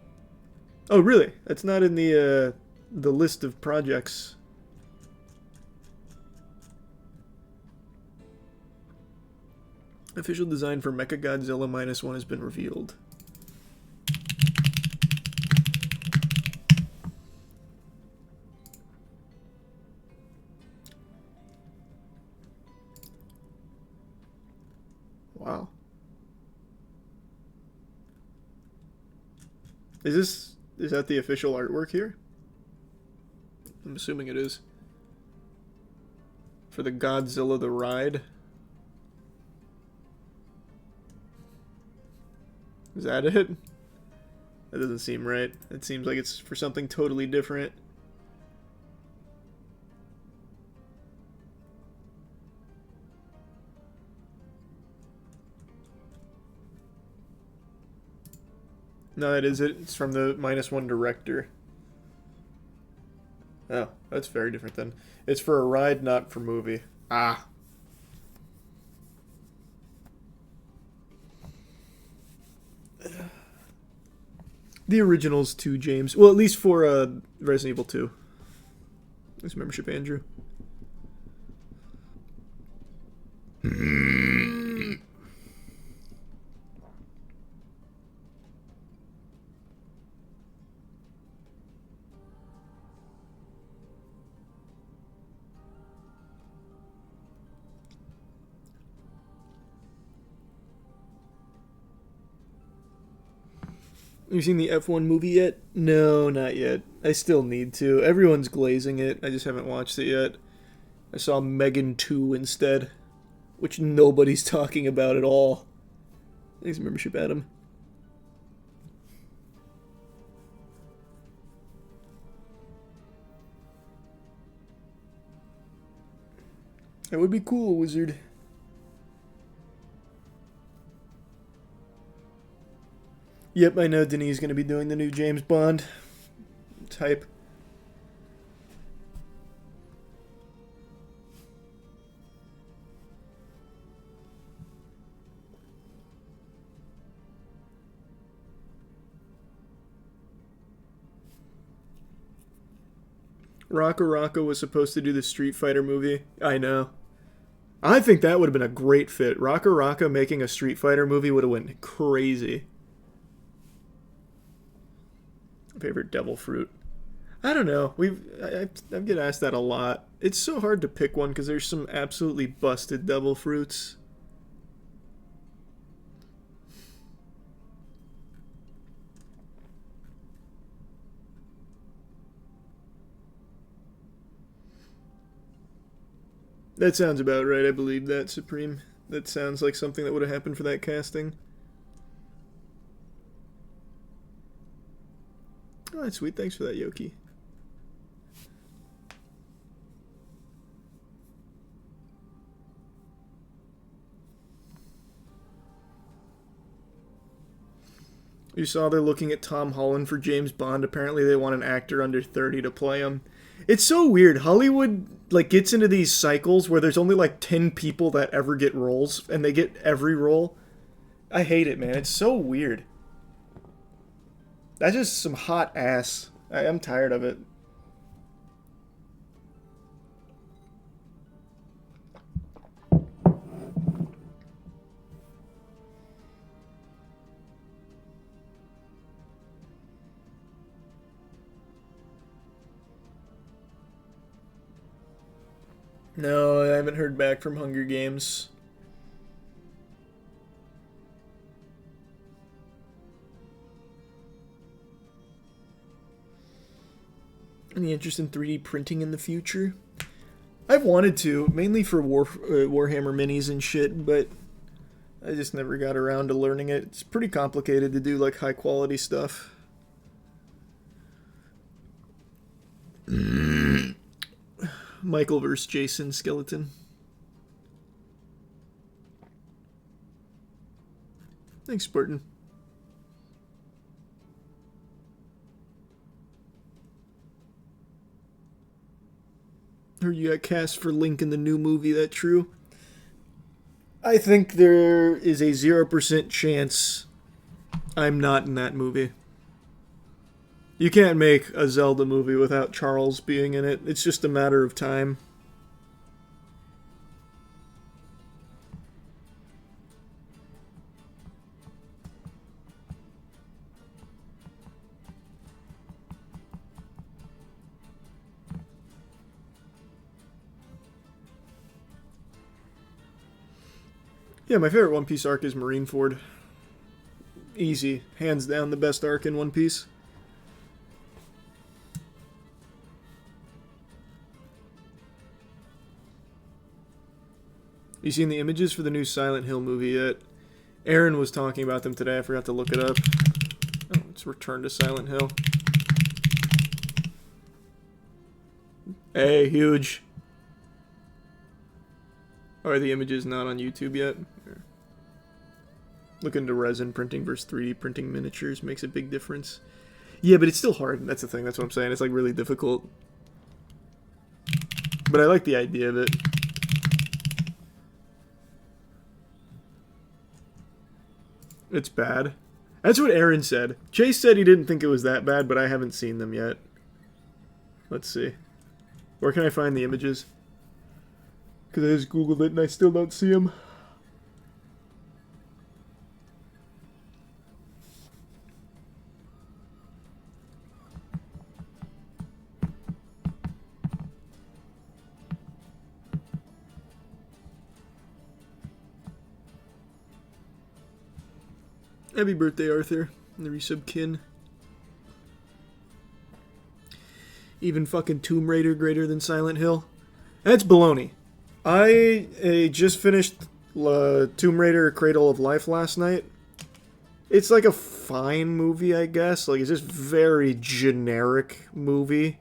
Oh, really? That's not in the list of projects. Official design for Mechagodzilla -1 has been revealed. Wow. Is that the official artwork here? I'm assuming it is. For the Godzilla the Ride. Is that it? That doesn't seem right. It seems like it's for something totally different. No, that is it. It's from the -1 director. Oh, that's very different then. It's for a ride, not for movie. Ah. The originals too, James. Well, at least for Resident Evil 2. Thanks for membership, Andrew. You seen the F1 movie yet? No, not yet. I still need to. Everyone's glazing it. I just haven't watched it yet. I saw Megan 2 instead, which nobody's talking about at all. Thanks for membership, Adam. That would be cool, Wizard. Yep, I know Denis is going to be doing the new James Bond type. Rocco was supposed to do the Street Fighter movie. I know. I think that would have been a great fit. Rocco making a Street Fighter movie would have went crazy. Favorite devil fruit? I don't know. I get asked that a lot. It's so hard to pick one because there's some absolutely busted devil fruits. That sounds about right. I believe that, Supreme. That sounds like something that would have happened for that casting. Oh, that's sweet. Thanks for that, Yoki. You saw they're looking at Tom Holland for James Bond. Apparently they want an actor under 30 to play him. It's so weird. Hollywood gets into these cycles where there's only 10 people that ever get roles, and they get every role. I hate it, man. It's so weird. That's just some hot ass. I'm tired of it. No, I haven't heard back from Hunger Games. Any interest in 3D printing in the future? I've wanted to, mainly for Warhammer minis and shit, but I just never got around to learning it. It's pretty complicated to do, like, high-quality stuff. Michael vs. Jason skeleton. Thanks, Spartan. Heard you got cast for Link in the new movie, that true? I think there is a 0% chance I'm not in that movie. You can't make a Zelda movie without Charles being in it. It's just a matter of time. Yeah, my favorite One Piece arc is Marineford. Easy. Hands down the best arc in One Piece. You seen the images for the new Silent Hill movie yet? Aaron was talking about them today. I forgot to look it up. Oh, it's Return to Silent Hill. Hey, huge. Are the images not on YouTube yet? Look into resin printing versus 3D printing miniatures makes a big difference. Yeah, but it's still hard. That's the thing. That's what I'm saying. It's like really difficult. But I like the idea of it. It's bad. That's what Aaron said. Chase said he didn't think it was that bad, but I haven't seen them yet. Let's see. Where can I find the images? Because I just googled it and I still don't see them. Happy birthday, Arthur. The resub kin. Even fucking Tomb Raider greater than Silent Hill? That's baloney. I just finished Tomb Raider Cradle of Life last night. It's like a fine movie, I guess. Like, it's just very generic movie.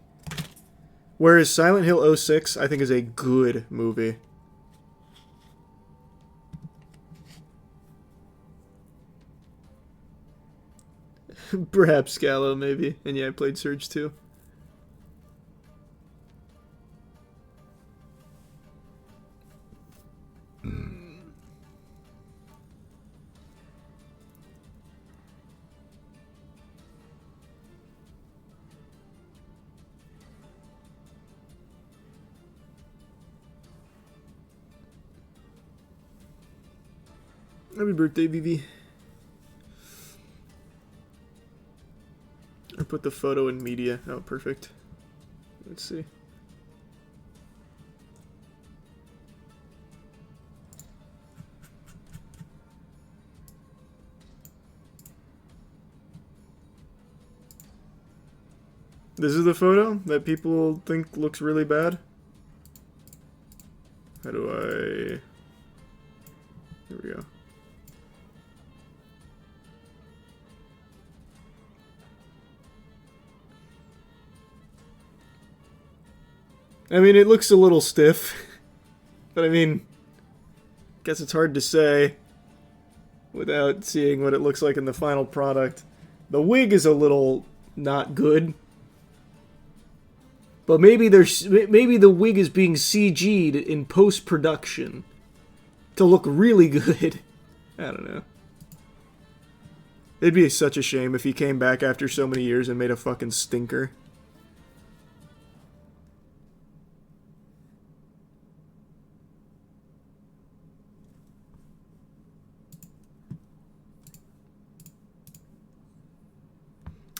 Whereas Silent Hill 06, I think, is a good movie. Perhaps Scalo, maybe. And yeah, I played Surge too. Happy birthday, Vivi. I put the photo in media. Oh, perfect. Let's see. This is the photo that people think looks really bad. How do I... There we go. I mean, it looks a little stiff, but I mean, guess it's hard to say without seeing what it looks like in the final product. The wig is a little not good, but maybe the wig is being CG'd in post-production to look really good. I don't know. It'd be such a shame if he came back after so many years and made a fucking stinker.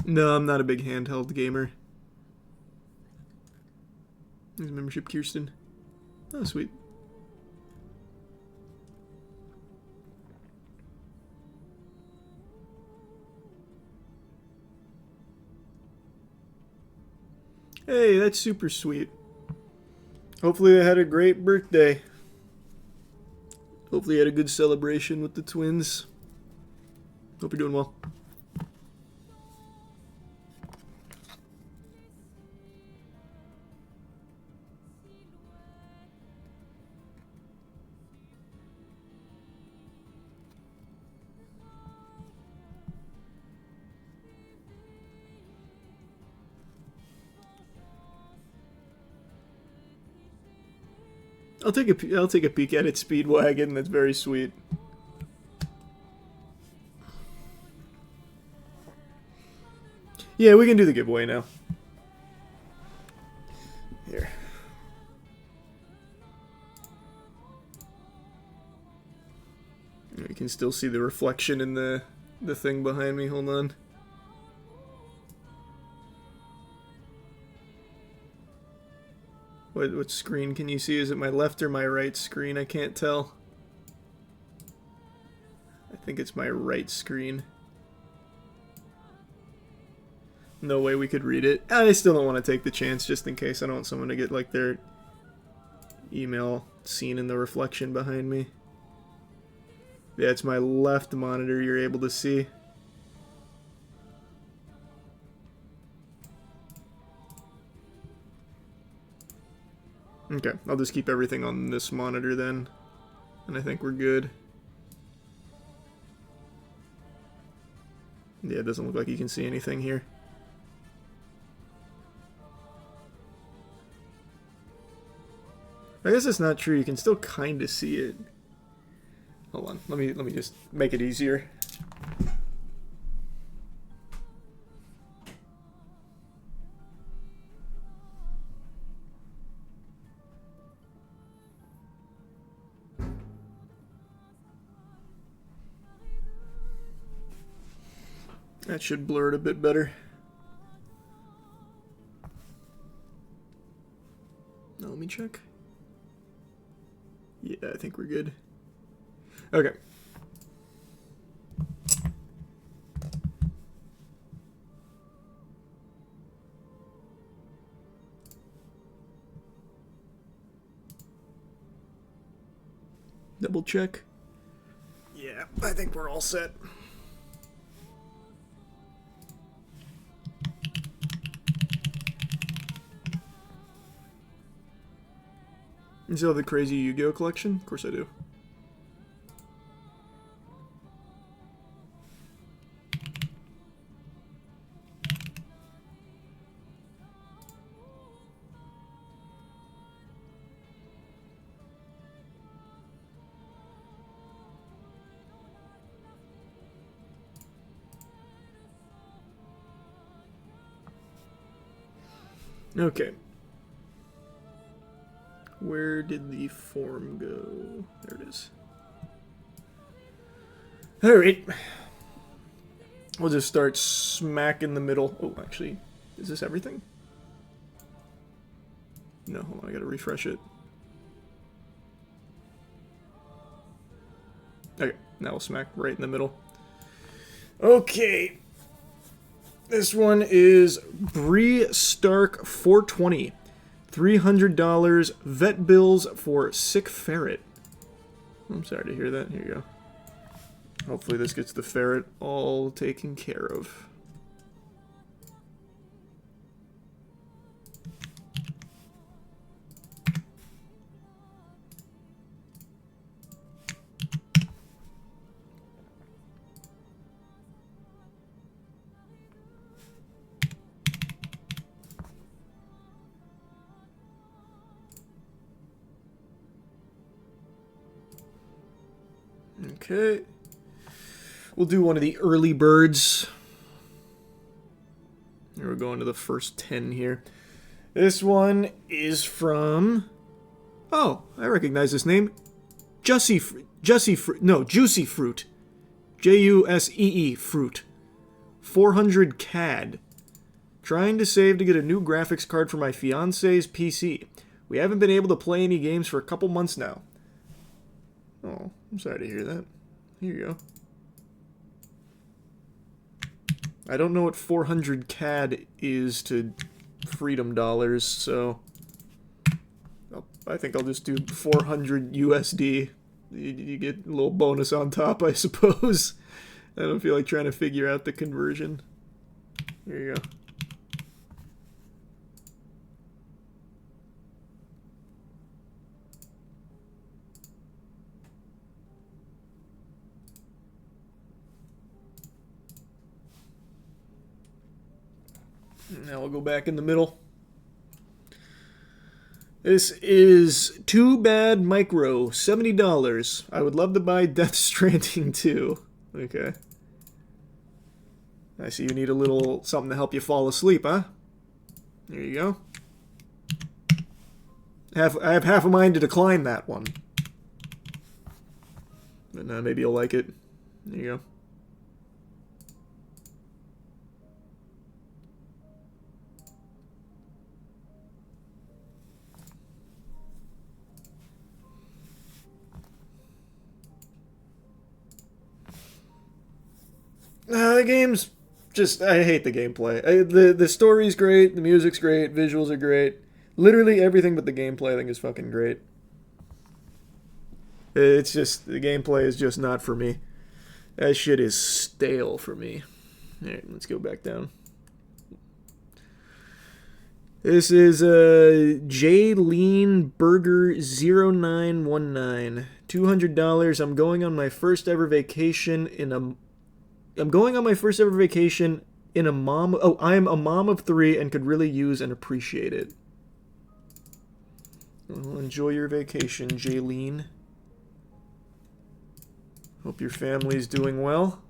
No, I'm not a big handheld gamer. Here's membership, Kirsten. Oh, sweet. Hey, that's super sweet. Hopefully they had a great birthday. Hopefully you had a good celebration with the twins. Hope you're doing well. I'll take a peek at it, Speedwagon. That's very sweet. Yeah, we can do the giveaway now. Here. You can still see the reflection in the thing behind me. Hold on. What screen can you see? Is it my left or my right screen? I can't tell. I think it's my right screen. No way we could read it. I still don't want to take the chance just in case. I don't want someone to get like their email seen in the reflection behind me. Yeah, it's my left monitor you're able to see. Okay, I'll just keep everything on this monitor then, and I think we're good. Yeah, it doesn't look like you can see anything here. I guess that's not true. You can still kind of see it. Hold on. Let me just make it easier. That should blur it a bit better. Now let me check. Yeah, I think we're good. Okay. Double check. Yeah, I think we're all set. You still have the crazy Yu-Gi-Oh collection? Of course I do. Okay. Where did the form go? There it is. Alright. We'll just start smack in the middle. Oh, actually, is this everything? No, hold on, I gotta refresh it. Okay, now we'll smack right in the middle. Okay. This one is Bree Stark 420. $300 vet bills for sick ferret. I'm sorry to hear that. Here you go. Hopefully this gets the ferret all taken care of. Okay. We'll do one of the early birds. Here we're going to the first 10 here. This one is from... Oh, I recognize this name. Juicy Fruit. J-U-S-E-E Fruit. 400 CAD. Trying to save to get a new graphics card for my fiance's PC. We haven't been able to play any games for a couple months now. Oh, I'm sorry to hear that. Here you go. I don't know what 400 CAD is to freedom dollars, so I think I'll just do 400 USD. You get a little bonus on top, I suppose. I don't feel like trying to figure out the conversion. There you go. Now we'll go back in the middle. This is Too Bad Micro, $70. I would love to buy Death Stranding 2. Okay. I see you need a little something to help you fall asleep, huh? There you go. I have half a mind to decline that one. But maybe you'll like it. There you go. The game's just... I hate the gameplay. The story's great, the music's great, visuals are great. Literally everything but the gameplay I think is fucking great. It's just... The gameplay is just not for me. That shit is stale for me. Alright, let's go back down. This is Jaylene Burger 0919. $200. I'm going on my first ever vacation in a... I'm going on my first ever vacation in a mom... Oh, I am a mom of 3 and could really use and appreciate it. Well, enjoy your vacation, Jaylene. Hope your family's doing well.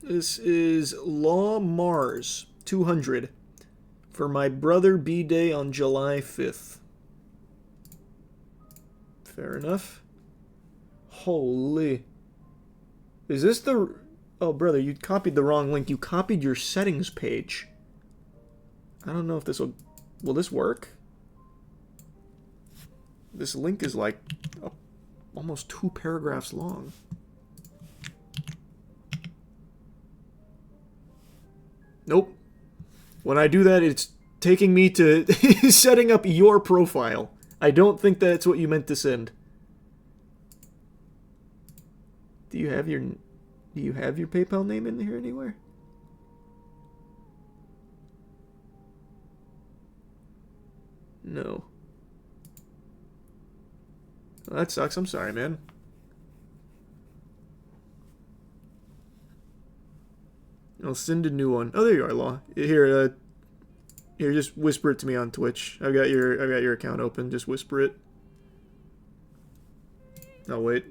This is Law Mars, 200, for my brother B-Day on July 5th. Fair enough. Holy. Is this the... Oh, brother, you copied the wrong link. You copied your settings page. I don't know if this will... Will this work? This link is like almost 2 paragraphs long. Nope. When I do that, it's taking me to setting up your profile. I don't think that's what you meant to send. Do you have your PayPal name in here anywhere? No. Well, that sucks. I'm sorry, man. I'll send a new one. Oh, there you are, Law. Here, here, just whisper it to me on Twitch. I've got your account open. Just whisper it. I'll wait.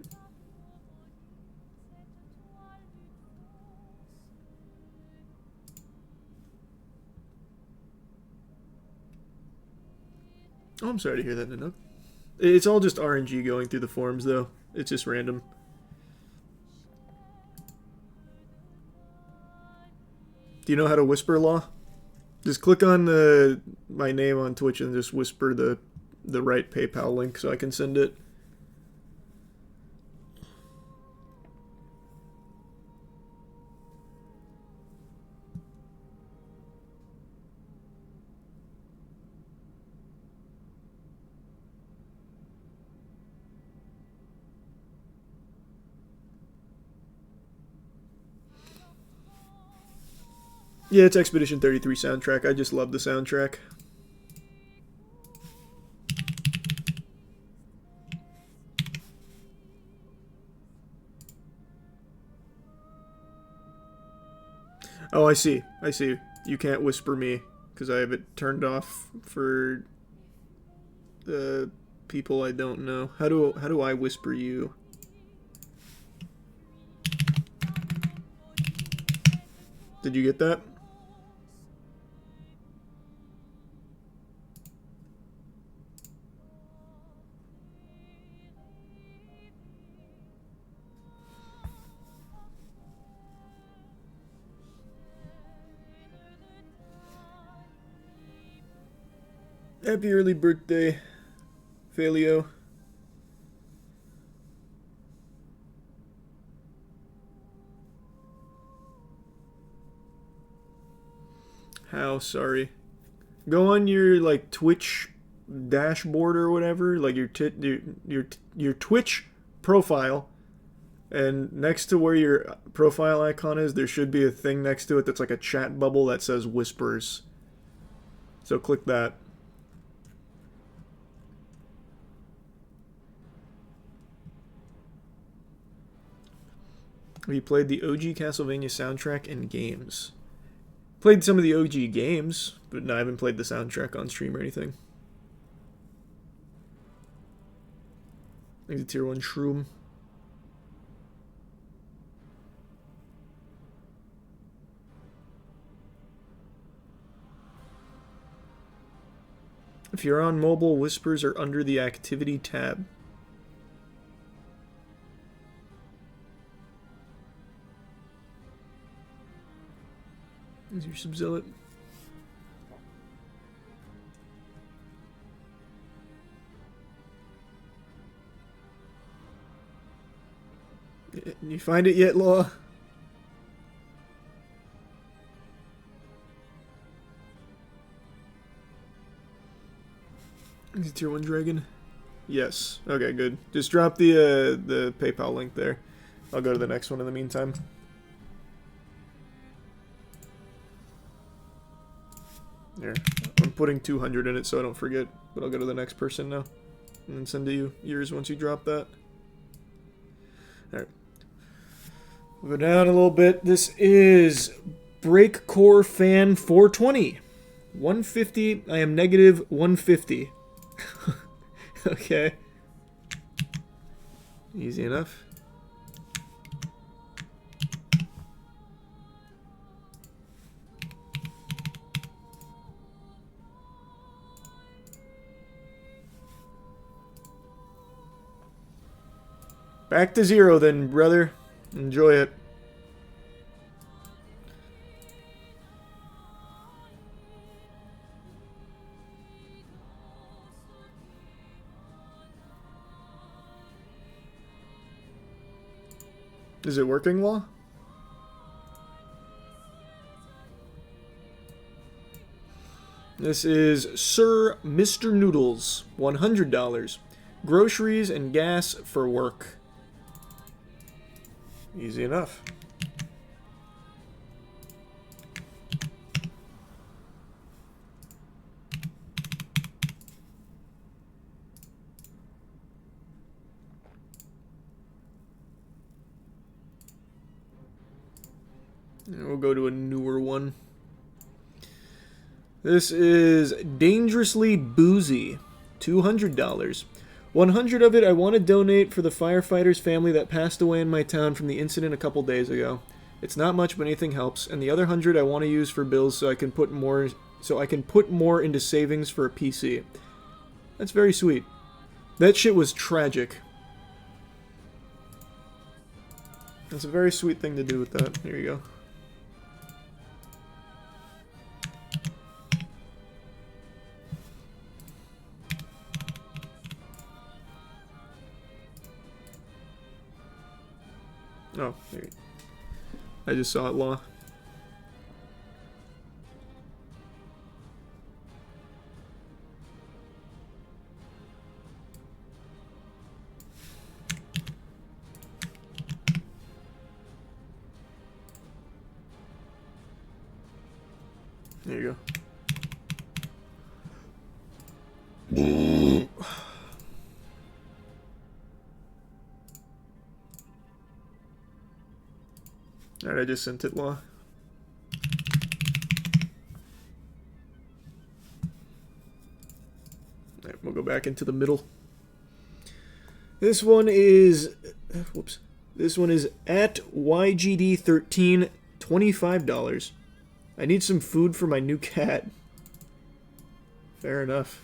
Oh, I'm sorry to hear that, Nanook. It's all just RNG going through the forums, though. It's just random. Do you know how to whisper, Law? Just click on my name on Twitch and just whisper the right PayPal link so I can send it. Yeah, it's Expedition 33 soundtrack. I just love the soundtrack. Oh, I see. I see. You can't whisper me because I have it turned off for people I don't know. How do I whisper you? Did you get that? Happy early birthday, Falio. How sorry. Go on your like Twitch dashboard or whatever, like your Twitch profile, and next to where your profile icon is, there should be a thing next to it that's like a chat bubble that says whispers. So click that. We played the OG Castlevania soundtrack and games. Played some of the OG games, but no, I haven't played the soundtrack on stream or anything. I think the tier 1 shroom. If you're on mobile, whispers are under the activity tab. Is your Subzealot? You find it yet, Law? Is it tier 1 dragon? Yes. Okay, good. Just drop the PayPal link there. I'll go to the next one in the meantime. There. I'm putting 200 in it so I don't forget, but I'll go to the next person now. And then send to you yours once you drop that. Alright. We'll go down a little bit. This is Breakcore Fan 420. 150. I am negative 150. Okay. Easy enough. Back to 0 then, brother. Enjoy it. Is it working, Law? This is Sir Mr. Noodles, $100. Groceries and gas for work. Easy enough. And we'll go to a newer one. This is Dangerously Boozy, $200. 100 of it I want to donate for the firefighter's family that passed away in my town from the incident a couple days ago. It's not much, but anything helps. And the other 100 I want to use for bills so I can put more into savings for a PC. That's very sweet. That shit was tragic. That's a very sweet thing to do with that. Here you go. Oh, there you go. I just saw it, Law. There you go. Alright, I just sent it, Law. Alright, we'll go back into the middle. This one is... Whoops. This one is at YGD13 $25. I need some food for my new cat. Fair enough.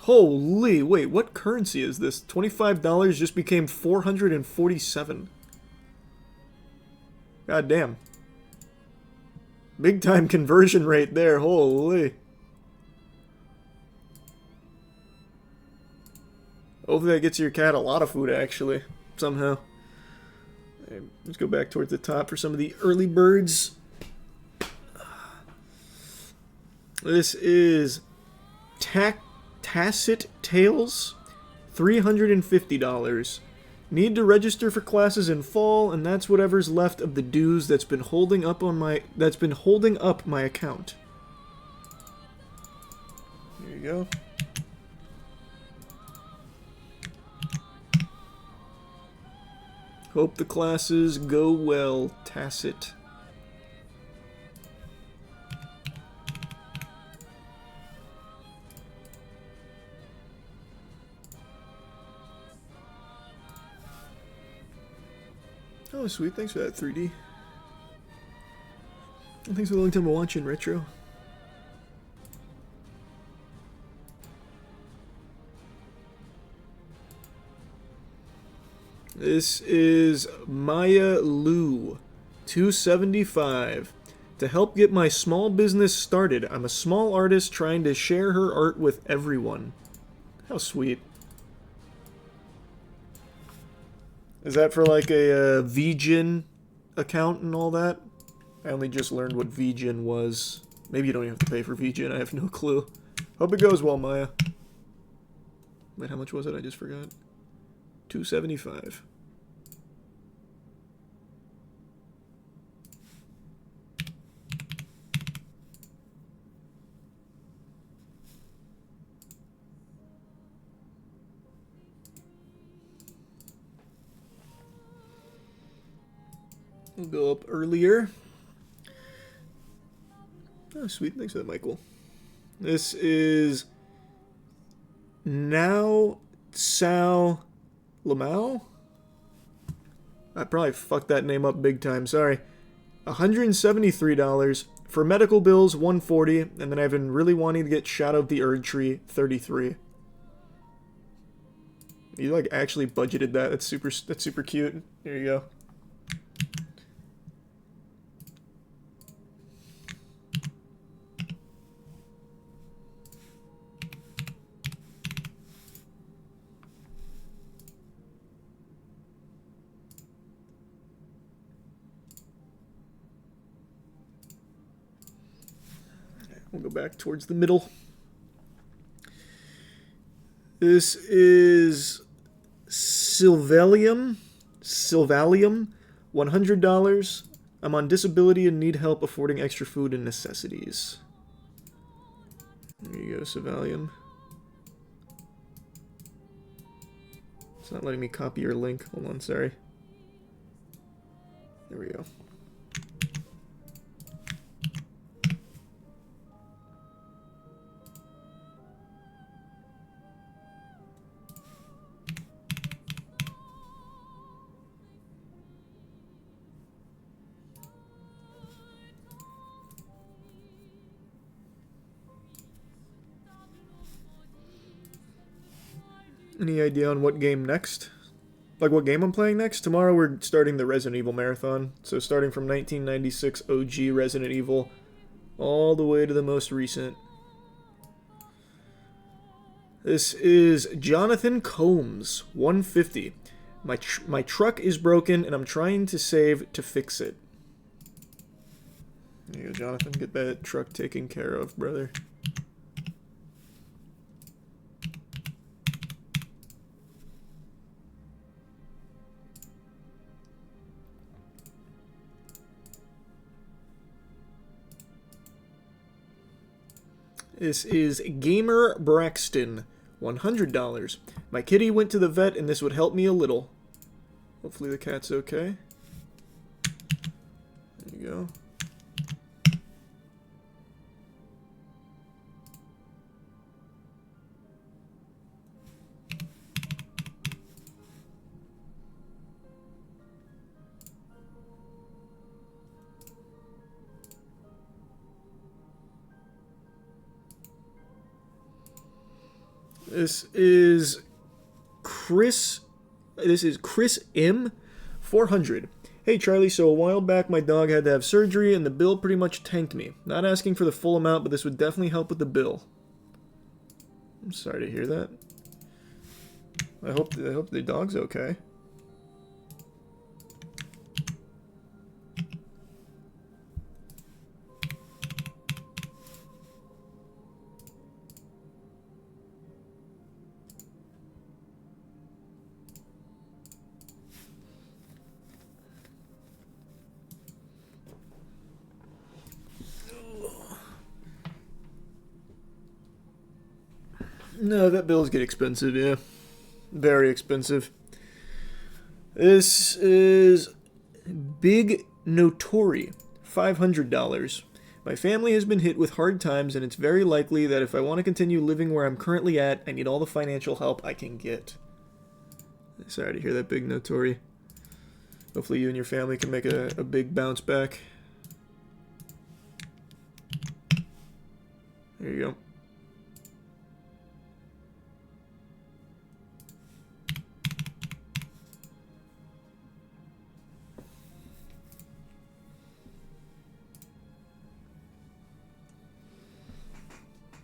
Holy, wait, what currency is this? $25 just became 447. God damn. Big time conversion rate there, holy. Hopefully that gets your cat a lot of food, actually, somehow. Okay, let's go back towards the top for some of the early birds. This is Tacit Tales, $350. Need to register for classes in fall, and that's whatever's left of the dues that's been holding up my account. There you go. Hope the classes go well, Tacit. Oh, sweet. Thanks for that, 3D. And thanks for the long time of watching, Retro. This is Maya Lu, $275. To help get my small business started, I'm a small artist trying to share her art with everyone. How sweet. Is that for like a VGen account and all that? I only just learned what VGen was. Maybe you don't even have to pay for VGen, I have no clue. Hope it goes well, Maya. Wait, how much was it? I just forgot. $275. We'll go up earlier. Oh, sweet. Thanks for that, Michael. This is Now Sao Lamau? I probably fucked that name up big time, sorry. $173. For medical bills, $140. And then I've been really wanting to get Shadow of the Erd Tree, $33. You like actually budgeted that. That's super cute. There you go. We'll go back towards the middle. This is Sylvalium, $100. I'm on disability and need help affording extra food and necessities. There you go, Sylvalium. It's not letting me copy your link. Hold on, sorry. There we go. Any idea on what game next? Like what game I'm playing next? Tomorrow we're starting the Resident Evil Marathon. So starting from 1996 OG Resident Evil all the way to the most recent. This is Jonathan Combs, $150. My truck is broken and I'm trying to save to fix it. There you go, Jonathan. Get that truck taken care of, brother. This is Gamer Braxton, $100. My kitty went to the vet and this would help me a little. Hopefully the cat's okay. There you go. This is Chris M. 400. Hey Charlie, so a while back my dog had to have surgery and the bill pretty much tanked me. Not asking for the full amount, but this would definitely help with the bill. I'm sorry to hear that. I hope the dog's okay. No, that bills get expensive, yeah. Very expensive. This is Big Notori, $500. My family has been hit with hard times, and it's very likely that if I want to continue living where I'm currently at, I need all the financial help I can get. Sorry to hear that, Big Notori. Hopefully you and your family can make a big bounce back. There you go.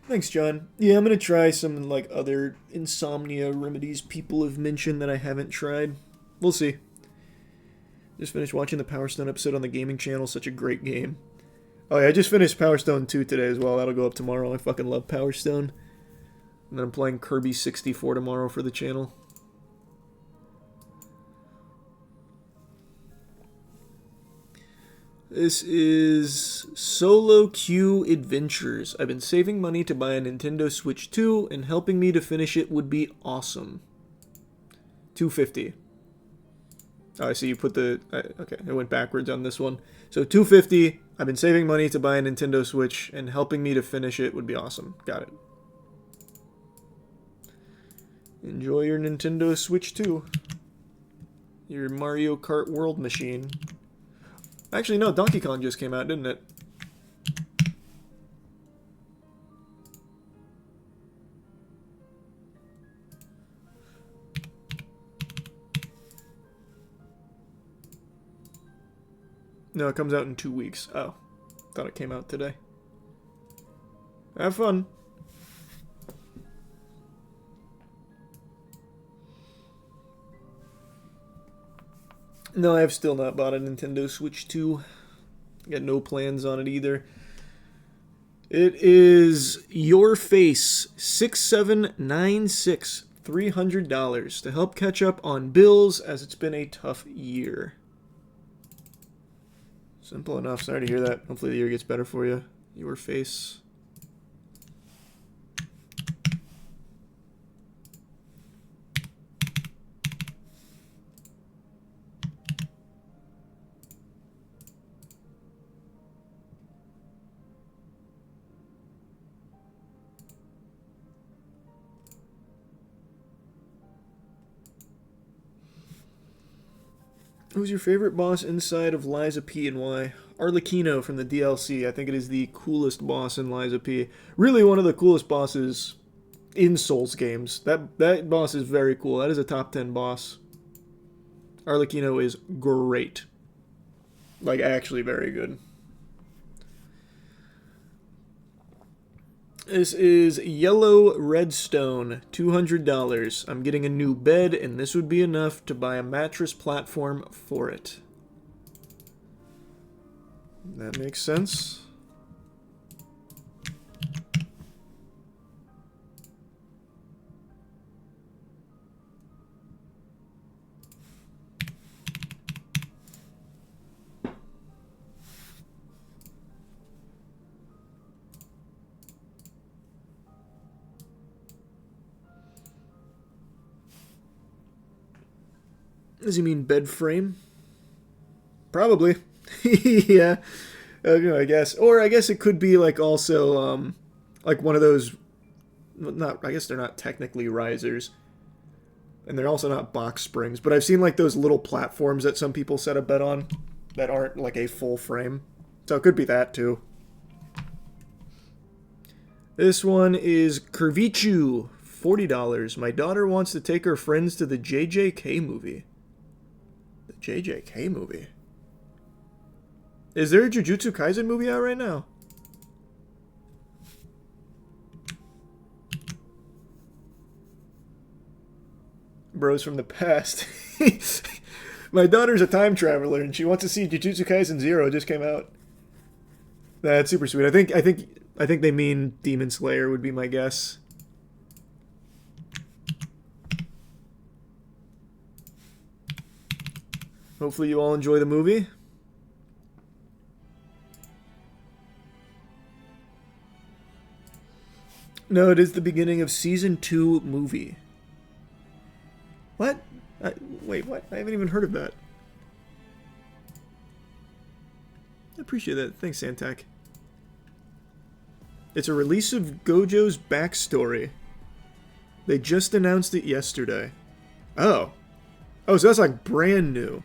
Thanks, John. Yeah, I'm gonna try some, like, other insomnia remedies people have mentioned that I haven't tried. We'll see. Just finished watching the Power Stone episode on the gaming channel. Such a great game. Oh yeah, I just finished Power Stone 2 today as well. That'll go up tomorrow. I fucking love Power Stone. And then I'm playing Kirby 64 tomorrow for the channel. This is Solo Q Adventures. I've been saving money to buy a Nintendo Switch 2, and helping me to finish it would be awesome. $250. Oh, I see you put the... okay, I went backwards on this one. So $250. I've been saving money to buy a Nintendo Switch, and helping me to finish it would be awesome. Got it. Enjoy your Nintendo Switch 2. Your Mario Kart World machine. Actually, no, Donkey Kong just came out, didn't it? No, it comes out in 2 weeks. Oh, thought it came out today. Have fun. No, I have still not bought a Nintendo Switch 2. Got no plans on it either. It is Your Face 6796, $300 to help catch up on bills as it's been a tough year. Simple enough. Sorry to hear that. Hopefully the year gets better for you. Your Face. Who's your favorite boss inside of Liza P and why? Arlecchino from the DLC. I think it is the coolest boss in Liza P. Really one of the coolest bosses in Souls games. That boss is very cool. That is a top 10 boss. Arlecchino is great. Like, actually very good. This is Yellow Redstone, $200. I'm getting a new bed, and this would be enough to buy a mattress platform for it. That makes sense. Does he mean bed frame? Probably. Yeah. I guess. Or I guess it could be like also like one of those, not, I guess they're not technically risers. And they're also not box springs, but I've seen like those little platforms that some people set a bed on that aren't like a full frame. So it could be that too. This one is Curvichu, $40. My daughter wants to take her friends to the JJK movie. The JJK movie? Is there a Jujutsu Kaisen movie out right now? Bros from the past. My daughter's a time traveler and she wants to see Jujutsu Kaisen 0. It just came out. That's super sweet. I think they mean Demon Slayer would be my guess. Hopefully you all enjoy the movie. No, it is the beginning of Season 2 movie. What? Wait, what? I haven't even heard of that. I appreciate that. Thanks, Santak. It's a release of Gojo's backstory. They just announced it yesterday. Oh. Oh, so that's like brand new.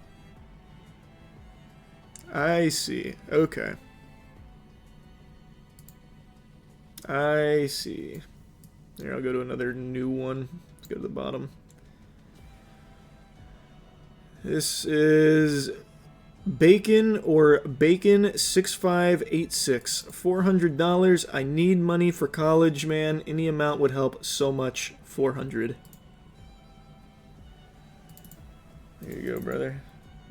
I see. Okay. I see. Here, I'll go to another new one. Let's go to the bottom. This is Bacon or Bacon6586. $400. I need money for college, man. Any amount would help so much. $400. There you go, brother.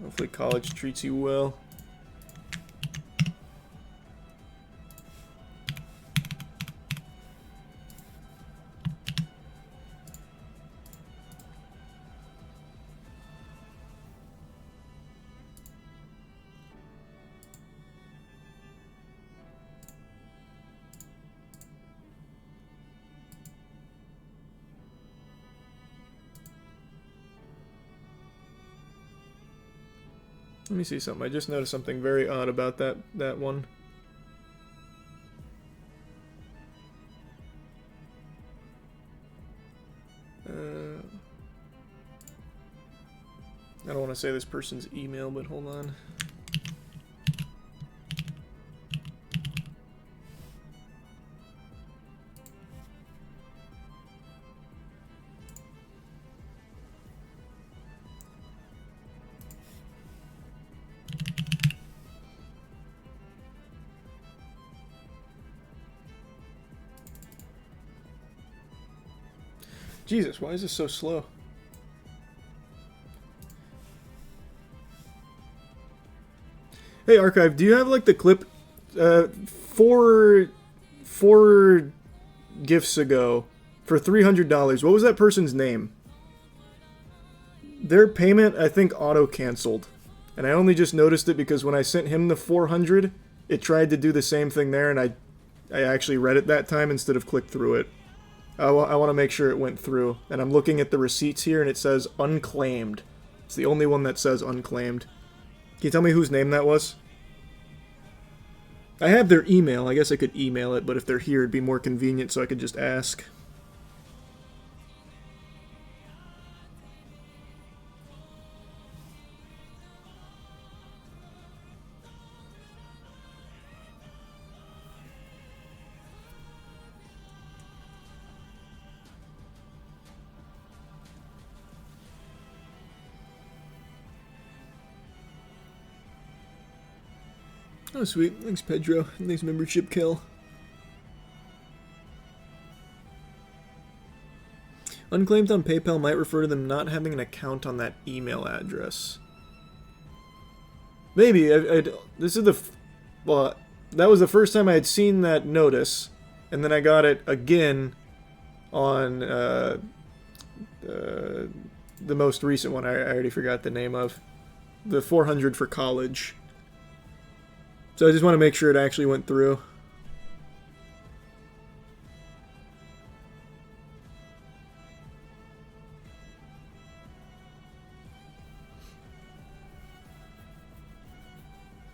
Hopefully college treats you well. Let me see something. I just noticed something very odd about that one. I don't want to say this person's email, but hold on. Jesus, why is this so slow? Hey, Archive, do you have, like, the clip, four gifts ago, for $300, what was that person's name? Their payment, I think, auto-canceled. And I only just noticed it because when I sent him the $400, it tried to do the same thing there, and I actually read it that time instead of clicked through it. I want to make sure it went through. And I'm looking at the receipts here, and it says unclaimed. It's the only one that says unclaimed. Can you tell me whose name that was? I have their email. I guess I could email it, but if they're here, it'd be more convenient so I could just ask. Oh, sweet. Thanks, Pedro. Thanks, membership kill. Unclaimed on PayPal might refer to them not having an account on that email address. Maybe. This is the... Well, that was the first time I had seen that notice. And then I got it again on the most recent one. I already forgot the name of. The 400 for college. So I just want to make sure it actually went through.